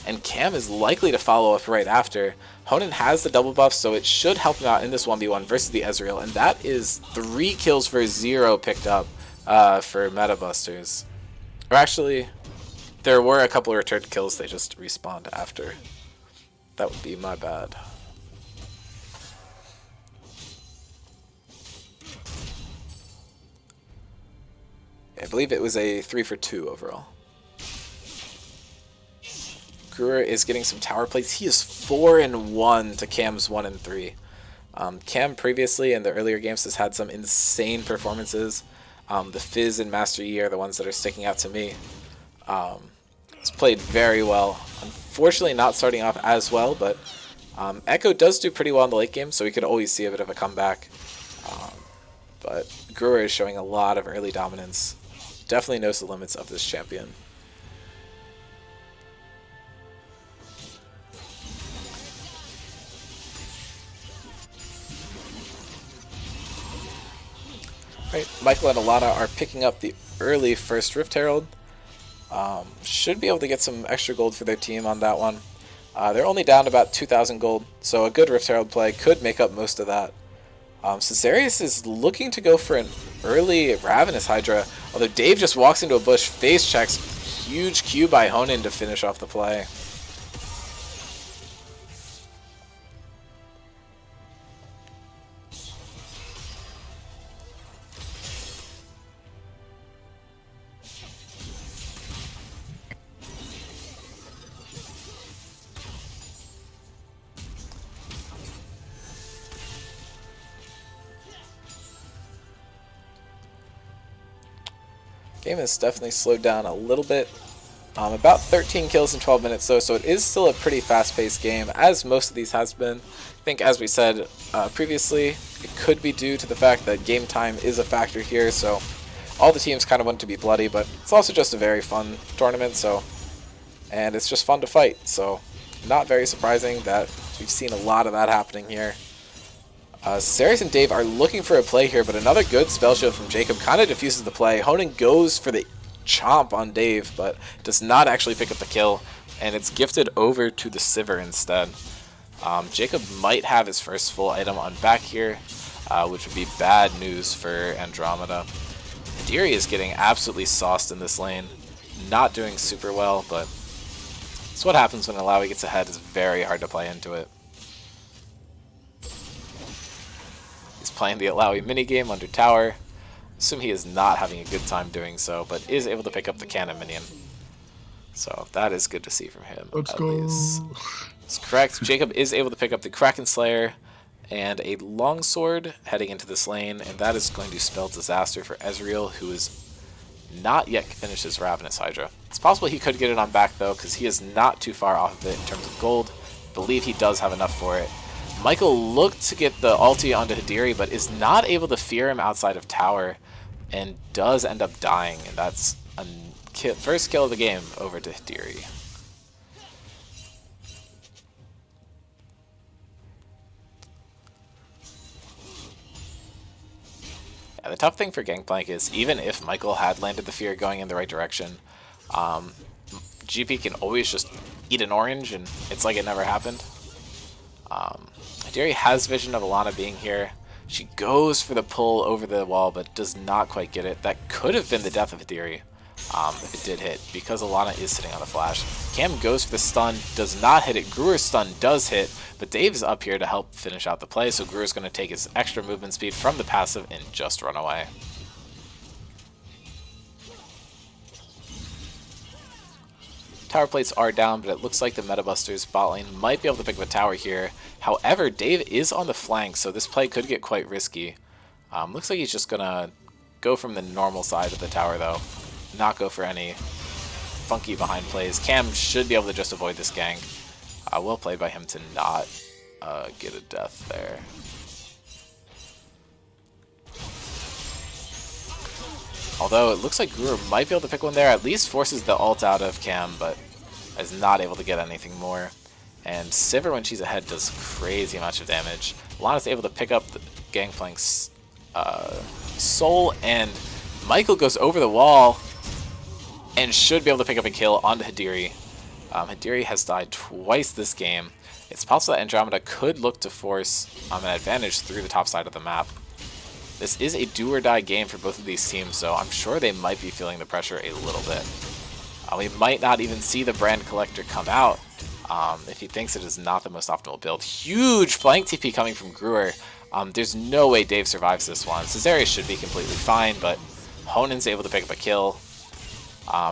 and Cam is likely to follow up right after. Honan has the double buff, so it should help him out in this 1v1 versus the Ezreal, and that is 3 kills for 0 picked up for Meta Busters. Or actually, there were a couple of returned kills, they just respawned after. That would be my bad. I believe it was a 3 for 2 overall. Gruer is getting some tower plays. He is 4-1 to Cam's 1-3. Cam previously in the earlier games has had some insane performances. The Fizz and Master Yi are the ones that are sticking out to me. He's played very well. Unfortunately not starting off as well, but Echo does do pretty well in the late game, so we could always see a bit of a comeback. But Gruer is showing a lot of early dominance. Definitely knows the limits of this champion. Right, Michael and Alana are picking up the early first Rift Herald. Should be able to get some extra gold for their team on that one. They're only down about 2,000 gold, so a good Rift Herald play could make up most of that. Caesarius is looking to go for an early Ravenous Hydra, although Dave just walks into a bush, face checks, huge Q by Honan to finish off the play. Game has definitely slowed down a little bit. About 13 kills in 12 minutes though, so it is still a pretty fast-paced game, as most of these has been. I think, as we said previously, it could be due to the fact that game time is a factor here, so all the teams kind of want to be bloody, but it's also just a very fun tournament, and it's just fun to fight, so not very surprising that we've seen a lot of that happening here. Caesarius and Dave are looking for a play here, but another good spell shield from Jacob kind of diffuses the play. Honan goes for the chomp on Dave, but does not actually pick up the kill, and it's gifted over to the Sivir instead. Jacob might have his first full item on back here, which would be bad news for Andromeda. Diri is getting absolutely sauced in this lane, not doing super well, but it's what happens when Alawi gets ahead. It's very hard to play into it. He's playing the Alawi minigame under tower. Assume he is not having a good time doing so, but is able to pick up the cannon minion. So that is good to see from him, Let's at go. least. That's correct. Jacob is able to pick up the Kraken Slayer and a longsword heading into this lane, and that is going to spell disaster for Ezreal, who is not yet finished his Ravenous Hydra. It's possible he could get it on back, though, because he is not too far off of it in terms of gold. I believe he does have enough for it. Michael looked to get the ulti onto Hadiri, but is not able to fear him outside of tower, and does end up dying, and that's a first kill of the game over to Hadiri. Yeah, the tough thing for Gangplank is, even if Michael had landed the fear going in the right direction, GP can always just eat an orange, and it's like it never happened. Hadiri has vision of Alana being here. She goes for the pull over the wall, but does not quite get it. That could have been the death of Hadiri if it did hit, because Alana is sitting on a flash. Cam goes for the stun, does not hit it. Gruer's stun does hit, but Dave is up here to help finish out the play, so Gruer's going to take his extra movement speed from the passive and just run away. Tower plates are down, but it looks like the Metabusters bot lane might be able to pick up a tower here. However, Dave is on the flank, so this play could get quite risky. Looks like he's just going to go from the normal side of the tower, though. Not go for any funky behind plays. Cam should be able to just avoid this gank. Well played by him to not get a death there. Although it looks like Gruer might be able to pick one there, at least forces the ult out of Cam, but is not able to get anything more. And Sivir, when she's ahead, does crazy amounts of damage. Alana's able to pick up the Gangplank's soul, and Michael goes over the wall and should be able to pick up a kill onto Hadiri. Hadiri has died twice this game. It's possible that Andromeda could look to force an advantage through the top side of the map. This is a do-or-die game for both of these teams, so I'm sure they might be feeling the pressure a little bit. We might not even see the Brand Collector come out if he thinks it is not the most optimal build. Huge flank TP coming from Gruer. There's no way Dave survives this one. Cesaria should be completely fine, but Honen's able to pick up a kill.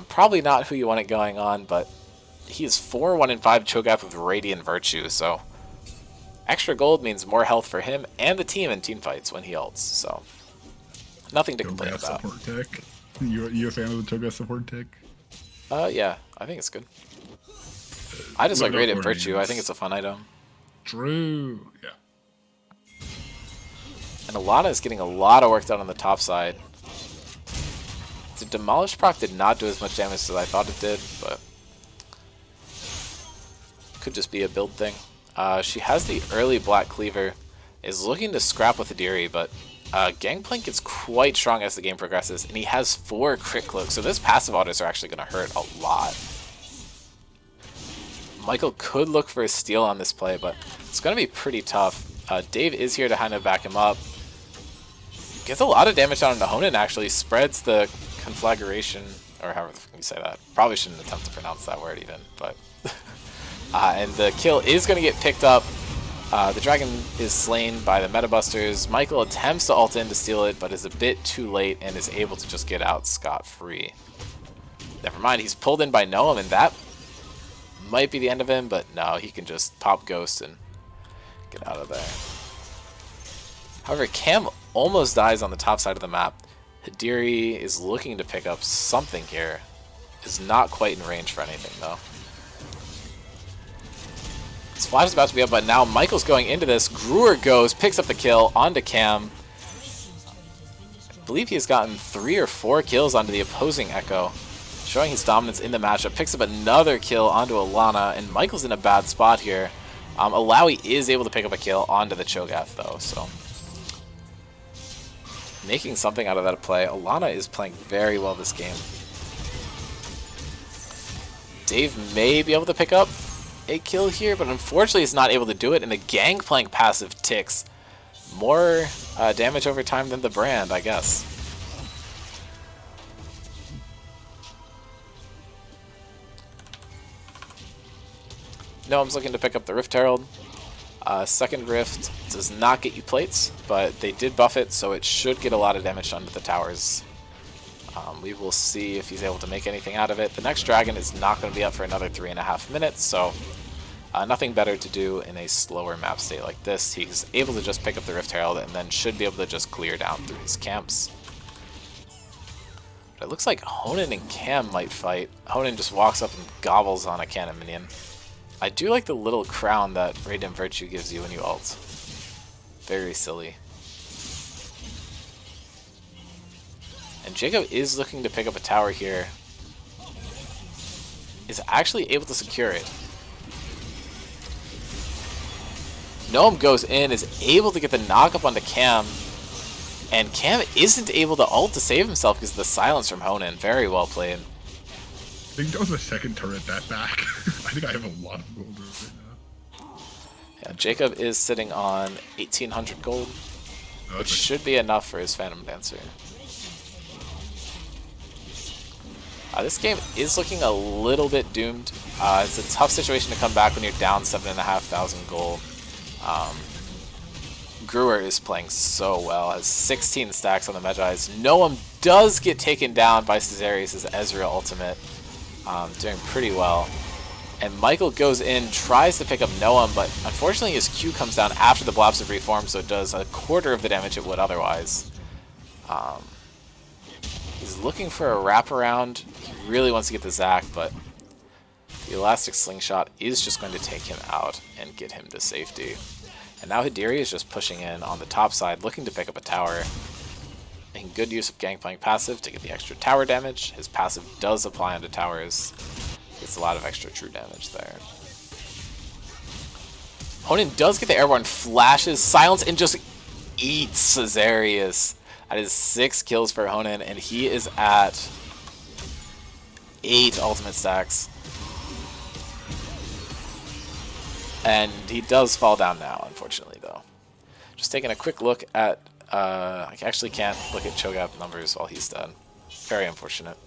Probably not who you want it going on, but he is 4-1-5 Cho'Gath with Radiant Virtue, so extra gold means more health for him and the team in teamfights when he ults, so nothing to complain about. Support tech. You a fan of the Cho'Gath support tech? Yeah, I think it's good. I just like Radiant Virtue. I think it's a fun item. True. Yeah. And Alana is getting a lot of work done on the top side. The Demolish proc did not do as much damage as I thought it did, but could just be a build thing. She has the early Black Cleaver, is looking to scrap with Hadiri, but Gangplank gets quite strong as the game progresses, and he has 4 crit cloaks, so those passive autos are actually going to hurt a lot. Michael could look for a steal on this play, but it's going to be pretty tough. Dave is here to kind of back him up. Gets a lot of damage down into Honen, actually. Spreads the conflagration, or however you say that. Probably shouldn't attempt to pronounce that word even, but... and the kill is going to get picked up. The dragon is slain by the Metabusters. Michael attempts to ult in to steal it, but is a bit too late and is able to just get out scot-free. Never mind, he's pulled in by Noam, and that might be the end of him, but no, he can just pop Ghost and get out of there. However, Cam almost dies on the top side of the map. Hadiri is looking to pick up something here. Is not quite in range for anything, though. Splash is about to be up, but now Michael's going into this. Gruer goes, picks up the kill onto Cam. I believe he has gotten 3 or 4 kills onto the opposing Echo, showing his dominance in the matchup. Picks up another kill onto Alana, and Michael's in a bad spot here. Alawi is able to pick up a kill onto the Cho'Gath, though, so making something out of that play. Alana is playing very well this game. Dave may be able to pick up a kill here, but unfortunately he's not able to do it, and the Gangplank passive ticks. More damage over time than the Brand, I guess. Noam's looking to pick up the Rift Herald. Second Rift does not get you plates, but they did buff it, so it should get a lot of damage onto the towers. We will see if he's able to make anything out of it. The next dragon is not going to be up for another 3.5 minutes, so nothing better to do in a slower map state like this. He's able to just pick up the Rift Herald and then should be able to just clear down through his camps. But it looks like Honan and Cam might fight. Honan just walks up and gobbles on a cannon minion. I do like the little crown that Radiant Virtue gives you when you ult. Very silly. And Jacob is looking to pick up a tower here. Is actually able to secure it. Gnome goes in, is able to get the knock up onto Cam. And Cam isn't able to ult to save himself because of the silence from Honan. Very well played. I think that was the second turret that back. I think I have a lot of gold right now. Yeah, Jacob is sitting on 1,800 gold, which should be enough for his Phantom Dancer. This game is looking a little bit doomed. It's a tough situation to come back when you're down 7,500 gold. Brewer is playing so well, has 16 stacks on the Medjai's. Noam does get taken down by Caesarius' Ezreal ultimate, doing pretty well. And Michael goes in, tries to pick up Noam, but unfortunately his Q comes down after the blobs have reformed, so it does a quarter of the damage it would otherwise. He's looking for a wraparound. He really wants to get the Zac, but the Elastic Slingshot is just going to take him out and get him to safety. And now Hidiri is just pushing in on the top side, looking to pick up a tower. Making good use of Gangplank passive to get the extra tower damage. His passive does apply onto towers. Gets a lot of extra true damage there. Honan does get the airborne flashes, silence, and just eats Caesarius. That is 6 kills for Honan, and he is at 8 ultimate stacks. And he does fall down now, unfortunately, though. Just taking a quick look at... I actually can't look at Cho'Gath numbers while he's dead. Very unfortunate.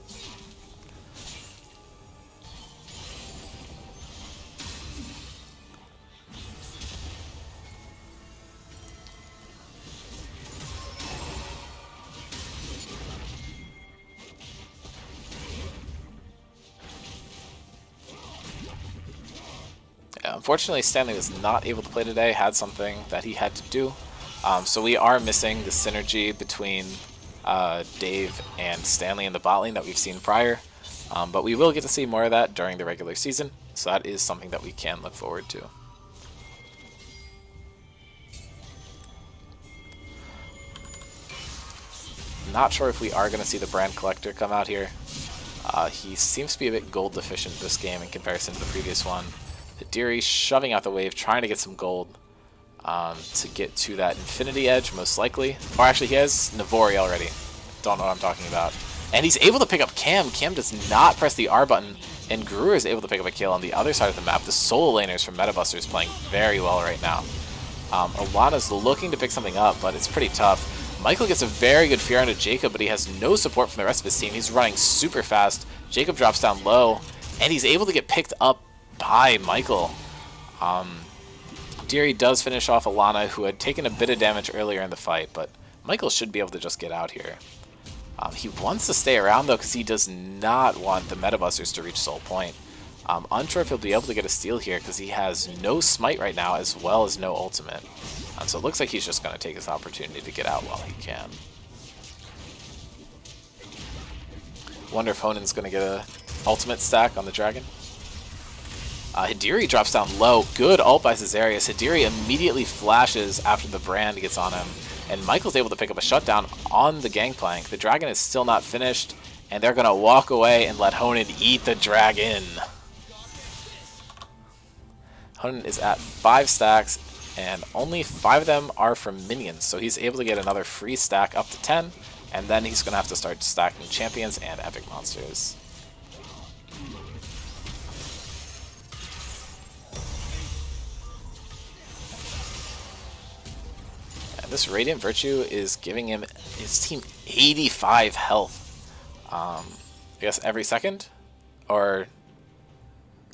Unfortunately, Stanley was not able to play today, had something that he had to do. So we are missing the synergy between Dave and Stanley in the bot lane that we've seen prior. But we will get to see more of that during the regular season, so that is something that we can look forward to. Not sure if we are going to see the Brand Collector come out here. He seems to be a bit gold deficient this game in comparison to the previous one. Hidiri shoving out the wave, trying to get some gold to get to that Infinity Edge, most likely. Or actually, he has Navori already. Don't know what I'm talking about. And he's able to pick up Cam. Cam does not press the R button, and Gruer is able to pick up a kill on the other side of the map. The solo laners from Metabusters playing very well right now. Alana's looking to pick something up, but it's pretty tough. Michael gets a very good fear onto Jacob, but he has no support from the rest of his team. He's running super fast. Jacob drops down low, and he's able to get picked up by Michael. Deary does finish off Alana, who had taken a bit of damage earlier in the fight, but Michael should be able to just get out here. He wants to stay around, though, because he does not want the Metabusters to reach Soul Point. Unsure if he'll be able to get a steal here, because he has no Smite right now, as well as no Ultimate. So it looks like he's just going to take his opportunity to get out while he can. Wonder if Honan's going to get a Ultimate stack on the Dragon. Hidiri drops down low. Good ult by Caesarius. Hidiri immediately flashes after the Brand gets on him. And Michael's able to pick up a shutdown on the Gangplank. The Dragon is still not finished. And they're going to walk away and let Honan eat the Dragon. Honan is at 5 stacks. And only 5 of them are from minions. So he's able to get another free stack up to 10. And then he's going to have to start stacking champions and epic monsters. This Radiant Virtue is giving him his team 85 health. I guess every second? Or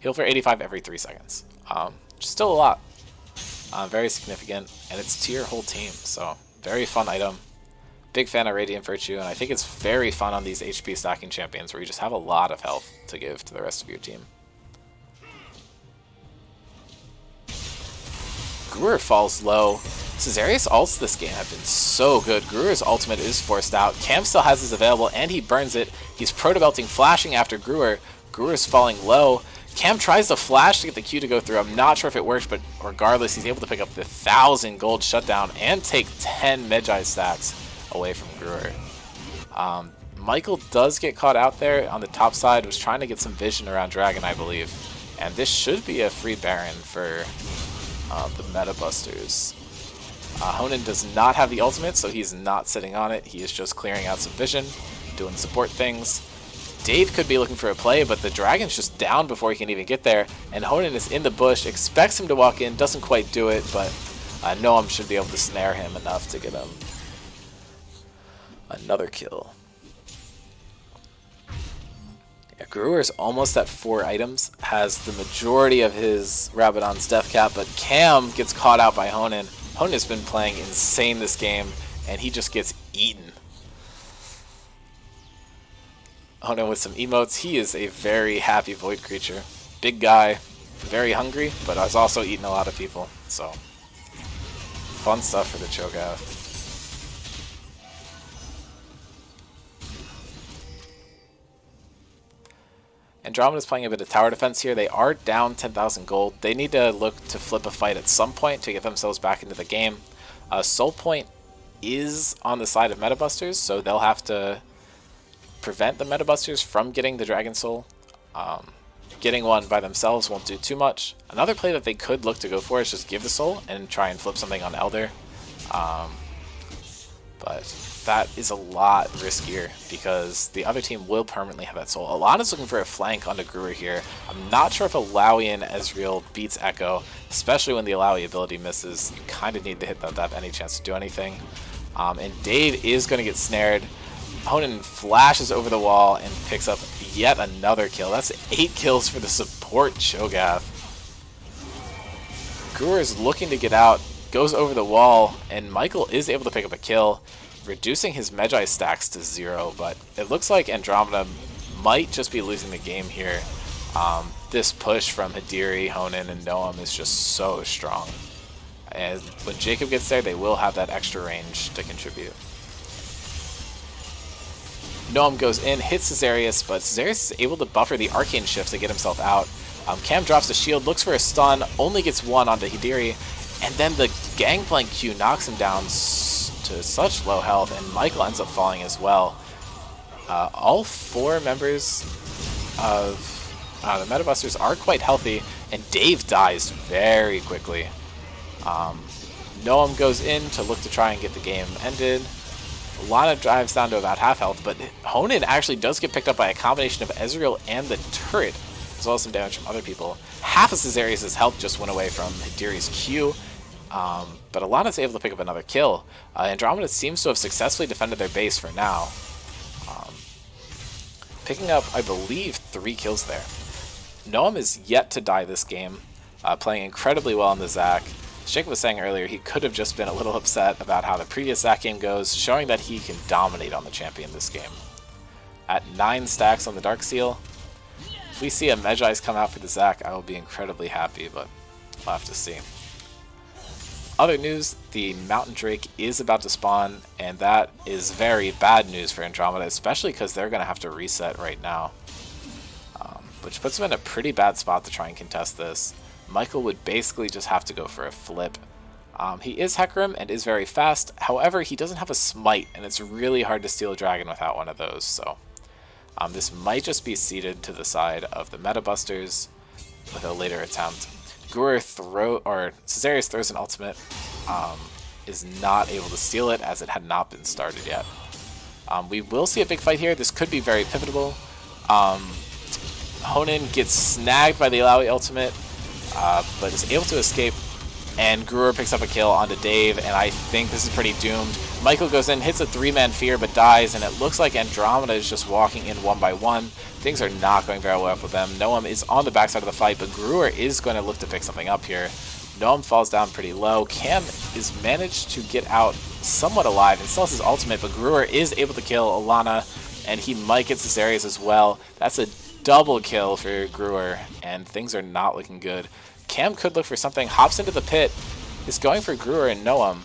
heal for 85 every 3 seconds. Still a lot. Very significant, and it's to your whole team, so very fun item. Big fan of Radiant Virtue, and I think it's very fun on these HP stacking champions where you just have a lot of health to give to the rest of your team. Gruer falls low. Cesarius ults this game have been so good. Gruer's ultimate is forced out. Cam still has his available, and he burns it. He's proto-belting, flashing after Gruer. Gruer's falling low. Cam tries to flash to get the Q to go through. I'm not sure if it works, but regardless, he's able to pick up the 1,000 gold shutdown and take 10 Magi stacks away from Gruer. Michael does get caught out there on the top side, was trying to get some vision around Dragon, I believe. And this should be a free Baron for the Meta Busters. Honan does not have the ultimate, so he's not sitting on it. He is just clearing out some vision, doing support things. Dave could be looking for a play, but the Dragon's just down before he can even get there. And Honan is in the bush, expects him to walk in, doesn't quite do it, but Noam should be able to snare him enough to get him another kill. Yeah, Gruer's almost at 4 items, has the majority of his Rabadon's death cap, but Cam gets caught out by Honan. Honan has been playing insane this game, and he just gets eaten. Honan with some emotes. He is a very happy Void creature. Big guy, very hungry, but has also eaten a lot of people. So, fun stuff for the Cho'Gath. Andromeda's playing a bit of tower defense here. They are down 10,000 gold. They need to look to flip a fight at some point to get themselves back into the game. Soul Point is on the side of Meta Busters, so they'll have to prevent the Meta Busters from getting the Dragon Soul. Getting one by themselves won't do too much. Another play that they could look to go for is just give the Soul and try and flip something on Elder. But that is a lot riskier because the other team will permanently have that Soul. Alana's looking for a flank onto Gruer here. I'm not sure if Alawi and Ezreal beats Echo, especially when the Alawi ability misses. You kind of need to hit that to have any chance to do anything. And Dave is going to get snared. Honan flashes over the wall and picks up yet another kill. That's 8 kills for the support Cho'Gath. Gruer is looking to get out, goes over the wall, and Michael is able to pick up a kill, reducing his Magi stacks to 0, but it looks like Andromeda might just be losing the game here. This push from Hadiri, Honan, and Noam is just so strong. And when Jacob gets there, they will have that extra range to contribute. Noam goes in, hits Cesarius, but Cesarius is able to buffer the Arcane Shift to get himself out. Cam drops the shield, looks for a stun, only gets one onto Hidiri, and then the Gangplank Q knocks him down to such low health, and Michael ends up falling as well. All 4 members of the Meta Busters are quite healthy, and Dave dies very quickly. Noam goes in to look to try and get the game ended. Lana drives down to about half health, but Honan actually does get picked up by a combination of Ezreal and the turret, as well as some damage from other people. Half of Cesarius' health just went away from Hidiri's Q, but Alana's able to pick up another kill. Andromeda seems to have successfully defended their base for now, picking up, I believe, 3 kills there. Noam is yet to die this game, playing incredibly well in the Zac. Jacob was saying earlier he could have just been a little upset about how the previous Zac game goes, showing that he can dominate on the champion this game. At 9 stacks on the Darksteel, if we see a Magi's come out for the Zac, I will be incredibly happy, but we'll have to see. Other news, the Mountain Drake is about to spawn, and that is very bad news for Andromeda, especially because they're going to have to reset right now, which puts them in a pretty bad spot to try and contest this. Michael would basically just have to go for a flip. He is Hecarim and is very fast, however he doesn't have a smite, and it's really hard to steal a dragon without one of those, so this might just be ceded to the side of the Meta Busters with a later attempt. Cesarius throws an ultimate, is not able to steal it as it had not been started yet. We will see a big fight here. This could be very pivotal. Honan gets snagged by the Alawi ultimate, but is able to escape, and Gruer picks up a kill onto Dave, and I think this is pretty doomed. Michael goes in, hits a 3-man fear, but dies, and it looks like Andromeda is just walking in one by one. Things are not going very well with them. Noam is on the backside of the fight, but Gruer is going to look to pick something up here. Noam falls down pretty low. Cam is managed to get out somewhat alive and still has his ultimate, but Gruer is able to kill Alana, and he might get Cesarius as well. That's a double kill for Gruer, and things are not looking good. Cam could look for something, hops into the pit, is going for Gruer and Noam,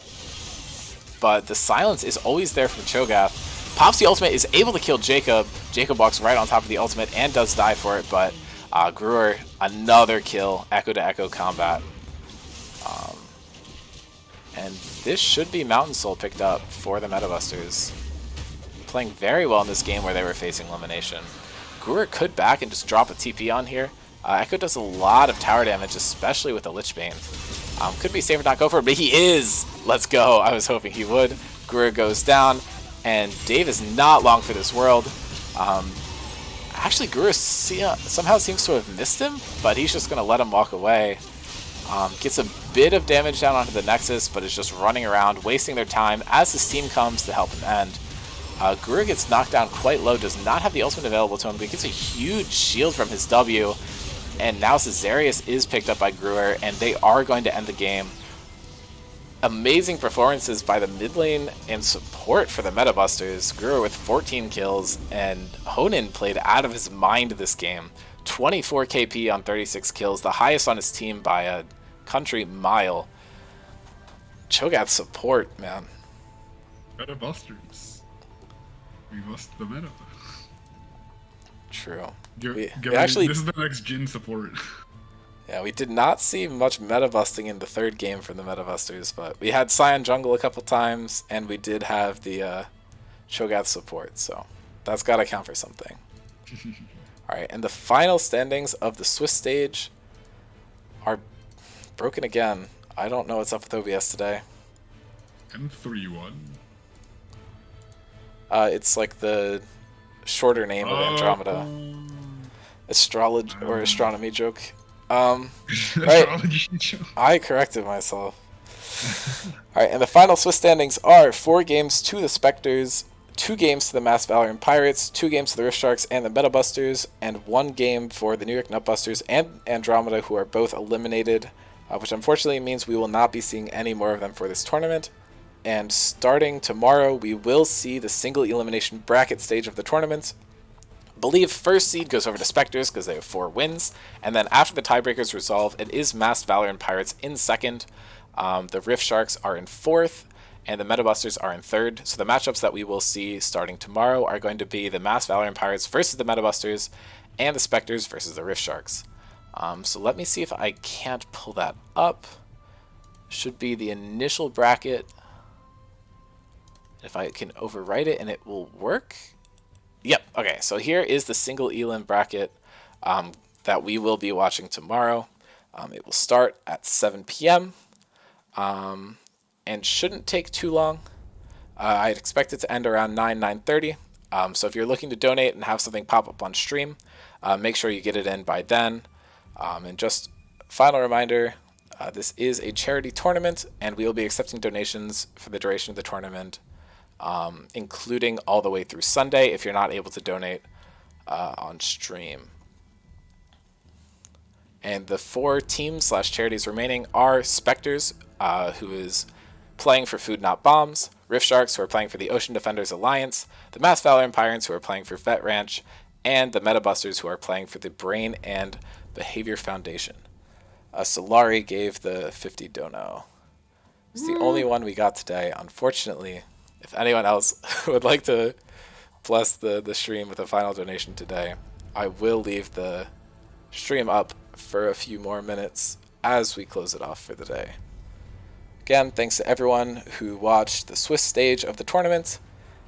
but the silence is always there from Cho'Gath. Pops the ultimate, is able to kill Jacob. Jacob walks right on top of the ultimate and does die for it, but Gruer, another kill, echo to echo combat. And this should be Mountain Soul picked up for the Metabusters. Playing very well in this game where they were facing elimination. Gruer could back and just drop a TP on here. Echo does a lot of tower damage, especially with the Lich Bane. Could be safer not go for it, but he is! Let's go! I was hoping he would. Gruer goes down, and Dave is not long for this world. Actually, Gruer somehow seems to have missed him, but he's just going to let him walk away. Gets a bit of damage down onto the Nexus, but is just running around, wasting their time as his team comes to help him end. Gruer gets knocked down quite low, does not have the ultimate available to him, but he gets a huge shield from his W, and now Cesarius is picked up by Gruer, and they are going to end the game. Amazing performances by the mid lane and support for the Metabusters. Gruer with 14 kills, and Honan played out of his mind this game. 24 KP on 36 kills, the highest on his team by a country mile. Cho'Gath's support, man. Metabusters. We must the meta. True. We actually, this is the next Jin support. Yeah, we did not see much meta busting in the third game from the Metabusters, but we had Scion jungle a couple times, and we did have the Cho'Gath support, so that's got to count for something. Alright, and the final standings of the Swiss stage are broken again. I don't know what's up with OBS today. M3-1. It's like the shorter name of Andromeda. Astrology or astronomy joke. Right. I corrected myself. Alright, and the final Swiss standings are 4 games to the Spectres, 2 games to the Mass Valorant Pirates, 2 games to the Rift Sharks and the Metabusters, and 1 game for the New York Nutbusters and Andromeda, who are both eliminated, which unfortunately means we will not be seeing any more of them for this tournament. And starting tomorrow, we will see the single elimination bracket stage of the tournament. I believe first seed goes over to Spectres because they have 4 wins, and then after the tiebreakers resolve, it is Masked Valorant Pirates in second. The Rift Sharks are in 4th, and the Metabusters are in 3rd. So the matchups that we will see starting tomorrow are going to be the Masked Valorant Pirates versus the Metabusters, and the Spectres versus the Rift Sharks. So let me see if I can't pull that up. Should be the initial bracket. If I can overwrite it and it will work. Yep, okay, so here is the single elim bracket that we will be watching tomorrow. It will start at 7 p.m. And shouldn't take too long. I'd expect it to end around 9:30. So if you're looking to donate and have something pop up on stream, make sure you get it in by then. And just final reminder, this is a charity tournament, and we will be accepting donations for the duration of the tournament, including all the way through Sunday if you're not able to donate on stream. And the 4 teams / charities remaining are Spectres, who is playing for Food Not Bombs, Rift Sharks, who are playing for the Ocean Defenders Alliance, the Mass Valorant Pirates, who are playing for Vet Ranch, and the Metabusters, who are playing for the Brain and Behavior Foundation. Solari gave the 50 dono. It's the only one we got today. Unfortunately, if anyone else would like to bless the stream with a final donation today, I will leave the stream up for a few more minutes as we close it off for the day. Again, thanks to everyone who watched the Swiss stage of the tournament,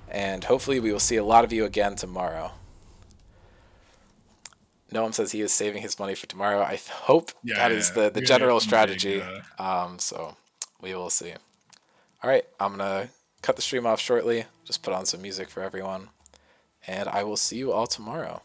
and hopefully we will see a lot of you again tomorrow. Noam says he is saving his money for tomorrow. I hope that is the general strategy. So we will see. All right, I'm going to cut the stream off shortly, just put on some music for everyone, and I will see you all tomorrow.